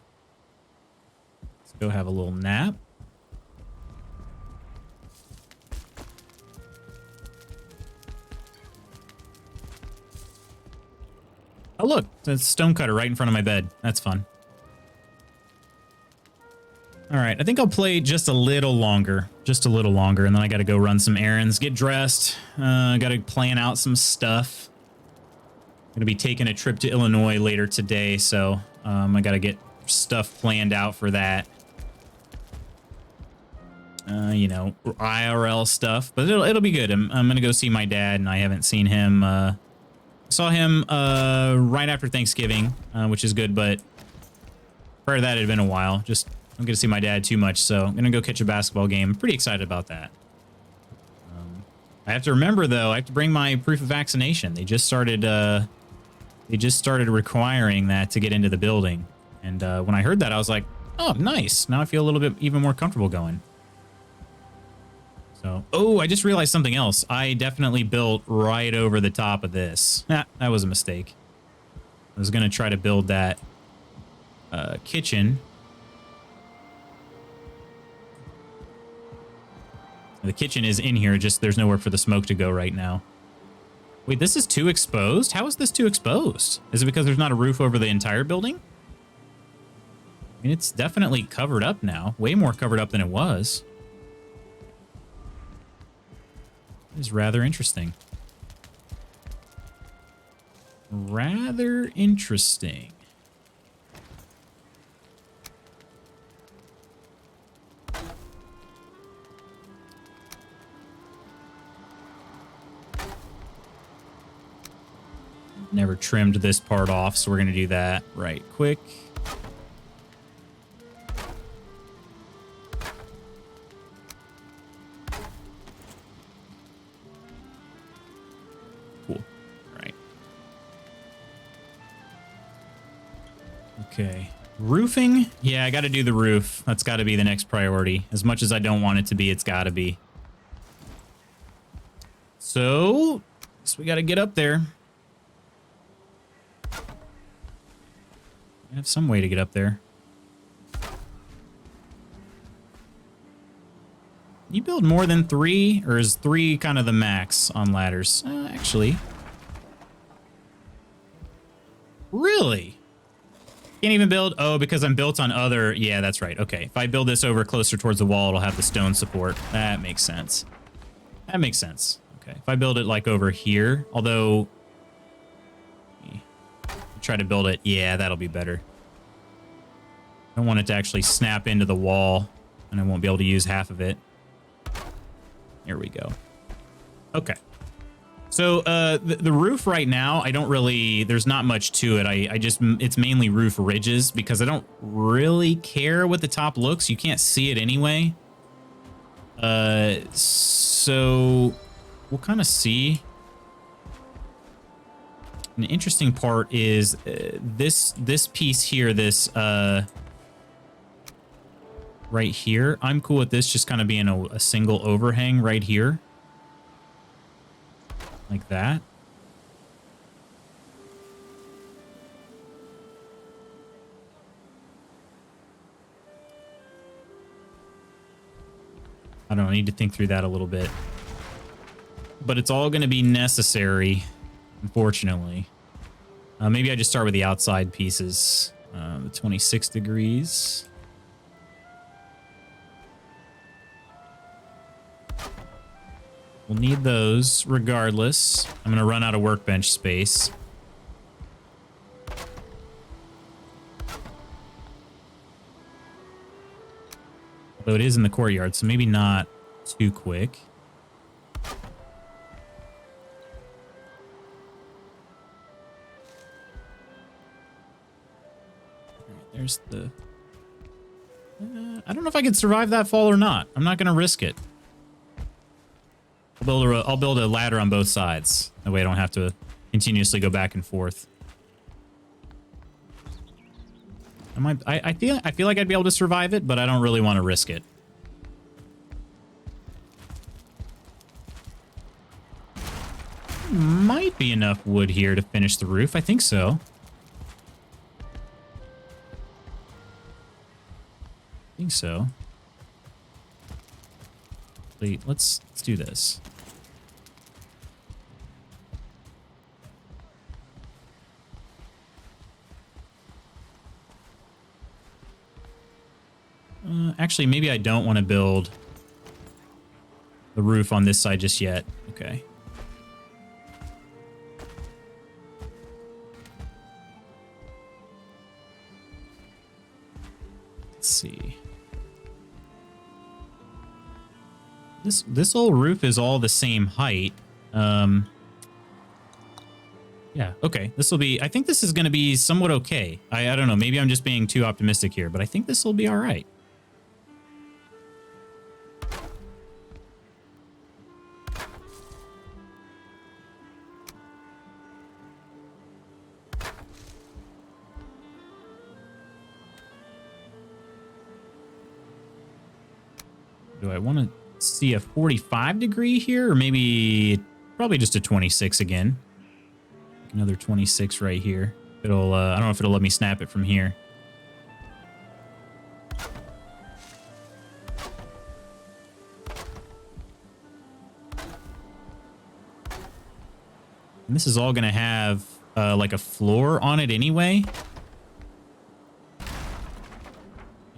A: Let's go have a little nap. Oh, look. It's a stonecutter right in front of my bed. That's fun. All right. I think I'll play just a little longer. Just a little longer. And then I got to go run some errands, get dressed. Got to plan out some stuff. Going to be taking a trip to Illinois later today, so I got to get stuff planned out for that. You know, IRL stuff, but it'll be good. I'm going to go see my dad, and I haven't seen him. Saw him right after Thanksgiving, which is good, but prior to that, it had been a while. Just I'm going to see my dad too much, so I'm going to go catch a basketball game. I'm pretty excited about that. I have to remember, though, I have to bring my proof of vaccination. They just started requiring that to get into the building. And when I heard that, I was like, oh, nice. Now I feel a little bit even more comfortable going. So, oh, I just realized something else. I definitely built right over the top of this. That was a mistake. I was going to try to build that kitchen. The kitchen is in here, just there's nowhere for the smoke to go right now. Wait, this is too exposed? How is this too exposed? Is it because there's not a roof over the entire building? I mean, it's definitely covered up now. Way more covered up than it was. It is rather interesting. Rather interesting. Never trimmed this part off, so we're going to do that right quick. Cool. All right. Okay. Roofing? Yeah, I got to do the roof. That's got to be the next priority. As much as I don't want it to be, it's got to be. So, we got to get up there. I have some way to get up there. You build more than 3, or is 3 kind of the max on ladders? Actually. Really? Can't even build? Oh, because I'm built on other... Yeah, that's right. Okay. If I build this over closer towards the wall, it'll have the stone support. That makes sense. That makes sense. Okay. If I build it like over here, although... Try to build it. Yeah, that'll be better. I don't want it to actually snap into the wall, and I won't be able to use half of it. Here we go. Okay. So the roof right now, I don't really, there's not much to it. I just, it's mainly roof ridges because I don't really care what the top looks. You can't see it anyway. So we'll kind of see. An interesting part is this piece here, this right here. I'm cool with this just kind of being a single overhang right here. Like that. I don't know, I need to think through that a little bit. But it's all going to be necessary, unfortunately. Maybe I just start with the outside pieces. The 26 degrees. We'll need those regardless. I'm going to run out of workbench space. Although it is in the courtyard, so maybe not too quick. There's the... I don't know if I could survive that fall or not. I'm not going to risk it. I'll build a ladder on both sides. That way I don't have to continuously go back and forth. I feel like I'd be able to survive it, but I don't really want to risk it. Might be enough wood here to finish the roof. I think so. I think so. Wait, let's do this. Actually, maybe I don't want to build the roof on this side just yet. Okay. Let's see. This whole roof is all the same height. Yeah, okay. This will be... I think this is going to be somewhat okay. I don't know. Maybe I'm just being too optimistic here, but I think this will be all right. Do I want to see a 45 degree here, or maybe probably just a 26 again? Another 26 right here. It'll I don't know if it'll let me snap it from here. And this is all gonna have like a floor on it anyway.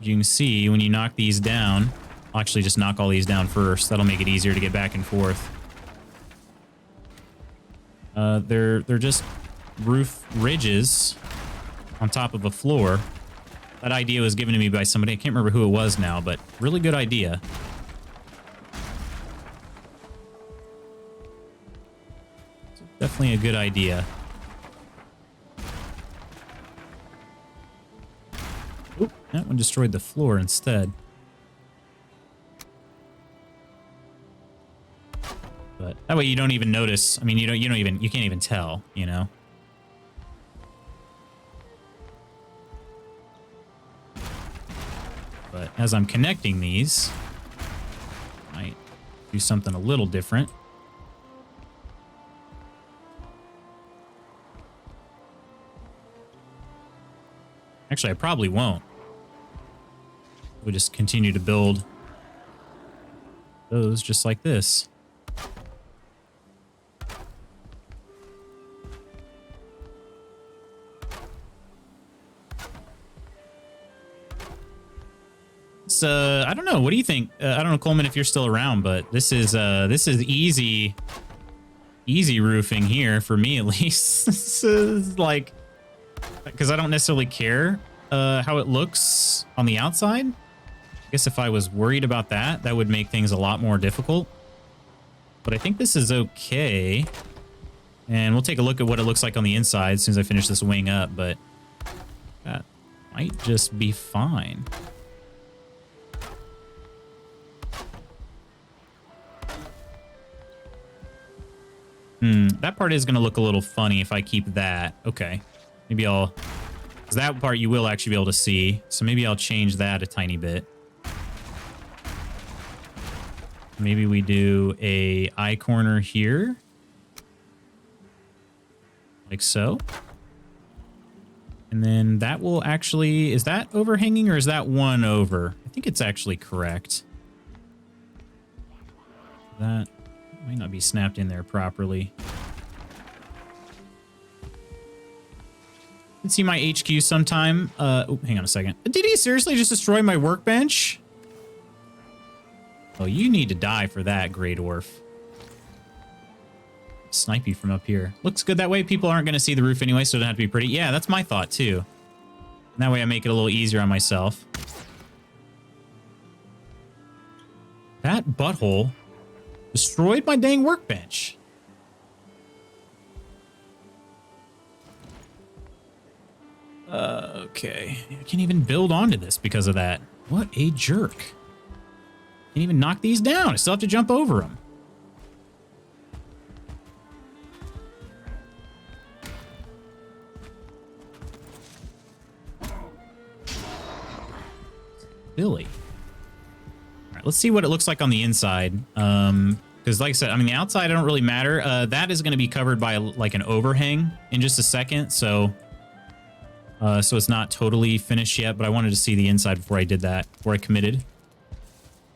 A: You can see when you knock these down. I'll actually just knock all these down first. That'll make it easier to get back and forth. They're just roof ridges on top of a floor. That idea was given to me by somebody. I can't remember who it was now, but really good idea. It's definitely a good idea. Oop, that one destroyed the floor instead. But that way you don't even notice. I mean, you can't even tell, you know. But as I'm connecting these, I might do something a little different. Actually, I probably won't. We'll just continue to build those just like this. I don't know. What do you think? I don't know, Coleman, if you're still around, but this is easy roofing here for me, at least. This is like, because I don't necessarily care how it looks on the outside. I guess if I was worried about that, that would make things a lot more difficult. But I think this is okay. And we'll take a look at what it looks like on the inside as soon as I finish this wing up, but that might just be fine. That part is going to look a little funny if I keep that. Okay. Maybe I'll... because that part you will actually be able to see. So maybe I'll change that a tiny bit. Maybe we do a eye corner here. Like so. And then that will actually... is that overhanging or is that one over? I think it's actually correct. That... might not be snapped in there properly. You can see my HQ sometime. Oh, hang on a second. Did he seriously just destroy my workbench? Oh, you need to die for that, Grey Dwarf. snipe you from up here. Looks good that way. People aren't going to see the roof anyway, so it doesn't have to be pretty. Yeah, that's my thought too. And that way I make it a little easier on myself. That butthole destroyed my dang workbench. Okay. I can't even build onto this because of that. What a jerk. Can't even knock these down. I still have to jump over them. Billy. All right, let's see what it looks like on the inside. Because like I said, I mean, the outside don't really matter. That is going to be covered by like an overhang in just a second. So it's not totally finished yet, but I wanted to see the inside before I did that, before I committed.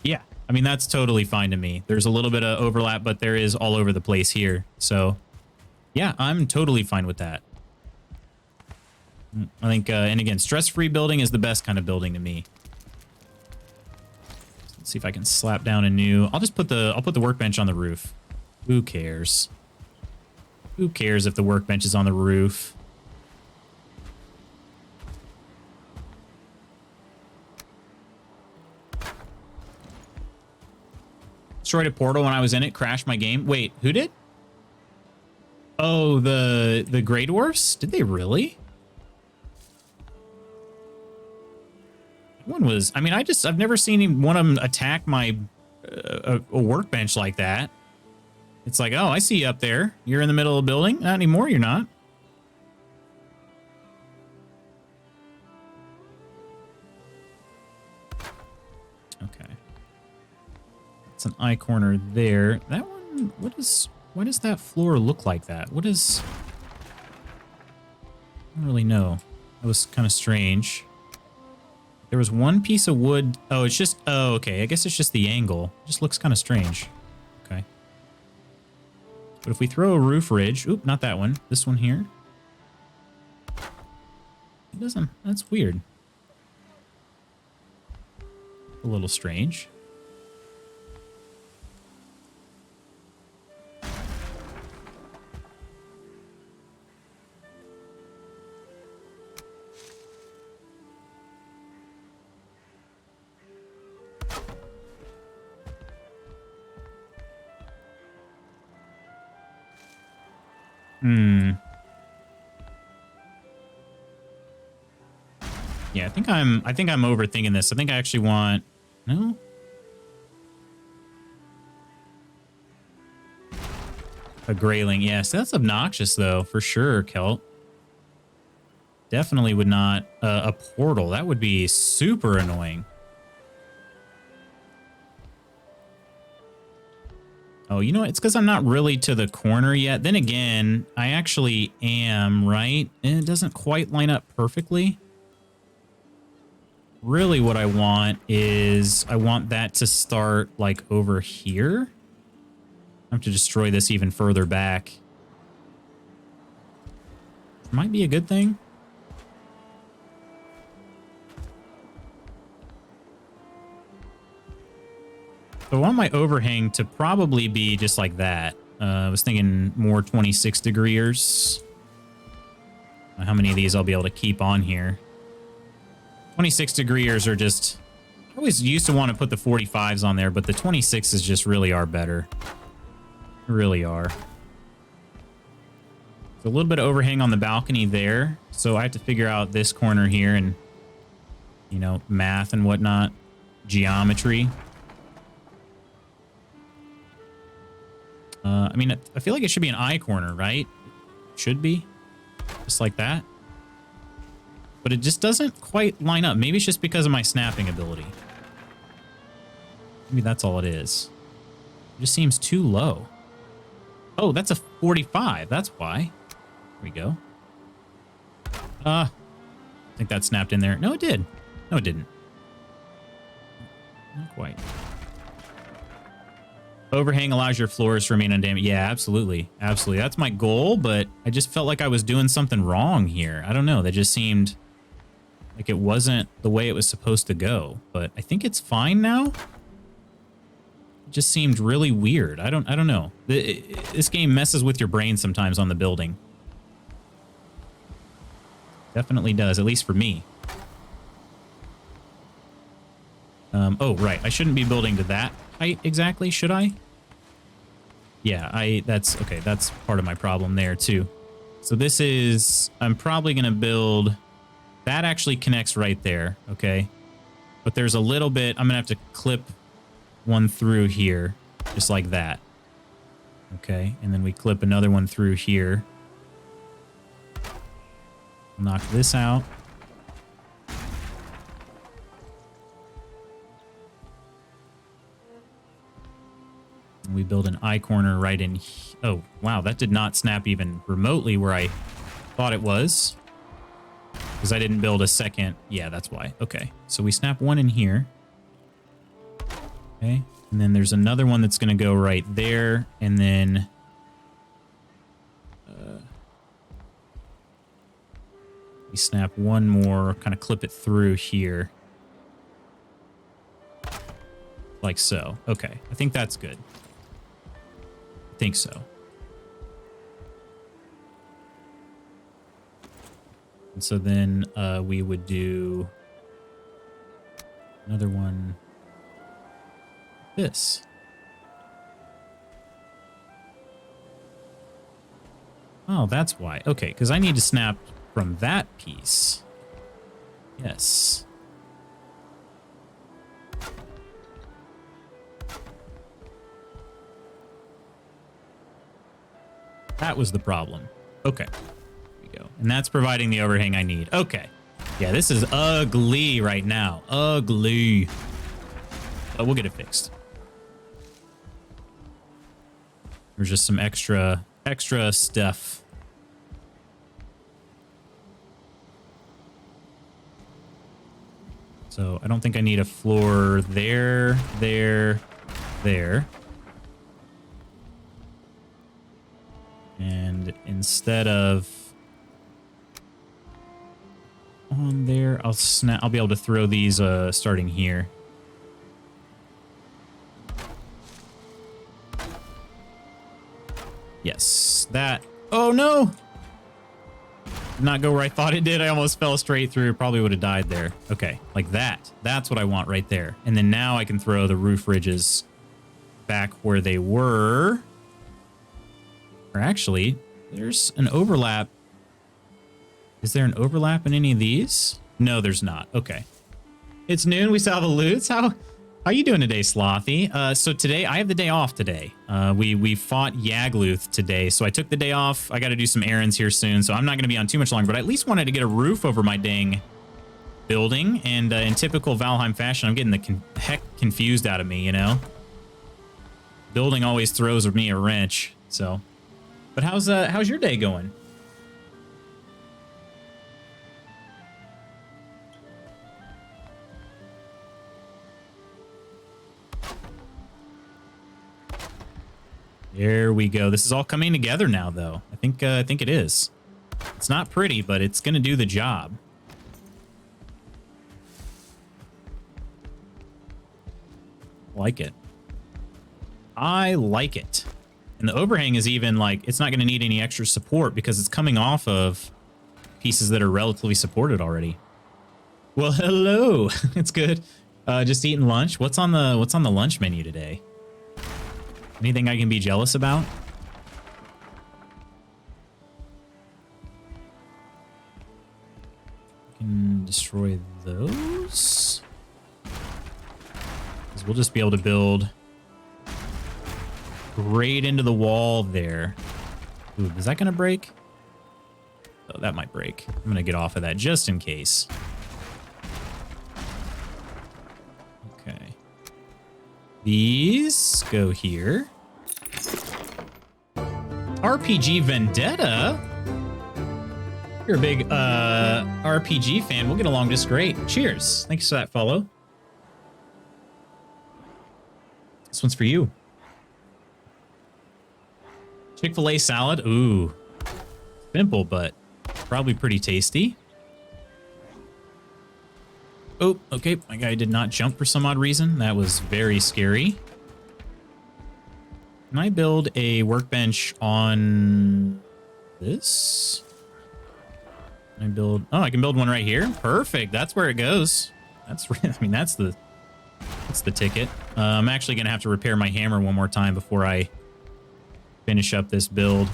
A: Yeah, I mean, that's totally fine to me. There's a little bit of overlap, but there is all over the place here. So yeah, I'm totally fine with that. I think, and again, stress-free building is the best kind of building to me. Let's see if I can slap down a new. I'll just put I'll put the workbench on the roof. Who cares? Who cares if the workbench is on the roof? Destroyed a portal when I was in it, crashed my game. Wait, who did? Oh, the Grey Dwarfs? Did they really? One was, I mean, I've never seen one of them attack my a workbench like that. It's like, oh, I see you up there. You're in the middle of the building. Not anymore, you're not. Okay. It's an eye corner there. That one, why does that floor look like that? What is, I don't really know. That was kind of strange. There was one piece of wood. Oh, it's just, oh, okay. I guess it's just the angle. It just looks kind of strange. Okay. But if we throw a roof ridge, oop, not that one. This one here. It doesn't, that's weird. A little strange. Yeah, I think I'm overthinking this. I think I actually want, no? A grayling, yes. That's obnoxious though, for sure, Kelt. Definitely would not, a portal. That would be super annoying. Oh, you know what? It's because I'm not really to the corner yet. Then again, I actually am, right? And it doesn't quite line up perfectly. Really what I want is I want that to start like over here. I have to destroy this even further back. Might be a good thing. So I want my overhang to probably be just like that. I was thinking more 26 degrees. How many of these I'll be able to keep on here. 26 degrees are just... I always used to want to put the 45s on there, but the 26s just really are better. Really are. So a little bit of overhang on the balcony there. So I have to figure out this corner here and, you know, math and whatnot. Geometry. I mean, I feel like it should be an eye corner, right? Should be. Just like that. But it just doesn't quite line up. Maybe it's just because of my snapping ability. Maybe that's all it is. It just seems too low. Oh, that's a 45. That's why. There we go. I think that snapped in there. No, it did. No, it didn't. Not quite. Overhang allows your floors to remain undamaged. Yeah, absolutely. Absolutely. That's my goal, but I just felt like I was doing something wrong here. I don't know. That just seemed like it wasn't the way it was supposed to go. But I think it's fine now. just seemed really weird. I don't know. This game messes with your brain sometimes on the building. Definitely does, at least for me. Oh, right. I shouldn't be building to that height exactly, should I? Yeah, that's okay. That's part of my problem there too. So this is, I'm probably going to build, that actually connects right there. Okay. But there's a little bit, I'm going to have to clip one through here, just like that. Okay. And then we clip another one through here. Knock this out. We build an eye corner right in. Oh, wow. That did not snap even remotely where I thought it was. Because I didn't build a second. Yeah, that's why. Okay. So we snap one in here. Okay. And then there's another one that's going to go right there. And then... we snap one more, kind of clip it through here. Like so. Okay. I think that's good. I think so. And so then we would do another one. This. Oh, that's why. Okay, because I need to snap from that piece. Yes. That was the problem. Okay. There we go. And that's providing the overhang I need. Okay. Yeah, this is ugly right now. Ugly. But we'll get it fixed. There's just some extra stuff. So I don't think I need a floor there, there, there. And instead of on there, I'll be able to throw these starting here. Yes, that. Oh no! Did not go where I thought it did. I almost fell straight through. Probably would have died there. Okay, like that. That's what I want right there. And then now I can throw the roof ridges back where they were. Or actually, there's an overlap. Is there an overlap in any of these? No, there's not. Okay. It's noon. We still have a loot. How you doing today, Slothy? So today, I have the day off today. We fought YAGGY today, so I took the day off. I got to do some errands here soon, so I'm not going to be on too much longer, but I at least wanted to get a roof over my dang building. And in typical Valheim fashion, I'm getting the heck confused out of me, you know? Building always throws me a wrench, so... But how's your day going? There we go. This is all coming together now, though. I think it is. It's not pretty, but it's gonna do the job. Like it. I like it. And the overhang is even like, it's not going to need any extra support because it's coming off of pieces that are relatively supported already. Well, hello. It's good. Just eating lunch. What's on the lunch menu today? Anything I can be jealous about? Can destroy those. Because we'll just be able to build right into the wall there. Ooh, is that going to break? Oh, that might break. I'm going to get off of that just in case. Okay. These go here. RPG Vendetta? You're a big RPG fan. We'll get along just great. Cheers. Thanks for that follow. This one's for you. Chick-fil-A salad. Ooh. Simple, but probably pretty tasty. Oh, okay. My guy did not jump for some odd reason. That was very scary. Can I build a workbench on this? Can I build... Oh, I can build one right here. Perfect. That's where it goes. That's... I mean, that's the ticket. I'm actually going to have to repair my hammer one more time before I finish up this build.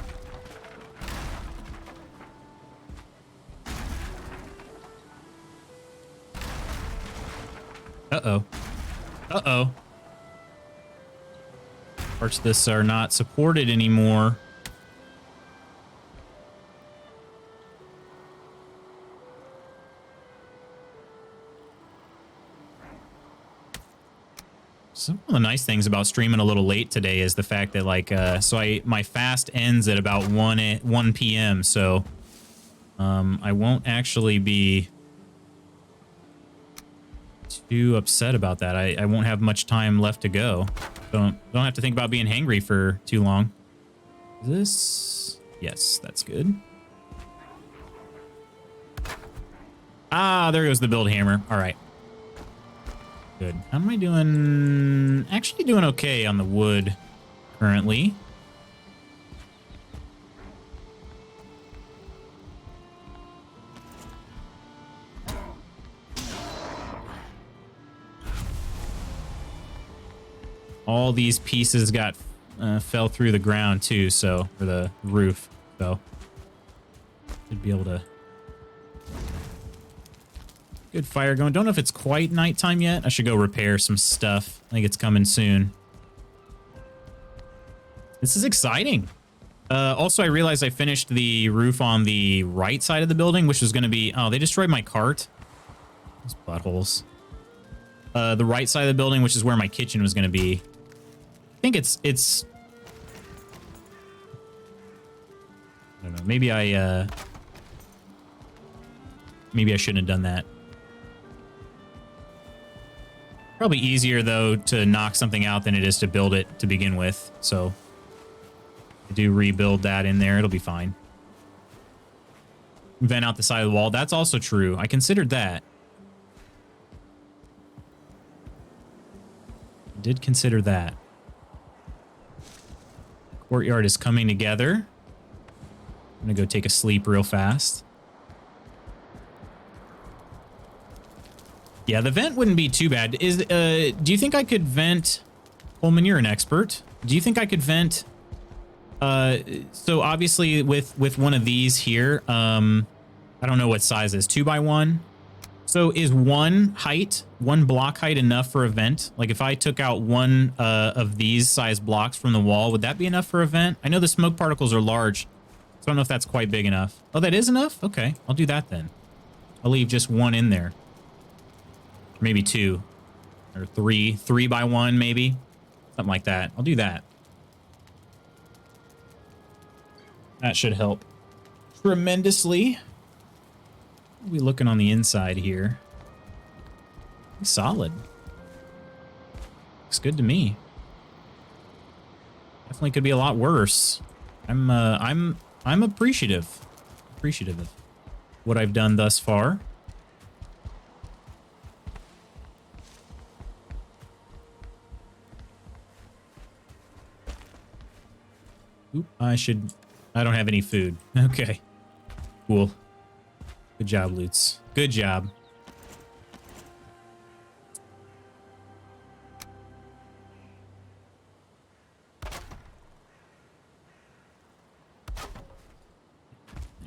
A: Uh-oh. Uh-oh. Parts of this are not supported anymore. Some of the nice things about streaming a little late today is the fact that, like, my fast ends at about 1 p.m., so I won't actually be too upset about that. I won't have much time left to go. Don't have to think about being hangry for too long. Is this? Yes, that's good. Ah, there goes the build hammer. All right. Good. How am I doing? Actually doing okay on the wood currently. All these pieces got fell through the ground too, so for the roof, so should be able to. Good fire going. Don't know if it's quite nighttime yet. I should go repair some stuff. I think it's coming soon. This is exciting. Also, I realized I finished the roof on the right side of the building, which was going to be... Oh, they destroyed my cart. Those buttholes. The right side of the building, which is where my kitchen was going to be. I think it's... I don't know. Maybe I shouldn't have done that. Probably easier, though, to knock something out than it is to build it to begin with. So, I do rebuild that in there. It'll be fine. Vent out the side of the wall. That's also true. I considered that. I did consider that. Courtyard is coming together. I'm going to go take a sleep real fast. Yeah, the vent wouldn't be too bad. Do you think I could vent... Holman, you're an expert. Do you think I could vent... so obviously with one of these here, I don't know what size it is, 2x1. So is one block height enough for a vent? Like if I took out one of these size blocks from the wall, would that be enough for a vent? I know the smoke particles are large, so I don't know if that's quite big enough. Oh, that is enough? Okay, I'll do that then. I'll leave just one in there. Maybe two or three by one, maybe something like that. I'll do that. That should help tremendously. What are we looking on the inside here? Solid. Looks good to me. Definitely could be a lot worse. I'm appreciative of what I've done thus far. Oop, I don't have any food. Okay. Cool. Good job, Lutz. Good job.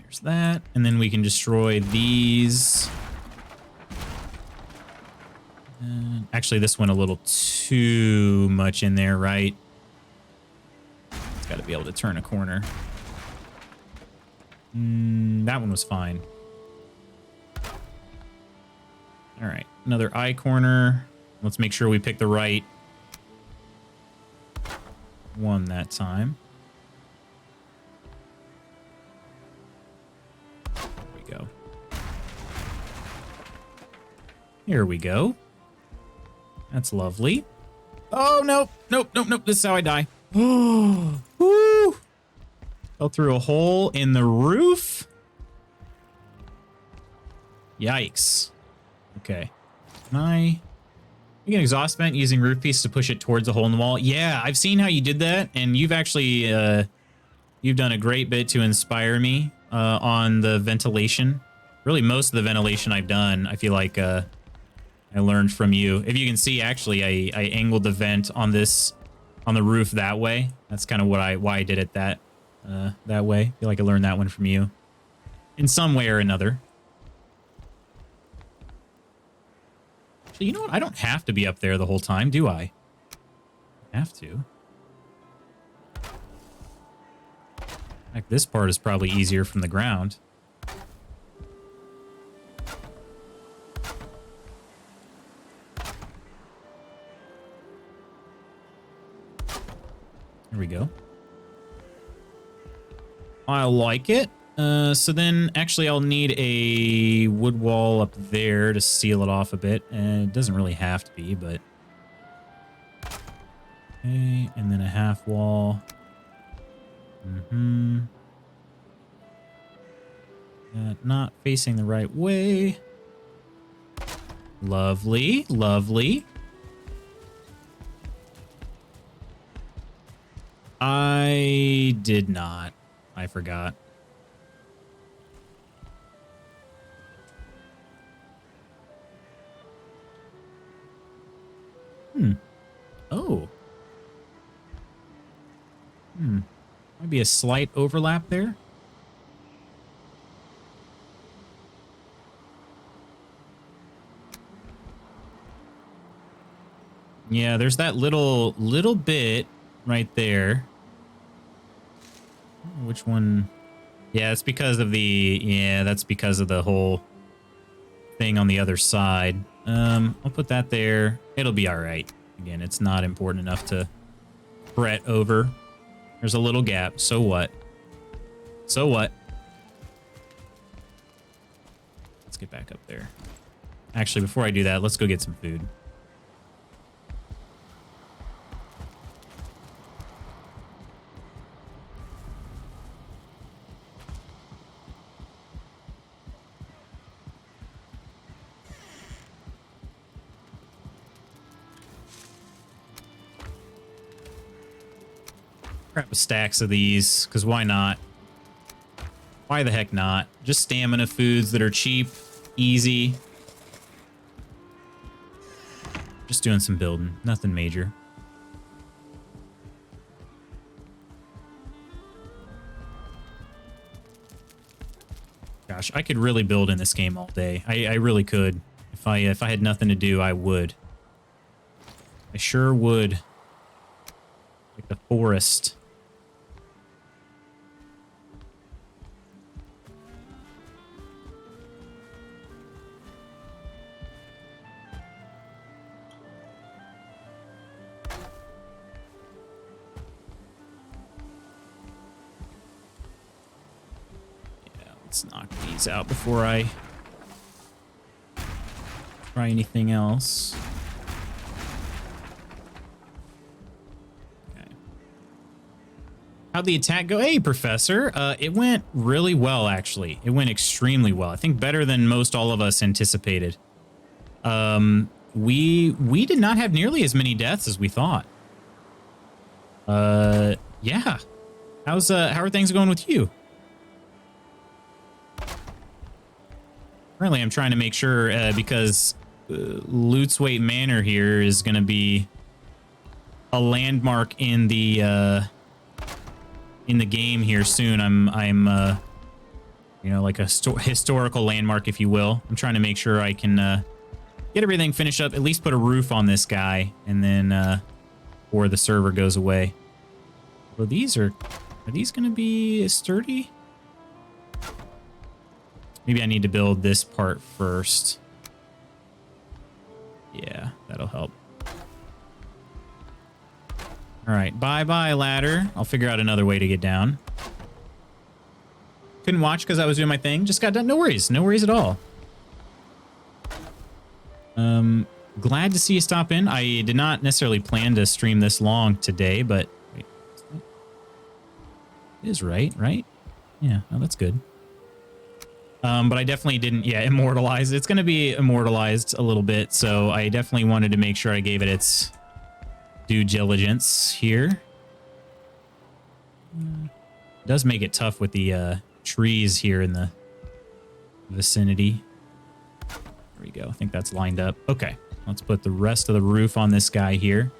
A: There's that. And then we can destroy these. Actually, this went a little too much in there, right? Got to be able to turn a corner. That one was fine. All right, another eye corner. Let's make sure we pick the right one that time. There we go. Here we go. That's lovely. Oh, nope. This is how I die. Oh, woo! Fell through a hole in the roof. Yikes. Okay. Can I You can exhaust vent using roof piece to push it towards the hole in the wall. Yeah, I've seen how you did that, and you've actually you've done a great bit to inspire me on the ventilation. Really, most of the ventilation I've done, I feel like I learned from you. If you can see, actually, I angled the vent on the roof that way. That's kind of why I did it that way. I feel like I learned that one from you in some way or another. Actually, you know what? I don't have to be up there the whole time, do I? I have to. Heck, this part is probably easier from the ground. There we go. I like it. So then, actually, I'll need a wood wall up there to seal it off a bit. And it doesn't really have to be, but... Okay, and then a half wall. Not facing the right way. Lovely, lovely. I did not. I forgot. Oh. Might be a slight overlap there. Yeah, there's that little bit right there. Which one? Yeah, it's because of that's because of the whole thing on the other side. I'll put that there. It'll be all right. Again, it's not important enough to fret over. There's a little gap. So what? So what? Let's get back up there. Actually, before I do that, let's go get some food. Grab stacks of these, because why not? Why the heck not? Just stamina foods that are cheap, easy. Just doing some building, nothing major. Gosh, I could really build in this game all day. I really could. If I had nothing to do, I would. I sure would. Like the forest. Let's knock these out before I try anything else. Okay. How'd the attack go? Hey, Professor. It went really well, actually. It went extremely well. I think better than most all of us anticipated. We did not have nearly as many deaths as we thought. Yeah. How are things going with you? Currently, I'm trying to make sure because Lootsweight Manor here is going to be a landmark in the game here soon. I'm you know, like a historical landmark, if you will. I'm trying to make sure I can get everything finished up, at least put a roof on this guy, and then before the server goes away. Well, are these going to be sturdy? Maybe I need to build this part first. Yeah, that'll help. All right, bye-bye, ladder. I'll figure out another way to get down. Couldn't watch because I was doing my thing. Just got done. No worries. No worries at all. Glad to see you stop in. I did not necessarily plan to stream this long today, but... Wait, it is right? Yeah, oh, that's good. But I definitely didn't, immortalize. It's going to be immortalized a little bit, so I definitely wanted to make sure I gave it its due diligence here. It does make it tough with the trees here in the vicinity. There we go. I think that's lined up. Okay, let's put the rest of the roof on this guy here.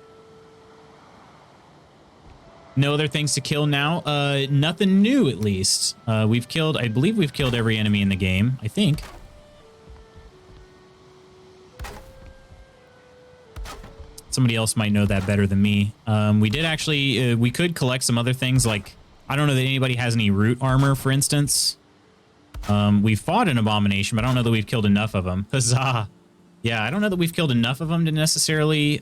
A: No other things to kill now. Nothing new, at least. I believe we've killed every enemy in the game, I think. Somebody else might know that better than me. We did actually, we could collect some other things, like, I don't know that anybody has any root armor, for instance. We fought an abomination, but I don't know that we've killed enough of them. Huzzah! Yeah, I don't know that we've killed enough of them to necessarily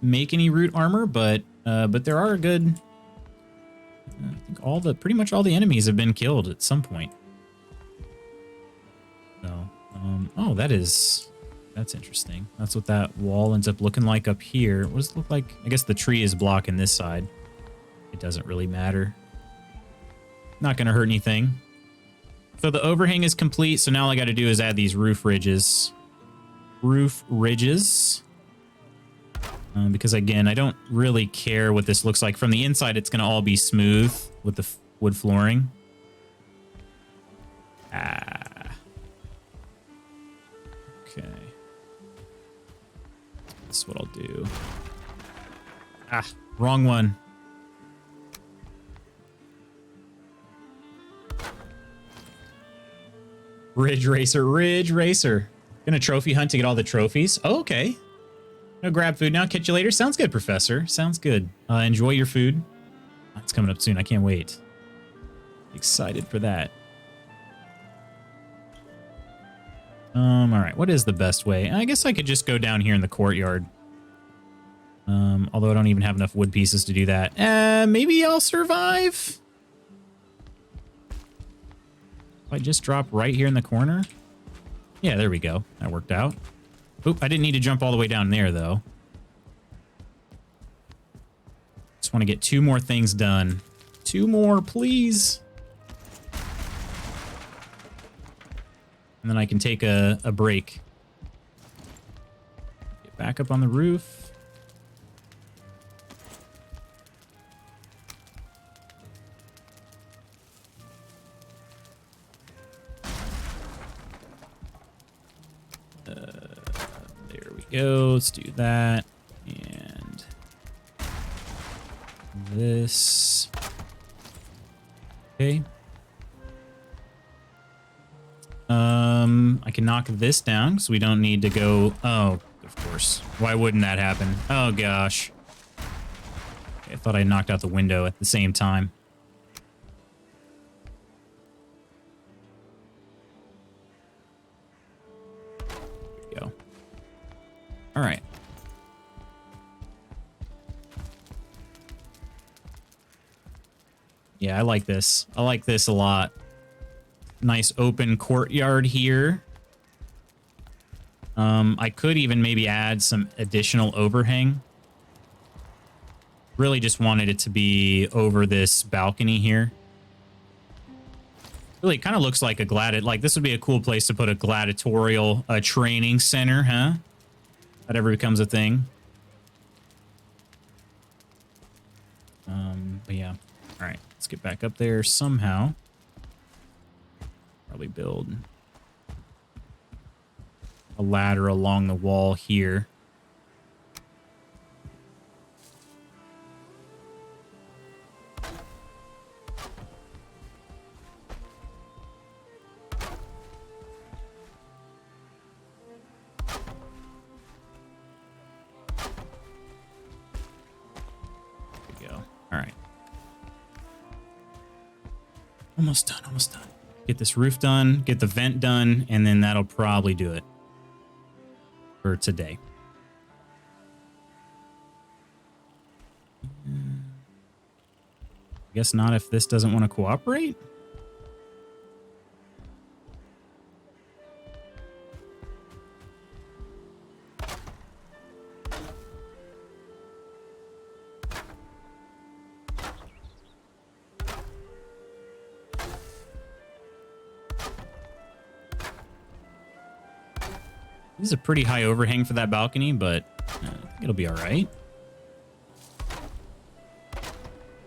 A: make any root armor, but there are a good... I think pretty much all the enemies have been killed at some point. So, oh, that's interesting. That's what that wall ends up looking like up here. What does it look like? I guess the tree is blocking this side. It doesn't really matter. Not going to hurt anything. So the overhang is complete, so now all I got to do is add these roof ridges. Because again, I don't really care what this looks like. From the inside, it's going to all be smooth with the wood flooring. Okay. That's what I'll do. Wrong one. Ridge Racer. Gonna trophy hunt to get all the trophies. Oh, okay. No grab food now. Catch you later. Sounds good, Professor. Sounds good. Enjoy your food. It's coming up soon. I can't wait. Excited for that. All right. What is the best way? I guess I could just go down here in the courtyard. Although I don't even have enough wood pieces to do that. Maybe I'll survive. If I just drop right here in the corner. Yeah, there we go. That worked out. Oop, I didn't need to jump all the way down there, though. Just want to get 2 more things done. 2 more, please. And then I can take a break. Get back up on the roof. There we go. Let's do that. And this. Okay. I can knock this down so we don't need to go. Oh, of course. Why wouldn't that happen? Oh, gosh. Okay, I thought I knocked out the window at the same time. There we go. All right. Yeah, I like this. I like this a lot. Nice open courtyard here. I could even maybe add some additional overhang. Really just wanted it to be over this balcony here. Really, it kind of looks like a like this would be a cool place to put a gladiatorial training center, huh? That ever becomes a thing. But yeah. All right, let's get back up there somehow. Probably build a ladder along the wall here. There we go. All right. Almost done, almost done. Get this roof done, get the vent done, and then that'll probably do it for today. I guess not if this doesn't want to cooperate. This is a pretty high overhang for that balcony, but I think it'll be all right.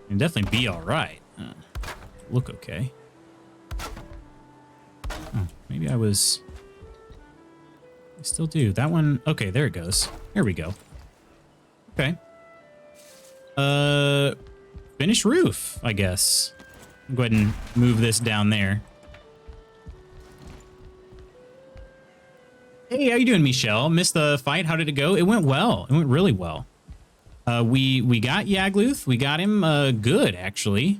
A: It'll definitely be all right. Look okay. Oh, maybe I still do. That one, okay, there it goes. There we go. Okay. Finished roof, I guess. Go ahead and move this down there. Hey, how you doing, Michelle? Missed the fight. How did it go? It went well. It went really well. We got YAGGY. We got him good, actually.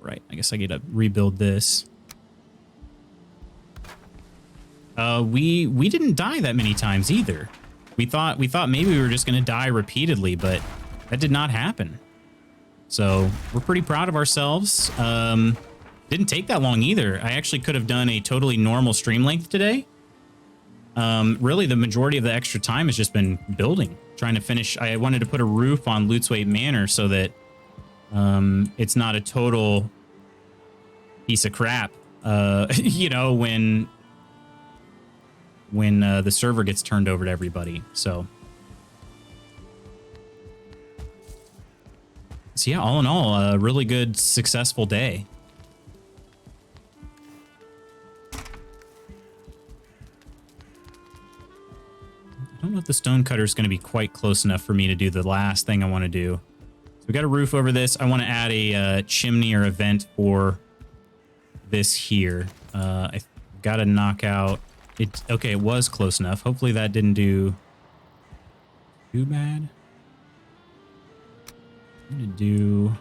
A: Right. I guess I get to rebuild this. We didn't die that many times either. We thought maybe we were just gonna die repeatedly, but that did not happen. So we're pretty proud of ourselves. Didn't take that long either. I actually could have done a totally normal stream length today. Really, the majority of the extra time has just been building, trying to finish. I wanted to put a roof on Lootsway Manor so that it's not a total piece of crap. You know, when the server gets turned over to everybody. So yeah, all in all, a really good, successful day. I don't know if the stone cutter is going to be quite close enough for me to do the last thing I want to do. So we got a roof over this. I want to add a chimney or a vent for this here. I got to knock out it. Okay, it was close enough. Hopefully that didn't do too bad. I'm going to do...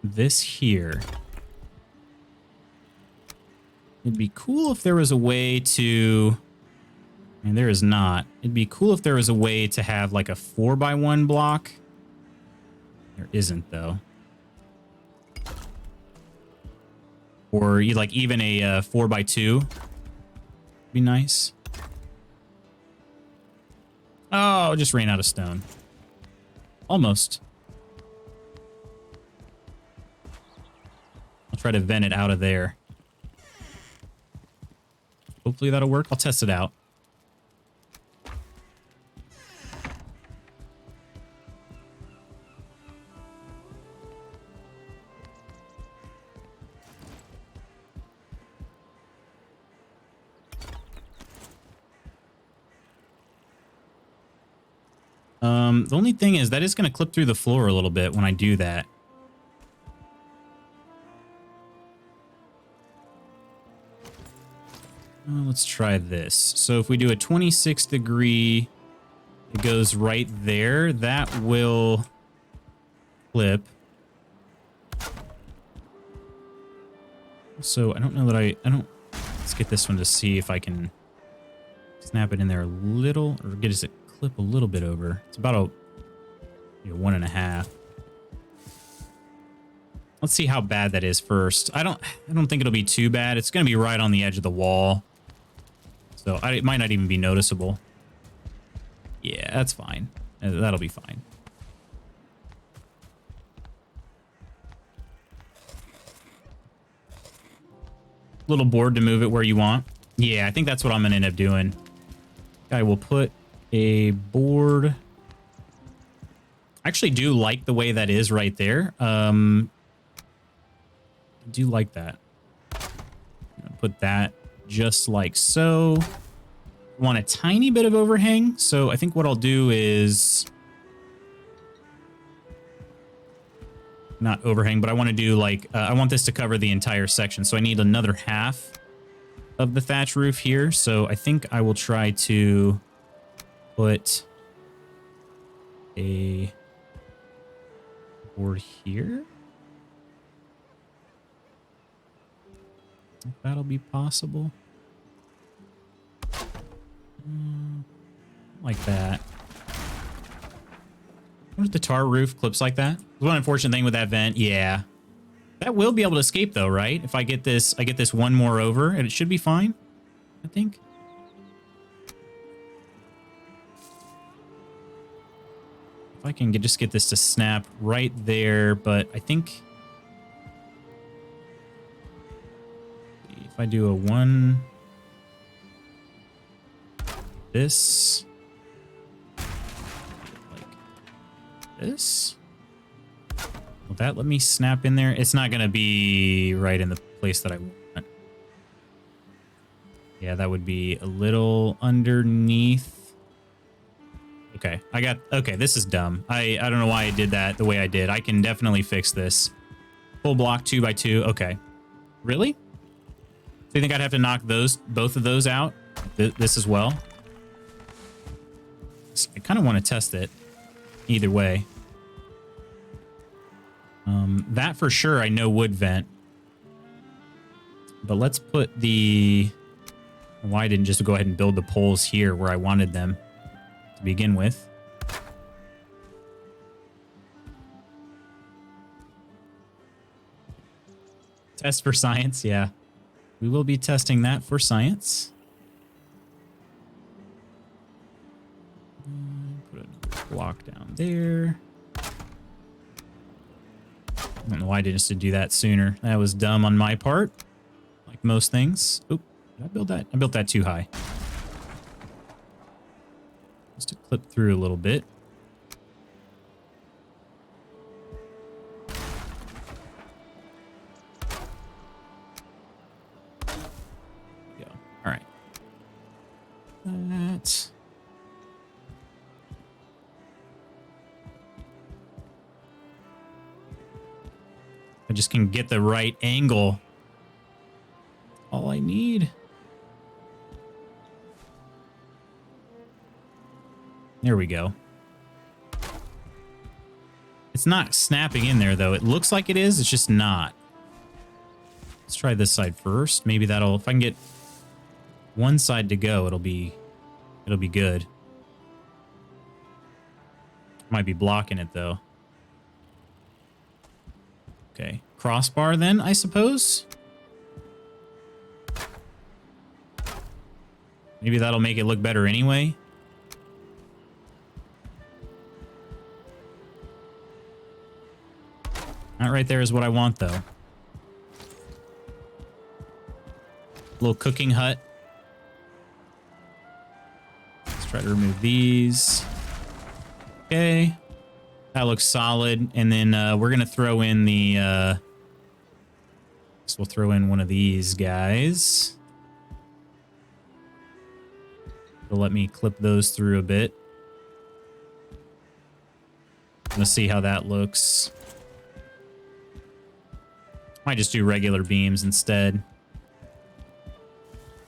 A: this here. It'd be cool if there was a way to... and there is not. It'd be cool if there was a way to have like a 4x1 block. There isn't, though. Or like even a 4x2. Be nice. Oh, just ran out of stone. Almost. I'll try to vent it out of there. Hopefully that'll work. I'll test it out. The only thing is that is going to clip through the floor a little bit when I do that. Let's try this. So if we do a 26 degree, it goes right there. That will clip. So I don't know that I don't... let's get this one to see if I can snap it in there a little, or get it clip a little bit over. It's about a 1.5. Let's see how bad that is first. I don't think it'll be too bad. It's going to be right on the edge of the wall. So it might not even be noticeable. Yeah, that's fine. That'll be fine. Little board to move it where you want. Yeah, I think that's what I'm going to end up doing. I will put a board. I actually do like the way that is right there. I do like that. I'm gonna put that just like so. Want a tiny bit of overhang, so I think what I'll do is not overhang, but I want to do like I want this to cover the entire section, so I need another half of the thatch roof here. So I think I will try to put a board here. If that'll be possible. Like that. What if the tar roof clips like that? One unfortunate thing with that vent. Yeah. That will be able to escape though, right? If I get this one more over, and it should be fine, I think. If I can just get this to snap right there, but I think if I do a 1, this, like this, will that let me snap in there? It's not going to be right in the place that I want. Yeah, that would be a little underneath. Okay, okay, this is dumb. I don't know why I did that the way I did. I can definitely fix this. Full block 2x2. Okay. Really? So you think I'd have to knock both of those out? This as well? I kind of want to test it either way. That for sure I know would vent. But let's put the... Why I didn't just go ahead and build the poles here where I wanted them to begin with. Test for science, yeah. We will be testing that for science. Put another block down there. I don't know why I didn't just do that sooner. That was dumb on my part, like most things. Oop. Did I build that? I built that too high. Just to clip through a little bit. There we go. All right. That. I just can get the right angle. All I need. There we go. It's not snapping in there, though. It looks like it is. It's just not. Let's try this side first. Maybe that'll... If I can get one side to go, it'll be good. Might be blocking it, though. Okay. Crossbar, then, I suppose? Maybe that'll make it look better anyway. That right there is what I want, though. Little cooking hut. Let's try to remove these. Okay. That looks solid. And then we're going to throw in the... so we'll throw in one of these guys. It'll let me clip those through a bit. Let's see how that looks. Might just do regular beams instead.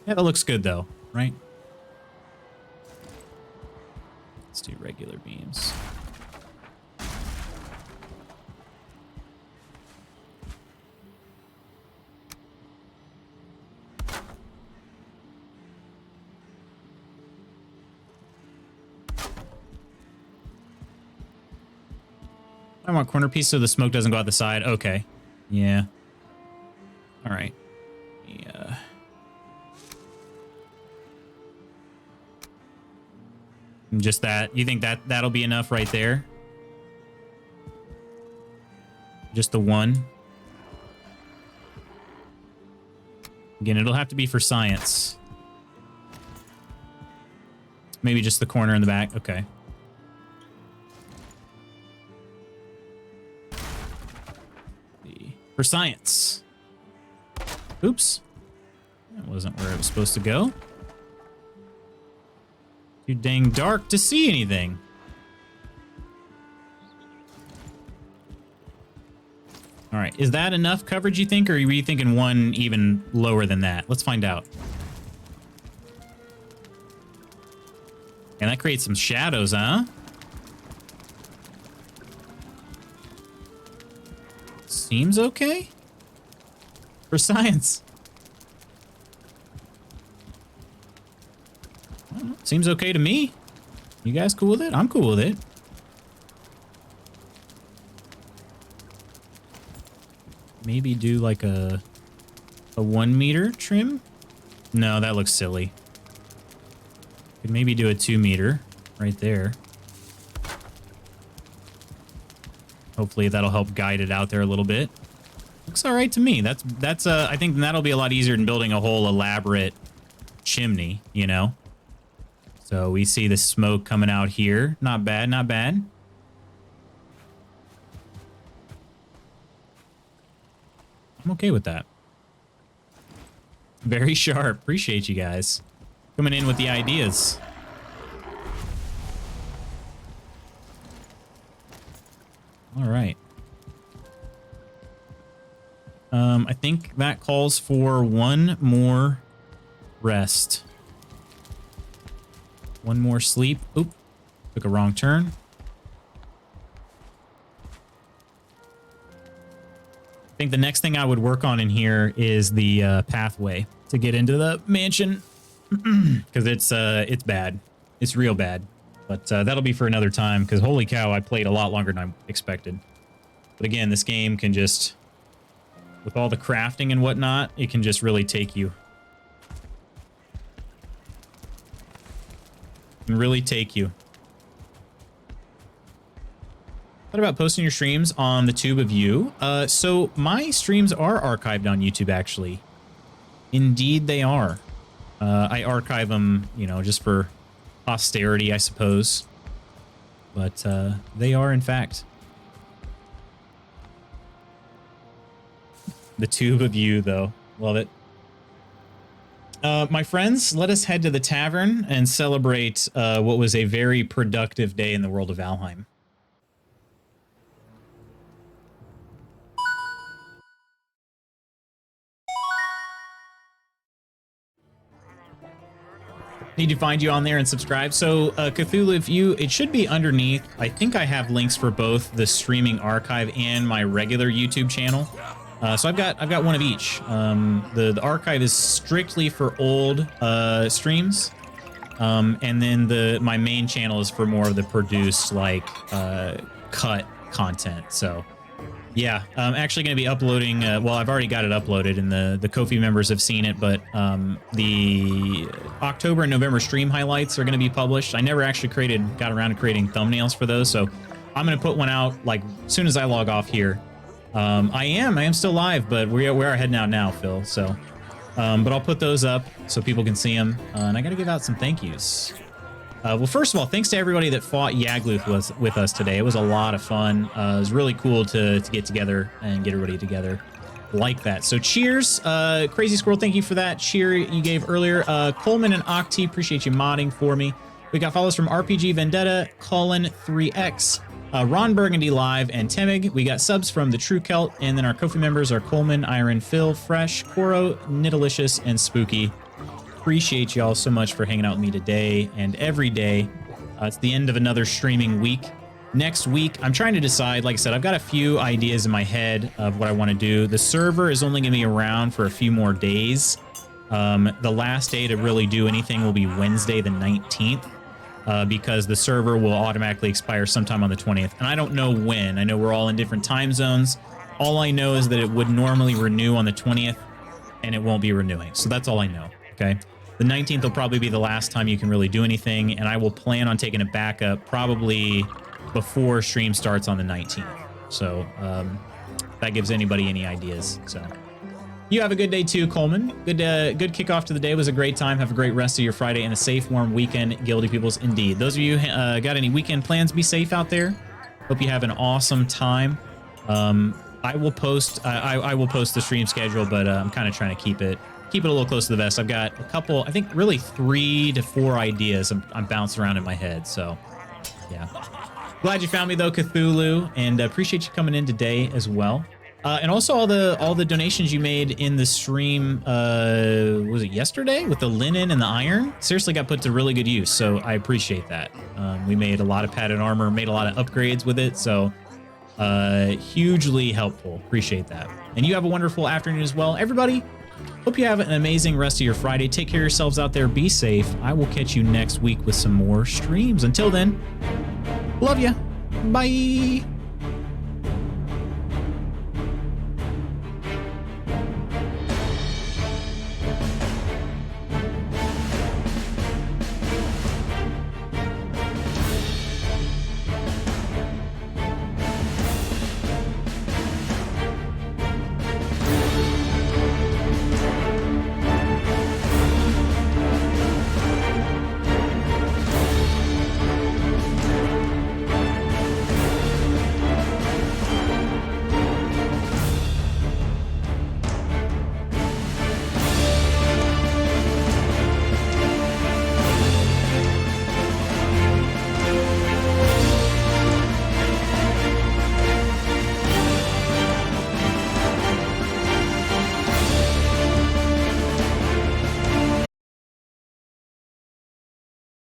A: Yeah, that looks good though, right? Let's do regular beams. I want corner piece so the smoke doesn't go out the side. Okay. Yeah. All right. Yeah. Just that. You think that'll be enough right there? Just the one? Again, it'll have to be for science. Maybe just the corner in the back. Okay. For science. Oops. That wasn't where it was supposed to go. Too dang dark to see anything. All right. Is that enough coverage, you think? Or are you thinking one even lower than that? Let's find out. And that creates some shadows, huh? Seems okay for science. Well, seems okay to me. You guys cool with it? I'm cool with it. Maybe do like a 1 meter trim? No, that looks silly. Could maybe do a 2 meter right there. Hopefully that'll help guide it out there a little bit. Looks all right to me. That's I think that'll be a lot easier than building a whole elaborate chimney, you know? So we see the smoke coming out here. Not bad, not bad. I'm okay with that. Very sharp. Appreciate you guys coming in with the ideas. All right. I think that calls for one more rest. One more sleep. Oop. Took a wrong turn. I think the next thing I would work on in here is the pathway to get into the mansion. Because it's bad. It's real bad. But that'll be for another time, because holy cow, I played a lot longer than I expected. But again, this game can just, with all the crafting and whatnot, it can just really take you. It can really take you. What about posting your streams on the tube of you? So my streams are archived on YouTube, actually. Indeed, they are. I archive them, you know, just for posterity, I suppose. But they are, in fact. The tube of you, though. Love it. My friends, let us head to the tavern and celebrate what was a very productive day in the world of Valheim. Need to find you on there and subscribe. So Cthulhu, if you, it should be underneath. I think I have links for both the streaming archive and my regular YouTube channel. So I've got one of each. The archive is strictly for old streams, and then my main channel is for more of the produced, like cut content. So yeah, I'm actually going to be uploading. Well, I've already got it uploaded, and the Ko-fi members have seen it. But the October and November stream highlights are going to be published. I never actually got around to creating thumbnails for those, so I'm going to put one out like as soon as I log off here. I am still live, but we are heading out now, Phil. So, but I'll put those up so people can see them. And I got to give out some thank yous. Well, first of all, thanks to everybody that fought YAGGY with us today. It was a lot of fun. It was really cool to get together and get everybody together like that. So cheers. Crazy Squirrel, thank you for that cheer you gave earlier. Coleman and Octi, appreciate you modding for me. We got follows from RPG Vendetta, Colin 3X, Ron Burgundy Live, and Temig. We got subs from The True Celt, and then our Ko-fi members are Coleman, Iron, Phil, Fresh, Koro, Nidalicious, and Spooky. Appreciate y'all so much for hanging out with me today and every day. It's the end of another streaming week. Next week, I'm trying to decide. Like I said, I've got a few ideas in my head of what I want to do. The server is only going to be around for a few more days. The last day to really do anything will be Wednesday the 19th. Because the server will automatically expire sometime on the 20th. And I don't know when. I know we're all in different time zones. All I know is that it would normally renew on the 20th, and it won't be renewing. So that's all I know, okay? The 19th will probably be the last time you can really do anything, and I will plan on taking it back up probably before stream starts on the 19th. So that gives anybody any ideas, so... You have a good day too, Coleman. Good kickoff to the day. It was a great time. Have a great rest of your Friday and a safe, warm weekend, Guilty Peoples. Indeed. Those of you got any weekend plans, be safe out there. Hope you have an awesome time. I will post the stream schedule, but I'm kind of trying to keep it a little close to the vest. I've got a couple, I think really 3 to 4 ideas I'm bouncing around in my head. So yeah. Glad you found me though, Cthulhu, and appreciate you coming in today as well. And also all the donations you made in the stream, was it yesterday with the linen and the iron? Seriously got put to really good use, so I appreciate that. We made a lot of padded armor, made a lot of upgrades with it, so hugely helpful. Appreciate that. And you have a wonderful afternoon as well. Everybody, hope you have an amazing rest of your Friday. Take care of yourselves out there. Be safe. I will catch you next week with some more streams. Until then, love ya. Bye.